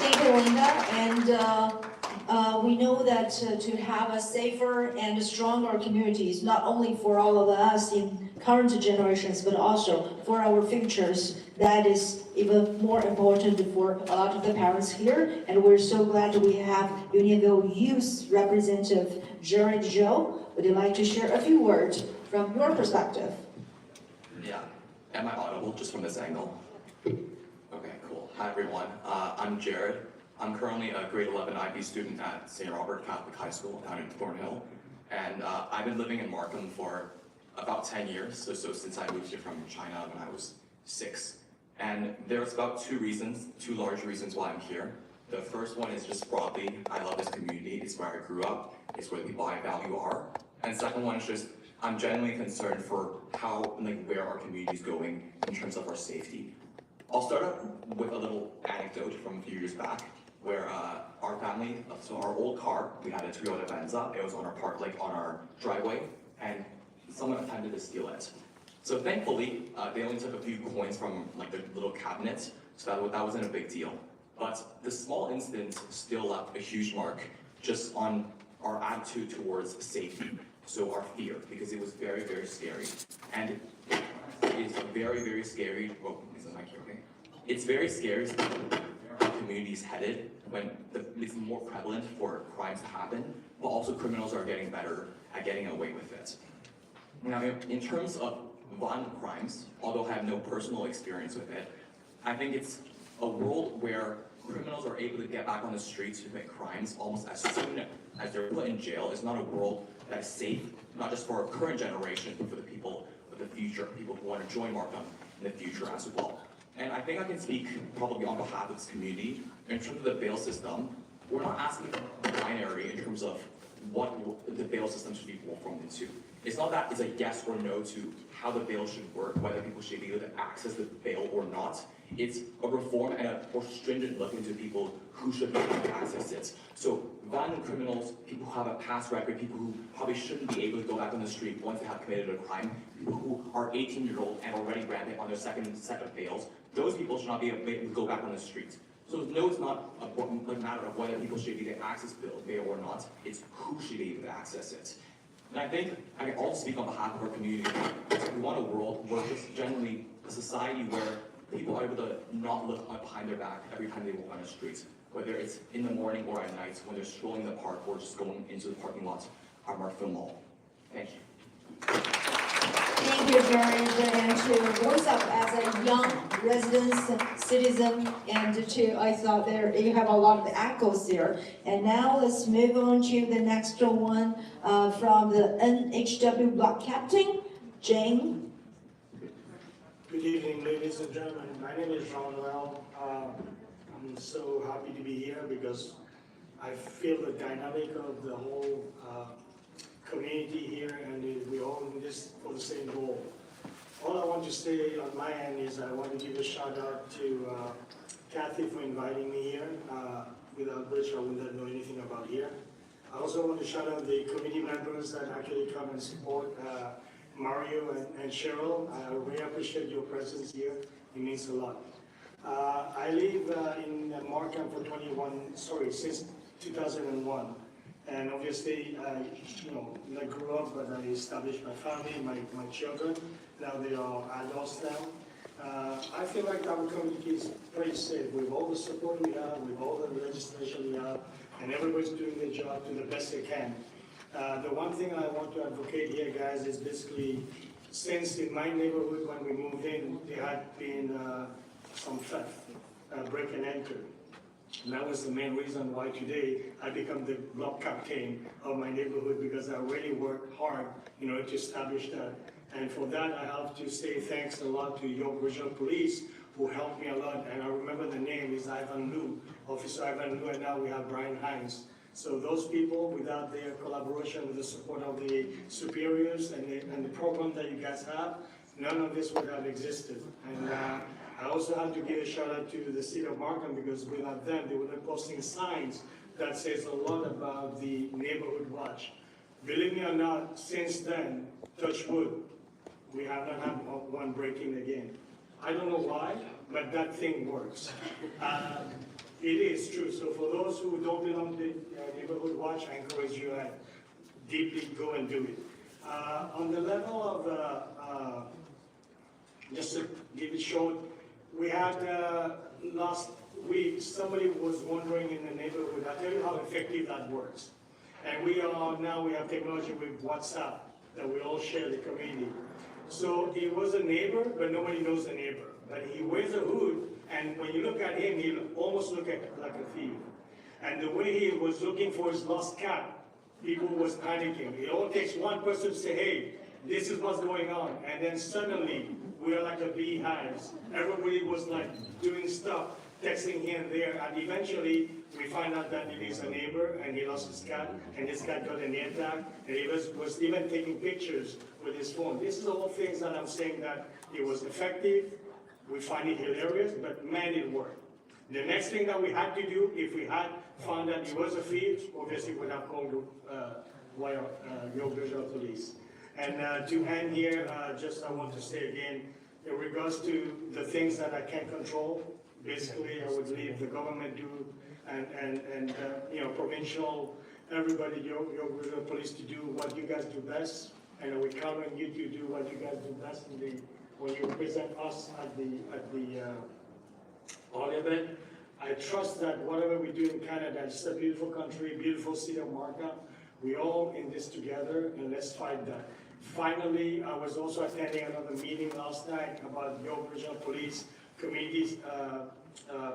Thank you, Linda. And we know that to have a safer and stronger communities, not only for all of us in current generations, but also for our futures, that is even more important for a lot of the parents here. And we're so glad we have Unionville Youth Representative Jared Joe. Would you like to share a few words from your perspective? Yeah. Am I audible just from this angle? Okay, cool. Hi, everyone. I'm Jared. I'm currently a grade 11 IB student at St. Robert Catholic High School down in Thornhill. And I've been living in Markham for about 10 years, so since I moved here from China when I was 6. And there's about two large reasons why I'm here. The first one is just broadly, I love this community. It's where I grew up. It's where the I value are. And second one is just, I'm genuinely concerned for where our community is going in terms of our safety. I'll start up with a little anecdote from a few years back, where our family, so our old car, we had a Toyota Venza. It was on our driveway, and someone attempted to steal it. So thankfully, they only took a few coins from the little cabinet, so that wasn't a big deal. But the small incident still left a huge mark just on our attitude towards safety. So our fear, because it was very, very scary. And it's very, very scary. Oh, is the mic here okay? It's very scary where our community is headed when it's more prevalent for crimes to happen, but also criminals are getting better at getting away with it. Now, in terms of violent crimes, although I have no personal experience with it, I think it's a world where criminals are able to get back on the streets to commit crimes almost as soon as they're put in jail. It's not a world that is safe, not just for our current generation, but for the people of the future, people who want to join Markham in the future as well. And I think I can speak probably on behalf of this community. In terms of the bail system, we're not asking for binary in terms of what the bail system should be formed into. It's not that it's a yes or no to how the bail should work, whether people should be able to access the bail or not. It's a reform and a more stringent look into people who should be able to access it. So violent criminals, people who have a past record, people who probably shouldn't be able to go back on the street once they have committed a crime, people who are 18-year-old and already granted on their second set of bails, those people should not be able to go back on the street. So no, it's not a matter of whether people should be able to access bail or not, it's who should be able to access it. And I think I can also speak on behalf of our community. We want a world where it's generally a society where people are able to not look behind their back every time they walk on the streets, whether it's in the morning or at night when they're strolling the park or just going into the parking lot at Markham Mall. Thank you. Thank you, Jared, and to voice up as a young resident, citizen, and I thought you have a lot of echoes there. And now let's move on to the next one from the NHW Block Captain, Jane. Good evening, ladies and gentlemen. My name is Jean-Noel. I'm so happy to be here because I feel the dynamic of the whole community here, and we're all in this for the same goal. All I want to say on my end is I want to give a shout out to Kathy for inviting me here, without which I wouldn't know anything about here. I also want to shout out the committee members that actually come and support Mario and Cheryl. I really appreciate your presence here. It means a lot. I live in Markham for since 2001. And obviously, I grew up, but I established my family, my children. Now they are adults now. I feel like our community is pretty safe with all the support we have, with all the legislation we have, and everybody's doing their job to the best they can. The one thing I want to advocate here, guys, is basically, since in my neighborhood when we moved in, there had been some theft, break and enter. And that was the main reason why today I become the block captain of my neighborhood, because I really worked hard, to establish that. And for that, I have to say thanks a lot to York Regional Police, who helped me a lot. And I remember the name is Ivan Liu, Officer Ivan Liu, and now we have Brian Hines. So those people, without their collaboration, with the support of the superiors and the program that you guys have, none of this would have existed. And I also have to give a shout out to the city of Markham, because without them, they would have posting signs that says a lot about the neighborhood watch. Believe me or not, since then, touch wood, we have not had one breaking again. I don't know why, but that thing works. It is true. So for those who don't belong to the neighborhood watch, I encourage you to deeply go and do it. On the level of, just to give it short, we had last week, somebody was wondering in the neighborhood, I'll tell you how effective that works. And we have technology with WhatsApp that we all share the community. So he was a neighbor, but nobody knows the neighbor. But he wears a hood, and when you look at him, he almost look like a thief. And the way he was looking for his lost cat, people was panicking. It all takes one person to say, hey, this is what's going on. And then suddenly, we are like a beehives. Everybody was like doing stuff, texting here and there, and eventually we find out that it is a neighbor and he lost his cat, and this cat got an ear tag, and he was even taking pictures with his phone. This is all things that I'm saying that it was effective. We find it hilarious, but man, it worked. The next thing that we had to do, if we had found that he was a thief, obviously we would have called York Regional Police. And to end here, just I want to say again, in regards to the things that I can't control, basically I would leave the government do, and provincial, everybody, your Regional Police to do what you guys do best, and we're counting you to do what you guys do best when you represent us at the Parliament. I trust that whatever we do in Canada, it's a beautiful country, beautiful city of Markham. We all in this together, and let's fight that. Finally, I was also attending another meeting last night about York Regional Police Communities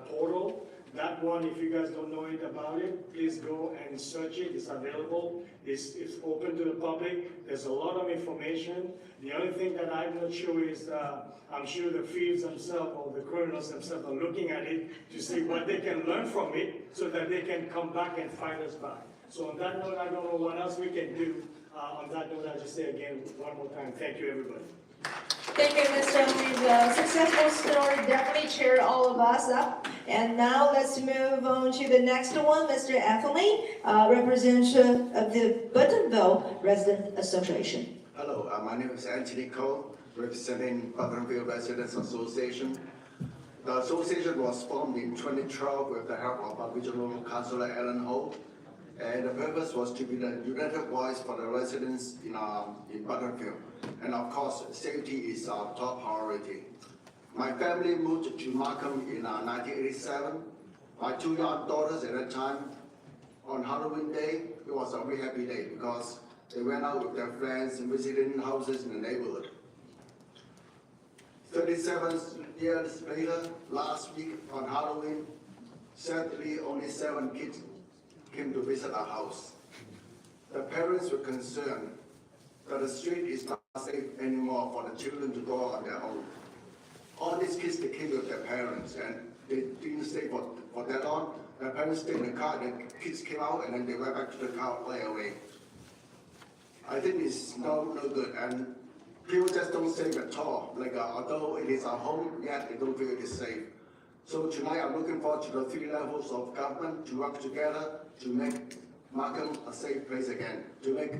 portal. That one, if you guys don't know about it, please go and search it. It's available. It's open to the public. There's a lot of information. The only thing that I'm not sure is, I'm sure the thieves themselves or the criminals themselves are looking at it to see what they can learn from it so that they can come back and fight us back. So on that note, I don't know what else we can do. On that note, I'll just say again one more time, thank you, everybody. Thank you, Mr. Lee. Successful story, definitely cheered all of us up. And now let's move on to the next one, Mr. Anthony, representative of the Buttonville Resident Association. Hello, my name is Anthony Cole, representing Buttonville Residents Association. The association was formed in 2012 with the help of Regional Councillor Alan Ho, and the purpose was to be the united voice for the residents in Buttonville. And of course, safety is our top priority. My family moved to Markham in 1987. My two young daughters at that time, on Halloween Day, it was a very happy day because they went out with their friends and visiting houses in the neighborhood. 37 years later, last week on Halloween, sadly only 7 kids came to visit our house. The parents were concerned that the street is not safe anymore for the children to go on their own. All these kids, they came with their parents, and they didn't stay for that long. Their parents stayed in the car, the kids came out, and then they went back to the car play away. I think it's no good, and people just don't save at all. Like, although it is our home, yet they don't feel it is safe. So tonight, I'm looking forward to the 3 levels of government to work together to make Markham a safe place again, to make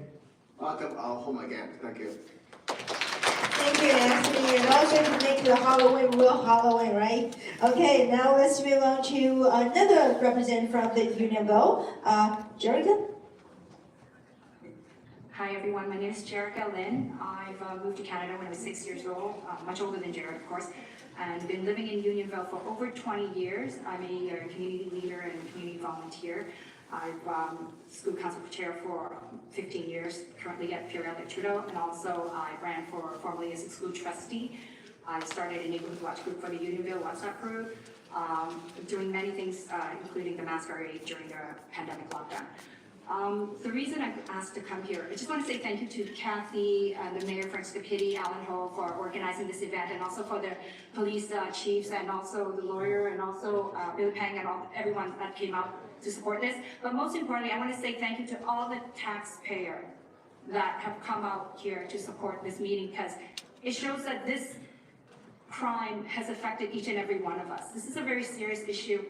Markham our home again. Thank you. Thank you, Anthony, and also to make the Halloween real Halloween, right? Okay, now let's move on to another representative from the Unionville, Jerica. Hi everyone, my name is Jerica Lynn. I've moved to Canada when I was 6 years old, much older than Jared, of course, and been living in Unionville for over 20 years. I'm a community leader and community volunteer. I've school council chair for 15 years, currently at Pierre-Trudeau, and also I ran formerly as a school trustee. I started a neighborhood watch group for the Unionville WhatsApp group, doing many things, including the masquerade during the pandemic lockdown. The reason I'm asked to come here, I just want to say thank you to Kathy and the Mayor Frank Scapiti, Alan Ho for organizing this event, and also for the police chiefs, and also the lawyer, and also Bill Peng and everyone that came out to support this. But most importantly, I want to say thank you to all the taxpayers that have come out here to support this meeting, because it shows that this crime has affected each and every one of us. This is a very serious issue.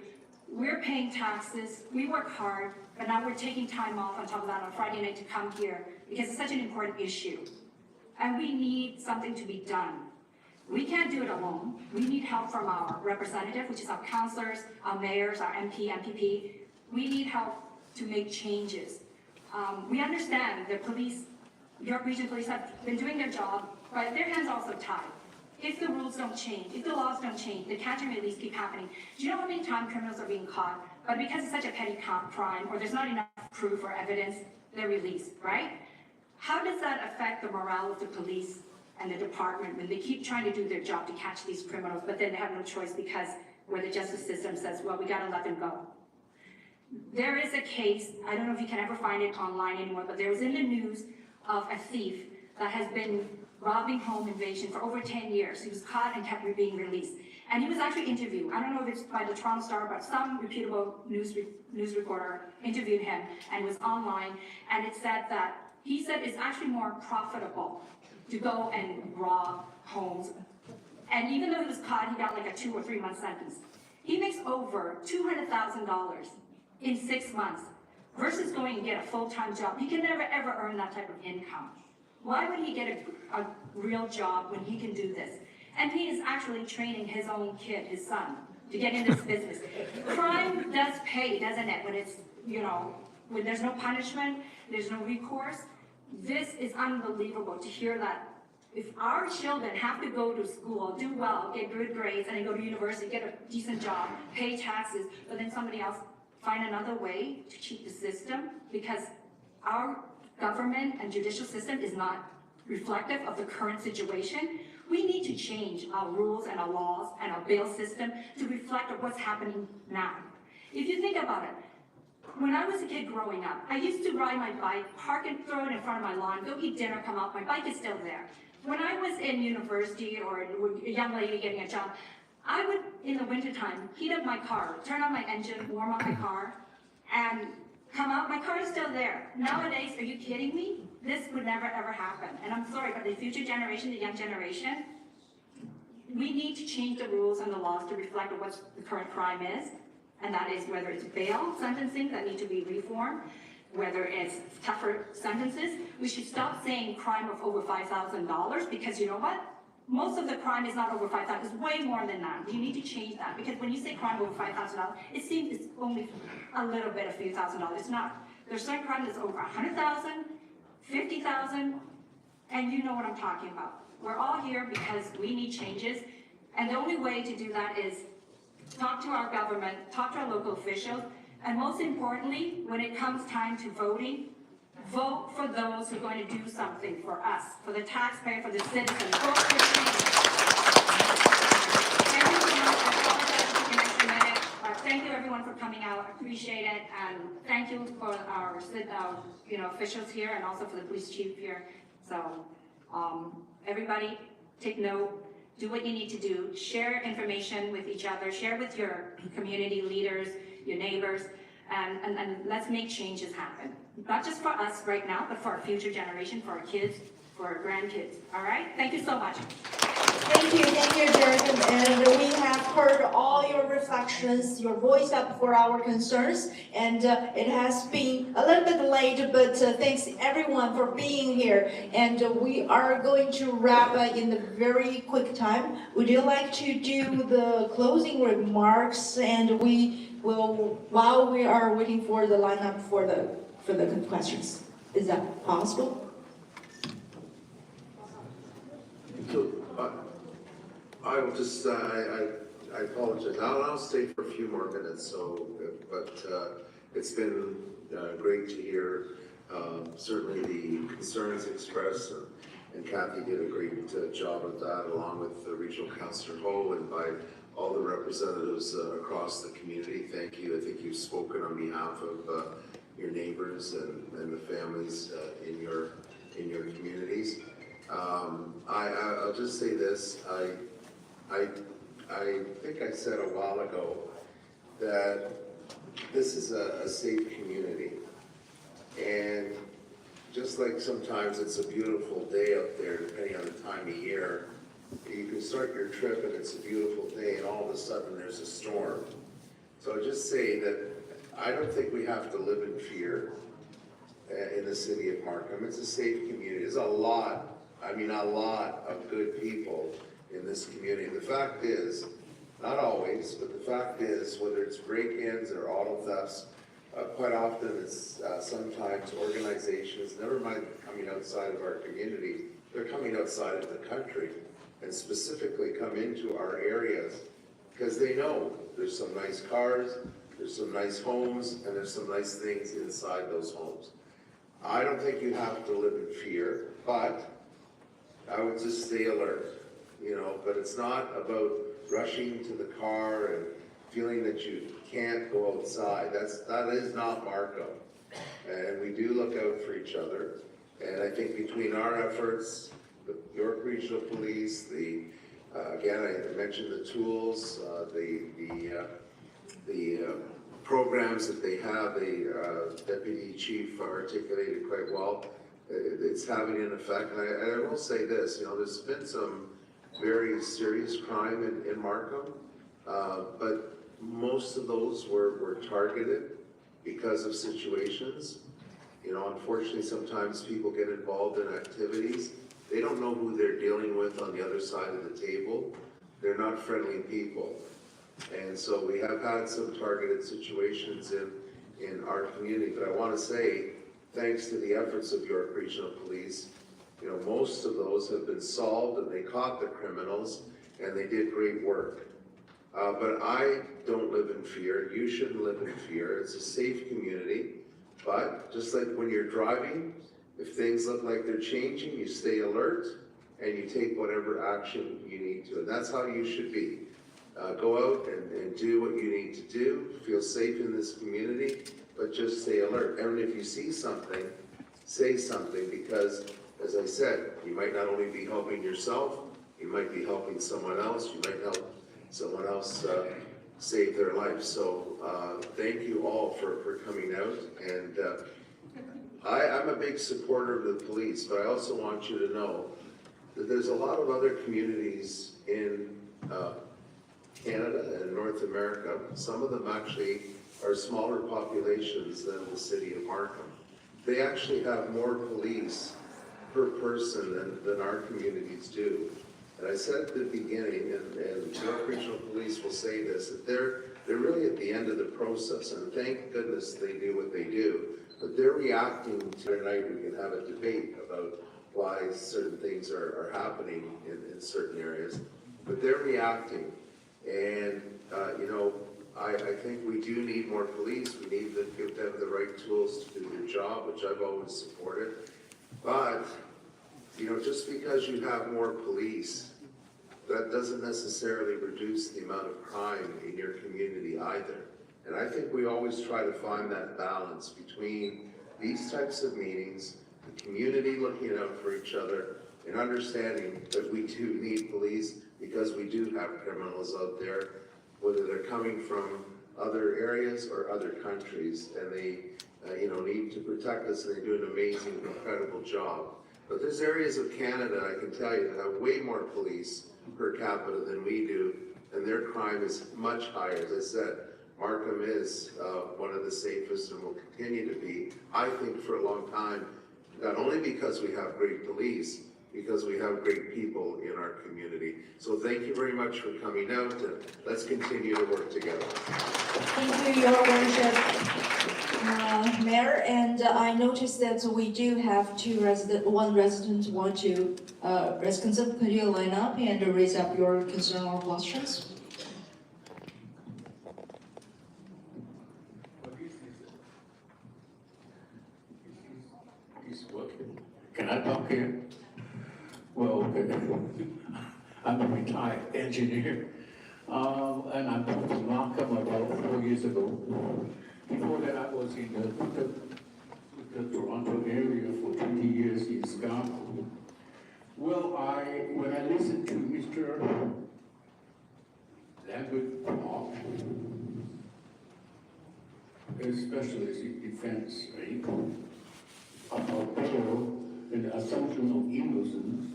We're paying taxes, we work hard, but now we're taking time off on top of that on Friday night to come here because it's such an important issue. And we need something to be done. We can't do it alone. We need help from our representative, which is our councillors, our mayors, our MP, MPP. We need help to make changes. We understand the police, York Region Police have been doing their job, but their hands are also tied. If the rules don't change, if the laws don't change, the catch and release keep happening. Do you know how many times criminals are being caught, but because it's such a petty crime or there's not enough proof or evidence, they're released, right? How does that affect the morale of the police and the department when they keep trying to do their job to catch these criminals, but then they have no choice because where the justice system says, well, we gotta let them go. There is a case, I don't know if you can ever find it online anymore, but there was in the news of a thief that has been robbing home invasion for over 10 years. He was caught and kept being released. And he was actually interviewed. I don't know if it's by the Toronto Star, but some reputable news reporter interviewed him, and it was online. And it said that, he said it's actually more profitable to go and rob homes. And even though he was caught, he got like a 2 or 3 month sentence. He makes over $200,000 in 6 months versus going and get a full-time job. He can never ever earn that type of income. Why would he get a real job when he can do this? And he is actually training his own kid, his son, to get in this business. Crime does pay, doesn't it? When it's, you know, when there's no punishment, there's no recourse. This is unbelievable to hear that if our children have to go to school, do well, get good grades, and then go to university, get a decent job, pay taxes, but then somebody else find another way to cheat the system because our government and judicial system is not reflective of the current situation. We need to change our rules and our laws and our bail system to reflect on what's happening now. If you think about it, when I was a kid growing up, I used to ride my bike, park and throw it in front of my lawn, go eat dinner, come out, my bike is still there. When I was in university or a young lady getting a job, I would, in the wintertime, heat up my car, turn on my engine, warm up my car, and come out, my car is still there. Nowadays, are you kidding me? This would never ever happen. And I'm sorry, but the future generation, the young generation, we need to change the rules and the laws to reflect what the current crime is. And that is whether it's bail sentencing that need to be reformed, whether it's tougher sentences. We should stop saying crime of over $5,000 because you know what? Most of the crime is not over $5,000, it's way more than that. You need to change that because when you say crime over $5,000, it seems it's only a little bit, a few $1,000s. It's not. There's certain crime that's over $100,000, $50,000, and you know what I'm talking about. We're all here because we need changes, and the only way to do that is talk to our government, talk to our local officials, and most importantly, when it comes time to voting, vote for those who are going to do something for us, for the taxpayer, for the citizen. Vote for change. Thank you so much. I apologize for taking an extra minute, but thank you everyone for coming out. I appreciate it, and thank you for our officials here, and also for the police chief here. So, everybody, take note. Do what you need to do. Share information with each other. Share with your community leaders, your neighbors, and let's make changes happen. Not just for us right now, but for our future generation, for our kids, for our grandkids. All right? Thank you so much. Thank you, Jared. And we have heard all your reflections, your voice up for our concerns, and it has been a little bit late, but thanks everyone for being here. And we are going to wrap in a very quick time. Would you like to do the closing remarks? And we will, while we are waiting for the lineup for the questions. Is that possible? I will just, I apologize. I'll stay for a few more minutes. So, but it's been great to hear certainly the concerns expressed, and Kathy did a great job of that, along with Regional Councillor Ho and by all the representatives across the community. Thank you. I think you've spoken on behalf of neighbors and the families in your communities. I'll just say this. I think I said a while ago that this is a safe community. And just like sometimes it's a beautiful day up there, depending on the time of year, you can start your trip and it's a beautiful day and all of a sudden there's a storm. So I'll just say that I don't think we have to live in fear in the city of Markham. It's a safe community. There's a lot of good people in this community. The fact is, not always, but the fact is, whether it's break-ins or auto thefts, quite often it's sometimes organizations, never mind coming outside of our community, they're coming outside of the country and specifically come into our areas because they know there's some nice cars, there's some nice homes, and there's some nice things inside those homes. I don't think you have to live in fear, but I would just stay alert, but it's not about rushing to the car and feeling that you can't go outside. That is not Markham. And we do look out for each other. And I think between our efforts, the York Regional Police, again, I mentioned the tools, the programs that they have, the Deputy Chief articulated quite well. It's having an effect. And I will say this, there's been some very serious crime in Markham, but most of those were targeted because of situations. Unfortunately, sometimes people get involved in activities. They don't know who they're dealing with on the other side of the table. They're not friendly people. And so we have had some targeted situations in our community. But I want to say, thanks to the efforts of York Regional Police, most of those have been solved and they caught the criminals and they did great work. But I don't live in fear. You shouldn't live in fear. It's a safe community. But just like when you're driving, if things look like they're changing, you stay alert and you take whatever action you need to. And that's how you should be. Go out and do what you need to do. Feel safe in this community, but just stay alert. And if you see something, say something, because as I said, you might not only be helping yourself, you might be helping someone else. You might help someone else save their life. So thank you all for coming out. And I'm a big supporter of the police, but I also want you to know that there's a lot of other communities in Canada and North America. Some of them actually are smaller populations than the city of Markham. They actually have more police per person than our communities do. And I said at the beginning, and York Regional Police will say this, that they're really at the end of the process, and thank goodness they do what they do, but they're reacting to, tonight we can have a debate about why certain things are happening in certain areas, but they're reacting. And, I think we do need more police. We need to give them the right tools to do their job, which I've always supported. But, just because you have more police, that doesn't necessarily reduce the amount of crime in your community either. And I think we always try to find that balance between these types of meetings, the community looking out for each other, and understanding that we do need police because we do have criminals out there, whether they're coming from other areas or other countries, and they need to protect us, and they do an amazing, incredible job. But there's areas of Canada, I can tell you, that have way more police per capita than we do, and their crime is much higher. As I said, Markham is one of the safest and will continue to be, I think, for a long time, not only because we have great police, because we have great people in our community. So thank you very much for coming out, and let's continue to work together. Thank you, Your Worship, Mayor. And I noticed that we do have one resident want to, residents, could you line up and raise up your concern or questions? Can I talk here? Well, I'm a retired engineer, and I moved to Markham about 4 years ago. Before that, I was in the Toronto area for 20 years in Scarborough. Well, when I listened to Mr. Lambert talk, a specialist in defense, right, about bail and the assumption of innocence.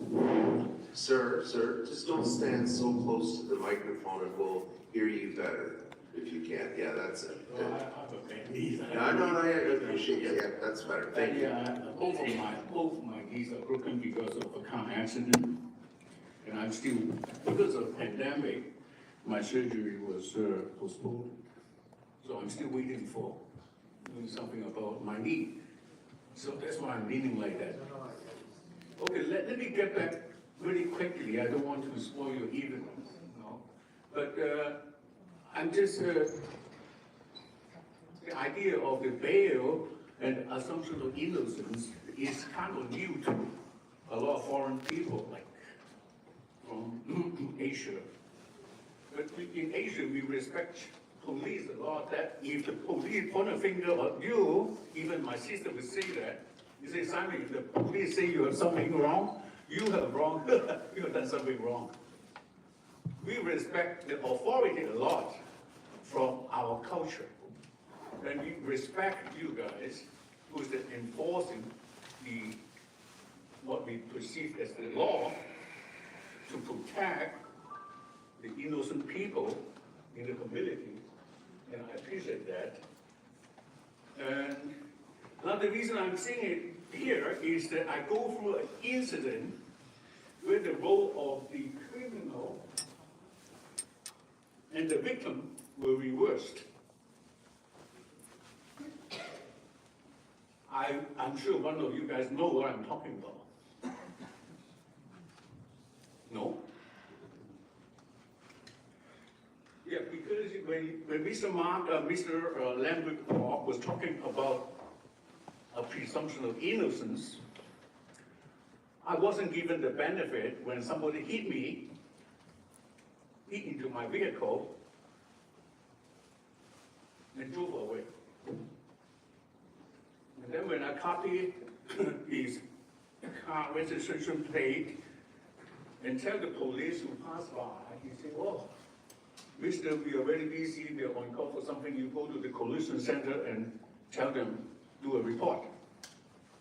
Sir, just don't stand so close to the microphone and we'll hear you better if you can. Yeah, that's it. I have a bad knee. No, I appreciate it. Yeah, that's better. Thank you. Both of my knees are broken because of a car accident. And I'm still, because of pandemic, my surgery was postponed. So I'm still waiting for doing something about my knee. So that's why I'm leaning like that. Okay, let me get back really quickly. I don't want to spoil your evening, but I'm just the idea of the bail and assumption of innocence is kind of new to a lot of foreign people, like from Asia. But in Asia, we respect police a lot. That if the police point a finger at you, even my sister would say that. You say, Simon, if the police say you have something wrong, you have wrong. You have done something wrong. We respect the authority a lot from our culture. And we respect you guys who's enforcing what we perceive as the law to protect the innocent people in the community. And I appreciate that. And another reason I'm saying it here is that I go through an incident where the role of the criminal and the victim were reversed. I'm sure one of you guys know what I'm talking about. No? Yeah, because when Mr. Lambert was talking about a presumption of innocence, I wasn't given the benefit when somebody hit into my vehicle, and drove away. And then when I copied his car registration plate and tell the police who passed by, he said, "Oh, mister, we are very busy, we are on call for something, you go to the collision center and tell them, do a report."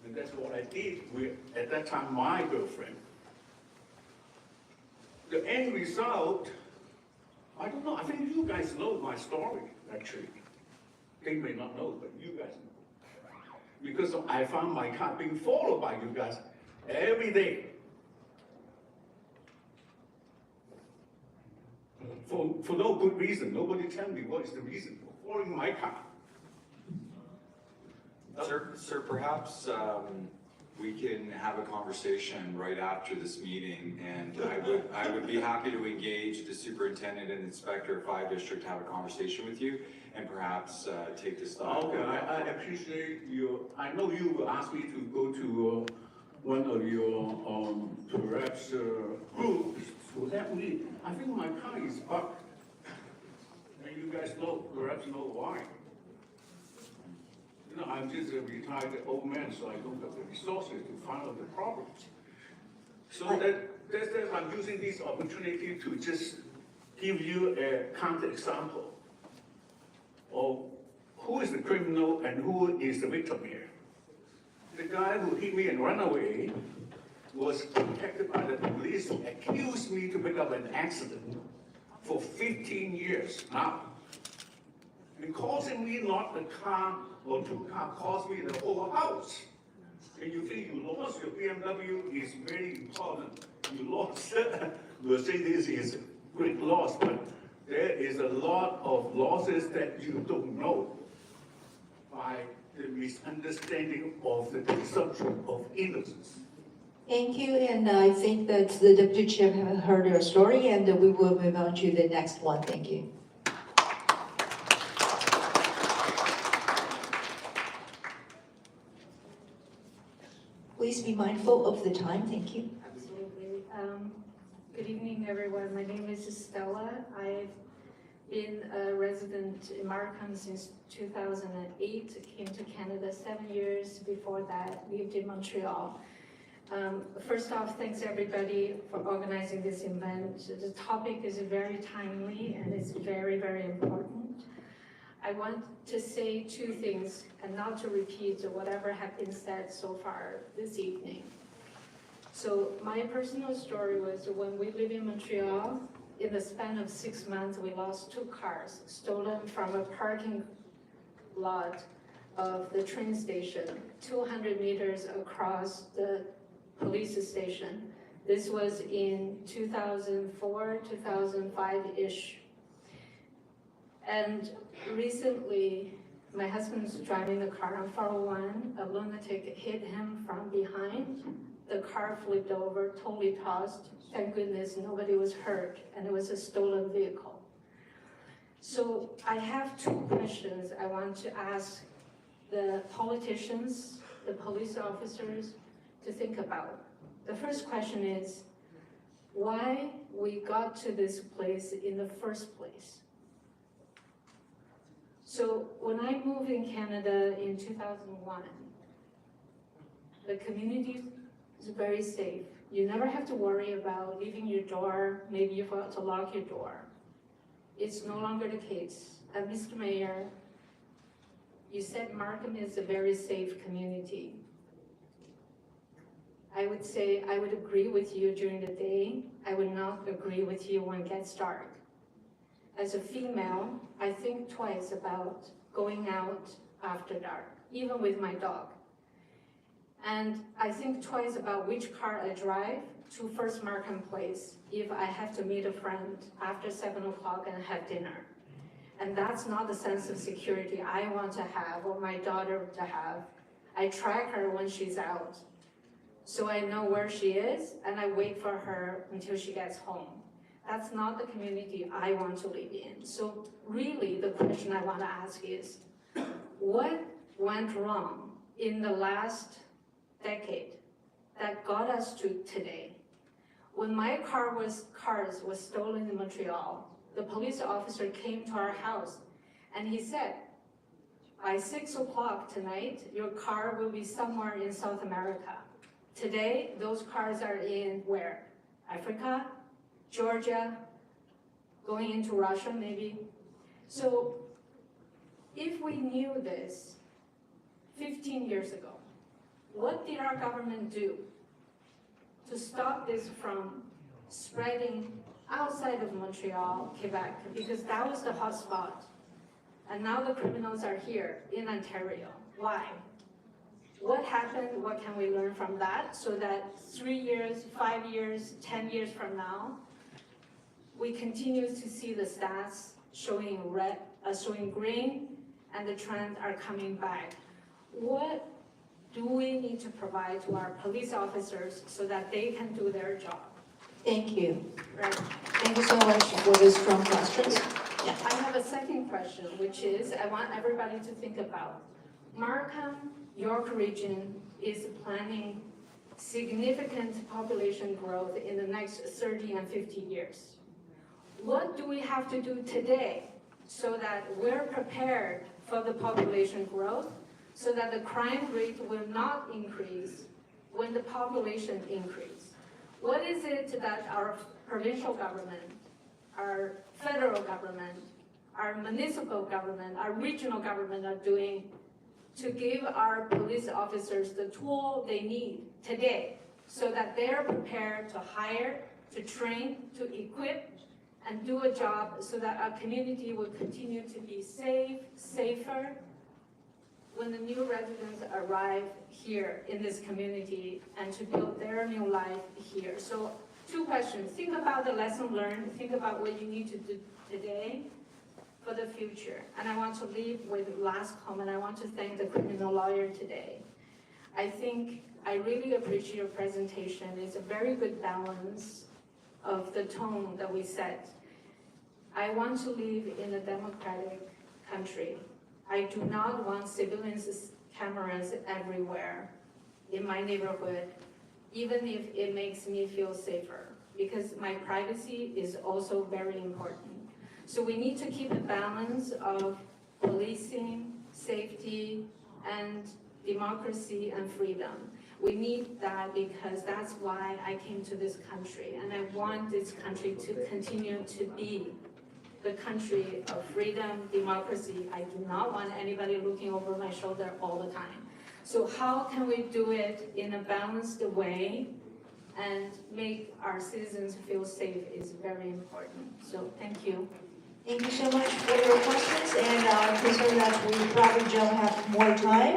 And that's what I did with, at that time, my girlfriend. The end result, I don't know, I think you guys know my story, actually. They may not know, but you guys know. Because I found my car being followed by you guys every day. For no good reason. Nobody tell me what is the reason for following my car. Sir, perhaps we can have a conversation right after this meeting, and I would be happy to engage the superintendent and inspector of 5 District to have a conversation with you, and perhaps take this thought. Okay, I appreciate you. I know you will ask me to go to one of your perhaps groups. So that way, I think my car is parked, and you guys perhaps know why. You know, I'm just a retired old man, so I don't have the resources to find out the problems. So that's I'm using this opportunity to just give you a counter example of who is the criminal and who is the victim here. The guy who hit me and ran away was protected by the police who accused me to pick up an accident for 15 years now. And causing me not the car or 2 cars, cost me the whole house. And you think you lost your BMW is very important. You lost, we'll say this is a great loss, but there is a lot of losses that you don't know by the misunderstanding of the presumption of innocence. Thank you, and I think that the Deputy Chair have heard your story, and we will move on to the next one. Thank you. Please be mindful of the time. Thank you. Absolutely. Good evening, everyone. My name is Estella. I've been a resident in Markham since 2008, came to Canada 7 years. Before that, lived in Montreal. First off, thanks everybody for organizing this event. The topic is very timely and it's very, very important. I want to say two things and not to repeat whatever have been said so far this evening. So my personal story was when we lived in Montreal, in the span of 6 months, we lost 2 cars stolen from a parking lot of the train station, 200 meters across the police station. This was in 2004, 2005-ish. And recently, my husband's driving the car on 401. A lunatic hit him from behind. The car flipped over, totally tossed. Thank goodness nobody was hurt, and it was a stolen vehicle. So I have 2 questions I want to ask the politicians, the police officers, to think about. The first question is, why we got to this place in the first place? So when I moved in Canada in 2001, the community is very safe. You never have to worry about leaving your door, maybe you forgot to lock your door. It's no longer the case. And Mr. Mayor, you said Markham is a very safe community. I would say I would agree with you during the day. I would not agree with you when it gets dark. As a female, I think twice about going out after dark, even with my dog. And I think twice about which car I drive to First Markham Place if I have to meet a friend after 7 o'clock and have dinner. And that's not the sense of security I want to have or my daughter to have. I track her when she's out, so I know where she is and I wait for her until she gets home. That's not the community I want to live in. So really the question I want to ask is, what went wrong in the last decade that got us to today? When my cars was stolen in Montreal, the police officer came to our house and he said, by 6 o'clock tonight, your car will be somewhere in South America. Today, those cars are in where? Africa, Georgia, going into Russia maybe. So if we knew this 15 years ago, what did our government do to stop this from spreading outside of Montreal, Quebec, because that was the hot spot. And now the criminals are here in Ontario. Why? What happened? What can we learn from that so that 3 years, 5 years, 10 years from now, we continue to see the stats showing red, showing green, and the trends are coming back? What do we need to provide to our police officers so that they can do their job? Thank you. Right. Thank you so much for those strong questions. Yeah. I have a second question, which is I want everybody to think about. Markham, York region is planning significant population growth in the next 30 and 50 years. What do we have to do today so that we're prepared for the population growth, so that the crime rate will not increase when the population increases? What is it that our provincial government, our federal government, our municipal government, our regional government are doing to give our police officers the tool they need today so that they're prepared to hire, to train, to equip, and do a job so that our community will continue to be safe, safer, when the new residents arrive here in this community and to build their new life here. So 2 questions. Think about the lesson learned. Think about what you need to do today for the future. And I want to leave with last comment. I want to thank the criminal lawyer today. I think I really appreciate your presentation. It's a very good balance of the tone that we set. I want to live in a democratic country. I do not want civilians' cameras everywhere in my neighborhood, even if it makes me feel safer, because my privacy is also very important. So we need to keep a balance of policing, safety, and democracy and freedom. We need that because that's why I came to this country, and I want this country to continue to be the country of freedom, democracy. I do not want anybody looking over my shoulder all the time. So how can we do it in a balanced way and make our citizens feel safe is very important. So thank you. Thank you so much for your questions, and I'm concerned that we probably don't have more time,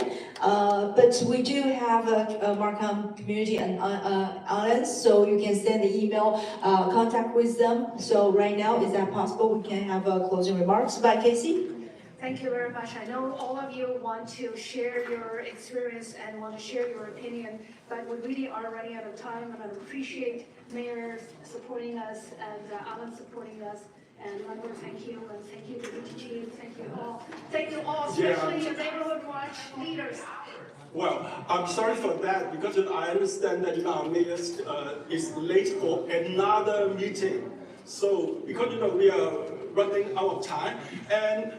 but we do have a Markham Community Alliance, so you can send the email contact with them. So right now, is that possible? We can have closing remarks by Casey. Thank you very much. I know all of you want to share your experience and want to share your opinion, but we really are running out of time, and I appreciate Mayor supporting us and Alan supporting us. And I want to thank you, and thank you to the team, thank you all. Thank you all, especially your neighborhood watch leaders. Well, I'm sorry for that, because I understand that our mayor is late for another meeting. So, because we are running out of time, and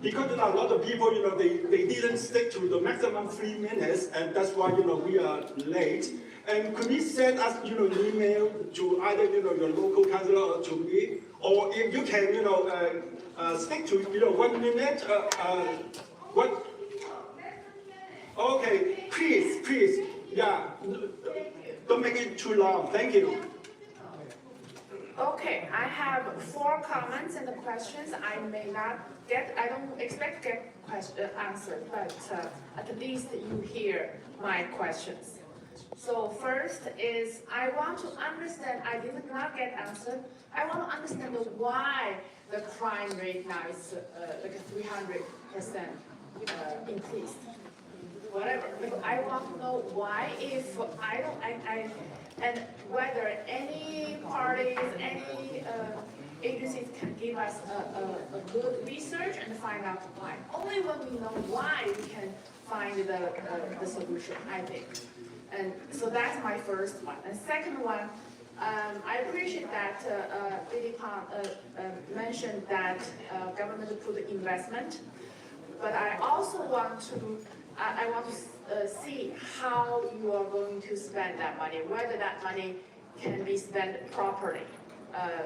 because a lot of people, they didn't stick to the maximum 3 minutes, and that's why we are late. And could you send us an email to either your local councilor or to me, or if you can stick to 1 minute. What? Okay, please, yeah. Don't make it too long. Thank you. Okay, I have 4 comments and questions. I may not get, I don't expect to get answered, but at least you hear my questions. So first is, I want to understand, I did not get answered, I want to understand why the crime rate now is like a 300% increased. Whatever, but I want to know why, if and whether any parties, any agencies can give us a good research and find out why. Only when we know why we can find the solution, I think. And so that's my first one. And second one, I appreciate that Lily Pang mentioned that government put investment, but I also want to see how you are going to spend that money, whether that money can be spent properly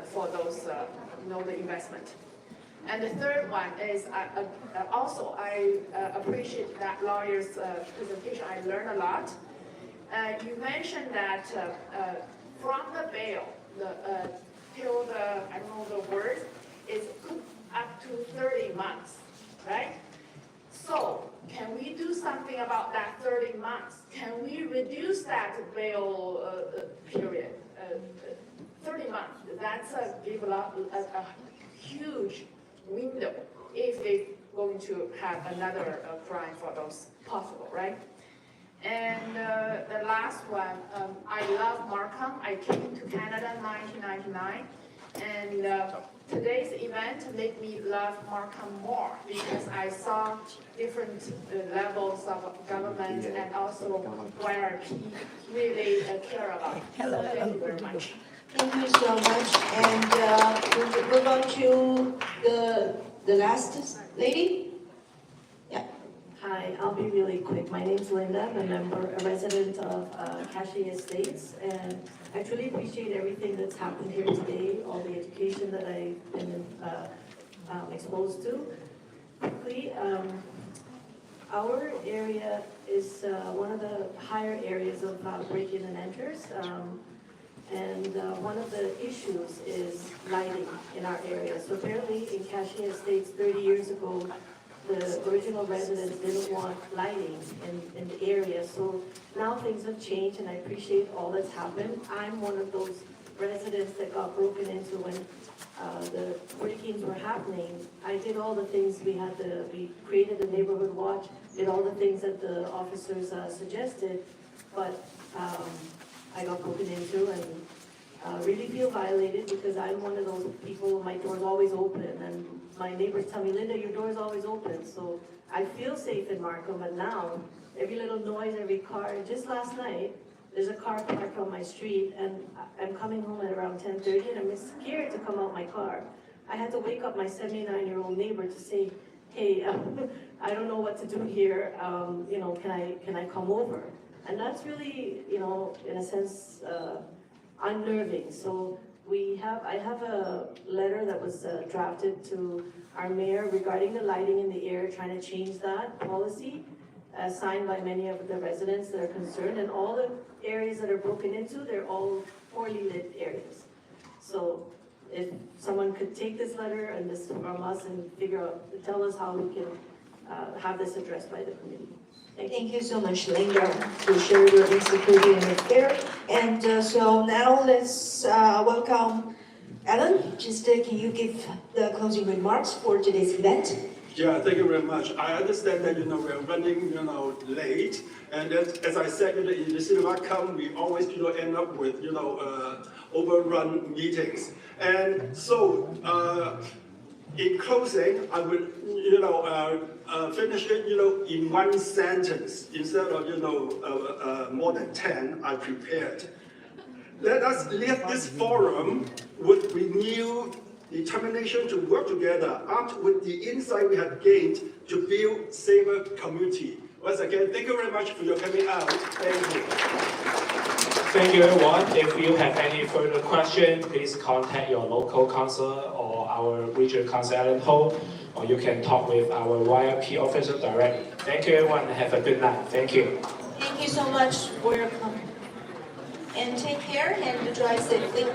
for those, the investment. And the third one is, I appreciate that lawyer's presentation. I learned a lot. You mentioned that from the bail, till I don't know the word, is up to 30 months, right? So, can we do something about that 30 months? Can we reduce that bail period? 30 months, that's a huge window if they're going to have another crime for those possible, right? And the last one, I love Markham. I came to Canada in 1999, and today's event made me love Markham more because I saw different levels of government and also YRP really care about. So thank you very much. Thank you so much. And we'll move on to the last lady. Yeah. Hi, I'll be really quick. My name's Linda. I'm a resident of Cashier Estates, and I truly appreciate everything that's happened here today, all the education that I've been exposed to. Quickly, our area is one of the higher areas of break-in and enters, and one of the issues is lighting in our area. So apparently in Cashier Estates 30 years ago, the original residents didn't want lighting in the area. So now things have changed, and I appreciate all that's happened. I'm one of those residents that got broken into when the break-ins were happening. I did all the things we created a neighborhood watch, did all the things that the officers suggested, but I got broken into and really feel violated because I'm one of those people, my door's always open, and my neighbors tell me, Linda, your door's always open. So I feel safe in Markham, but now every little noise, every car, just last night, there's a car parked on my street, and I'm coming home at around 10:30, and I'm scared to come out my car. I had to wake up my 79-year-old neighbor to say, hey, I don't know what to do here, you know, can I come over? And that's really, you know, in a sense, unnerving. So I have a letter that was drafted to our mayor regarding the lighting in the area, trying to change that policy, signed by many of the residents that are concerned, and all the areas that are broken into, they're all poorly lit areas. So if someone could take this letter and this from us and tell us how we can have this addressed by the committee. Thank you so much, Linda, to share your insecurity and affair. And so now let's welcome Alan. Just can you give the closing remarks for today's event? Yeah, thank you very much. I understand that, we're running, late. And as I said, in the city of Markham, we always, end up with, overrun meetings. And so, in closing, I will, finish it, in one sentence instead of, more than 10 I prepared. Let us leave this forum with renewed determination to work together, armed with the insight we have gained to build safer community. Once again, thank you very much for your coming out. Thank you. Thank you, everyone. If you have any further questions, please contact your local council or our regional council, Alan Ho, or you can talk with our YRP officer directly. Thank you, everyone, and have a good night. Thank you. Thank you so much for your comment. And take care and drive safely.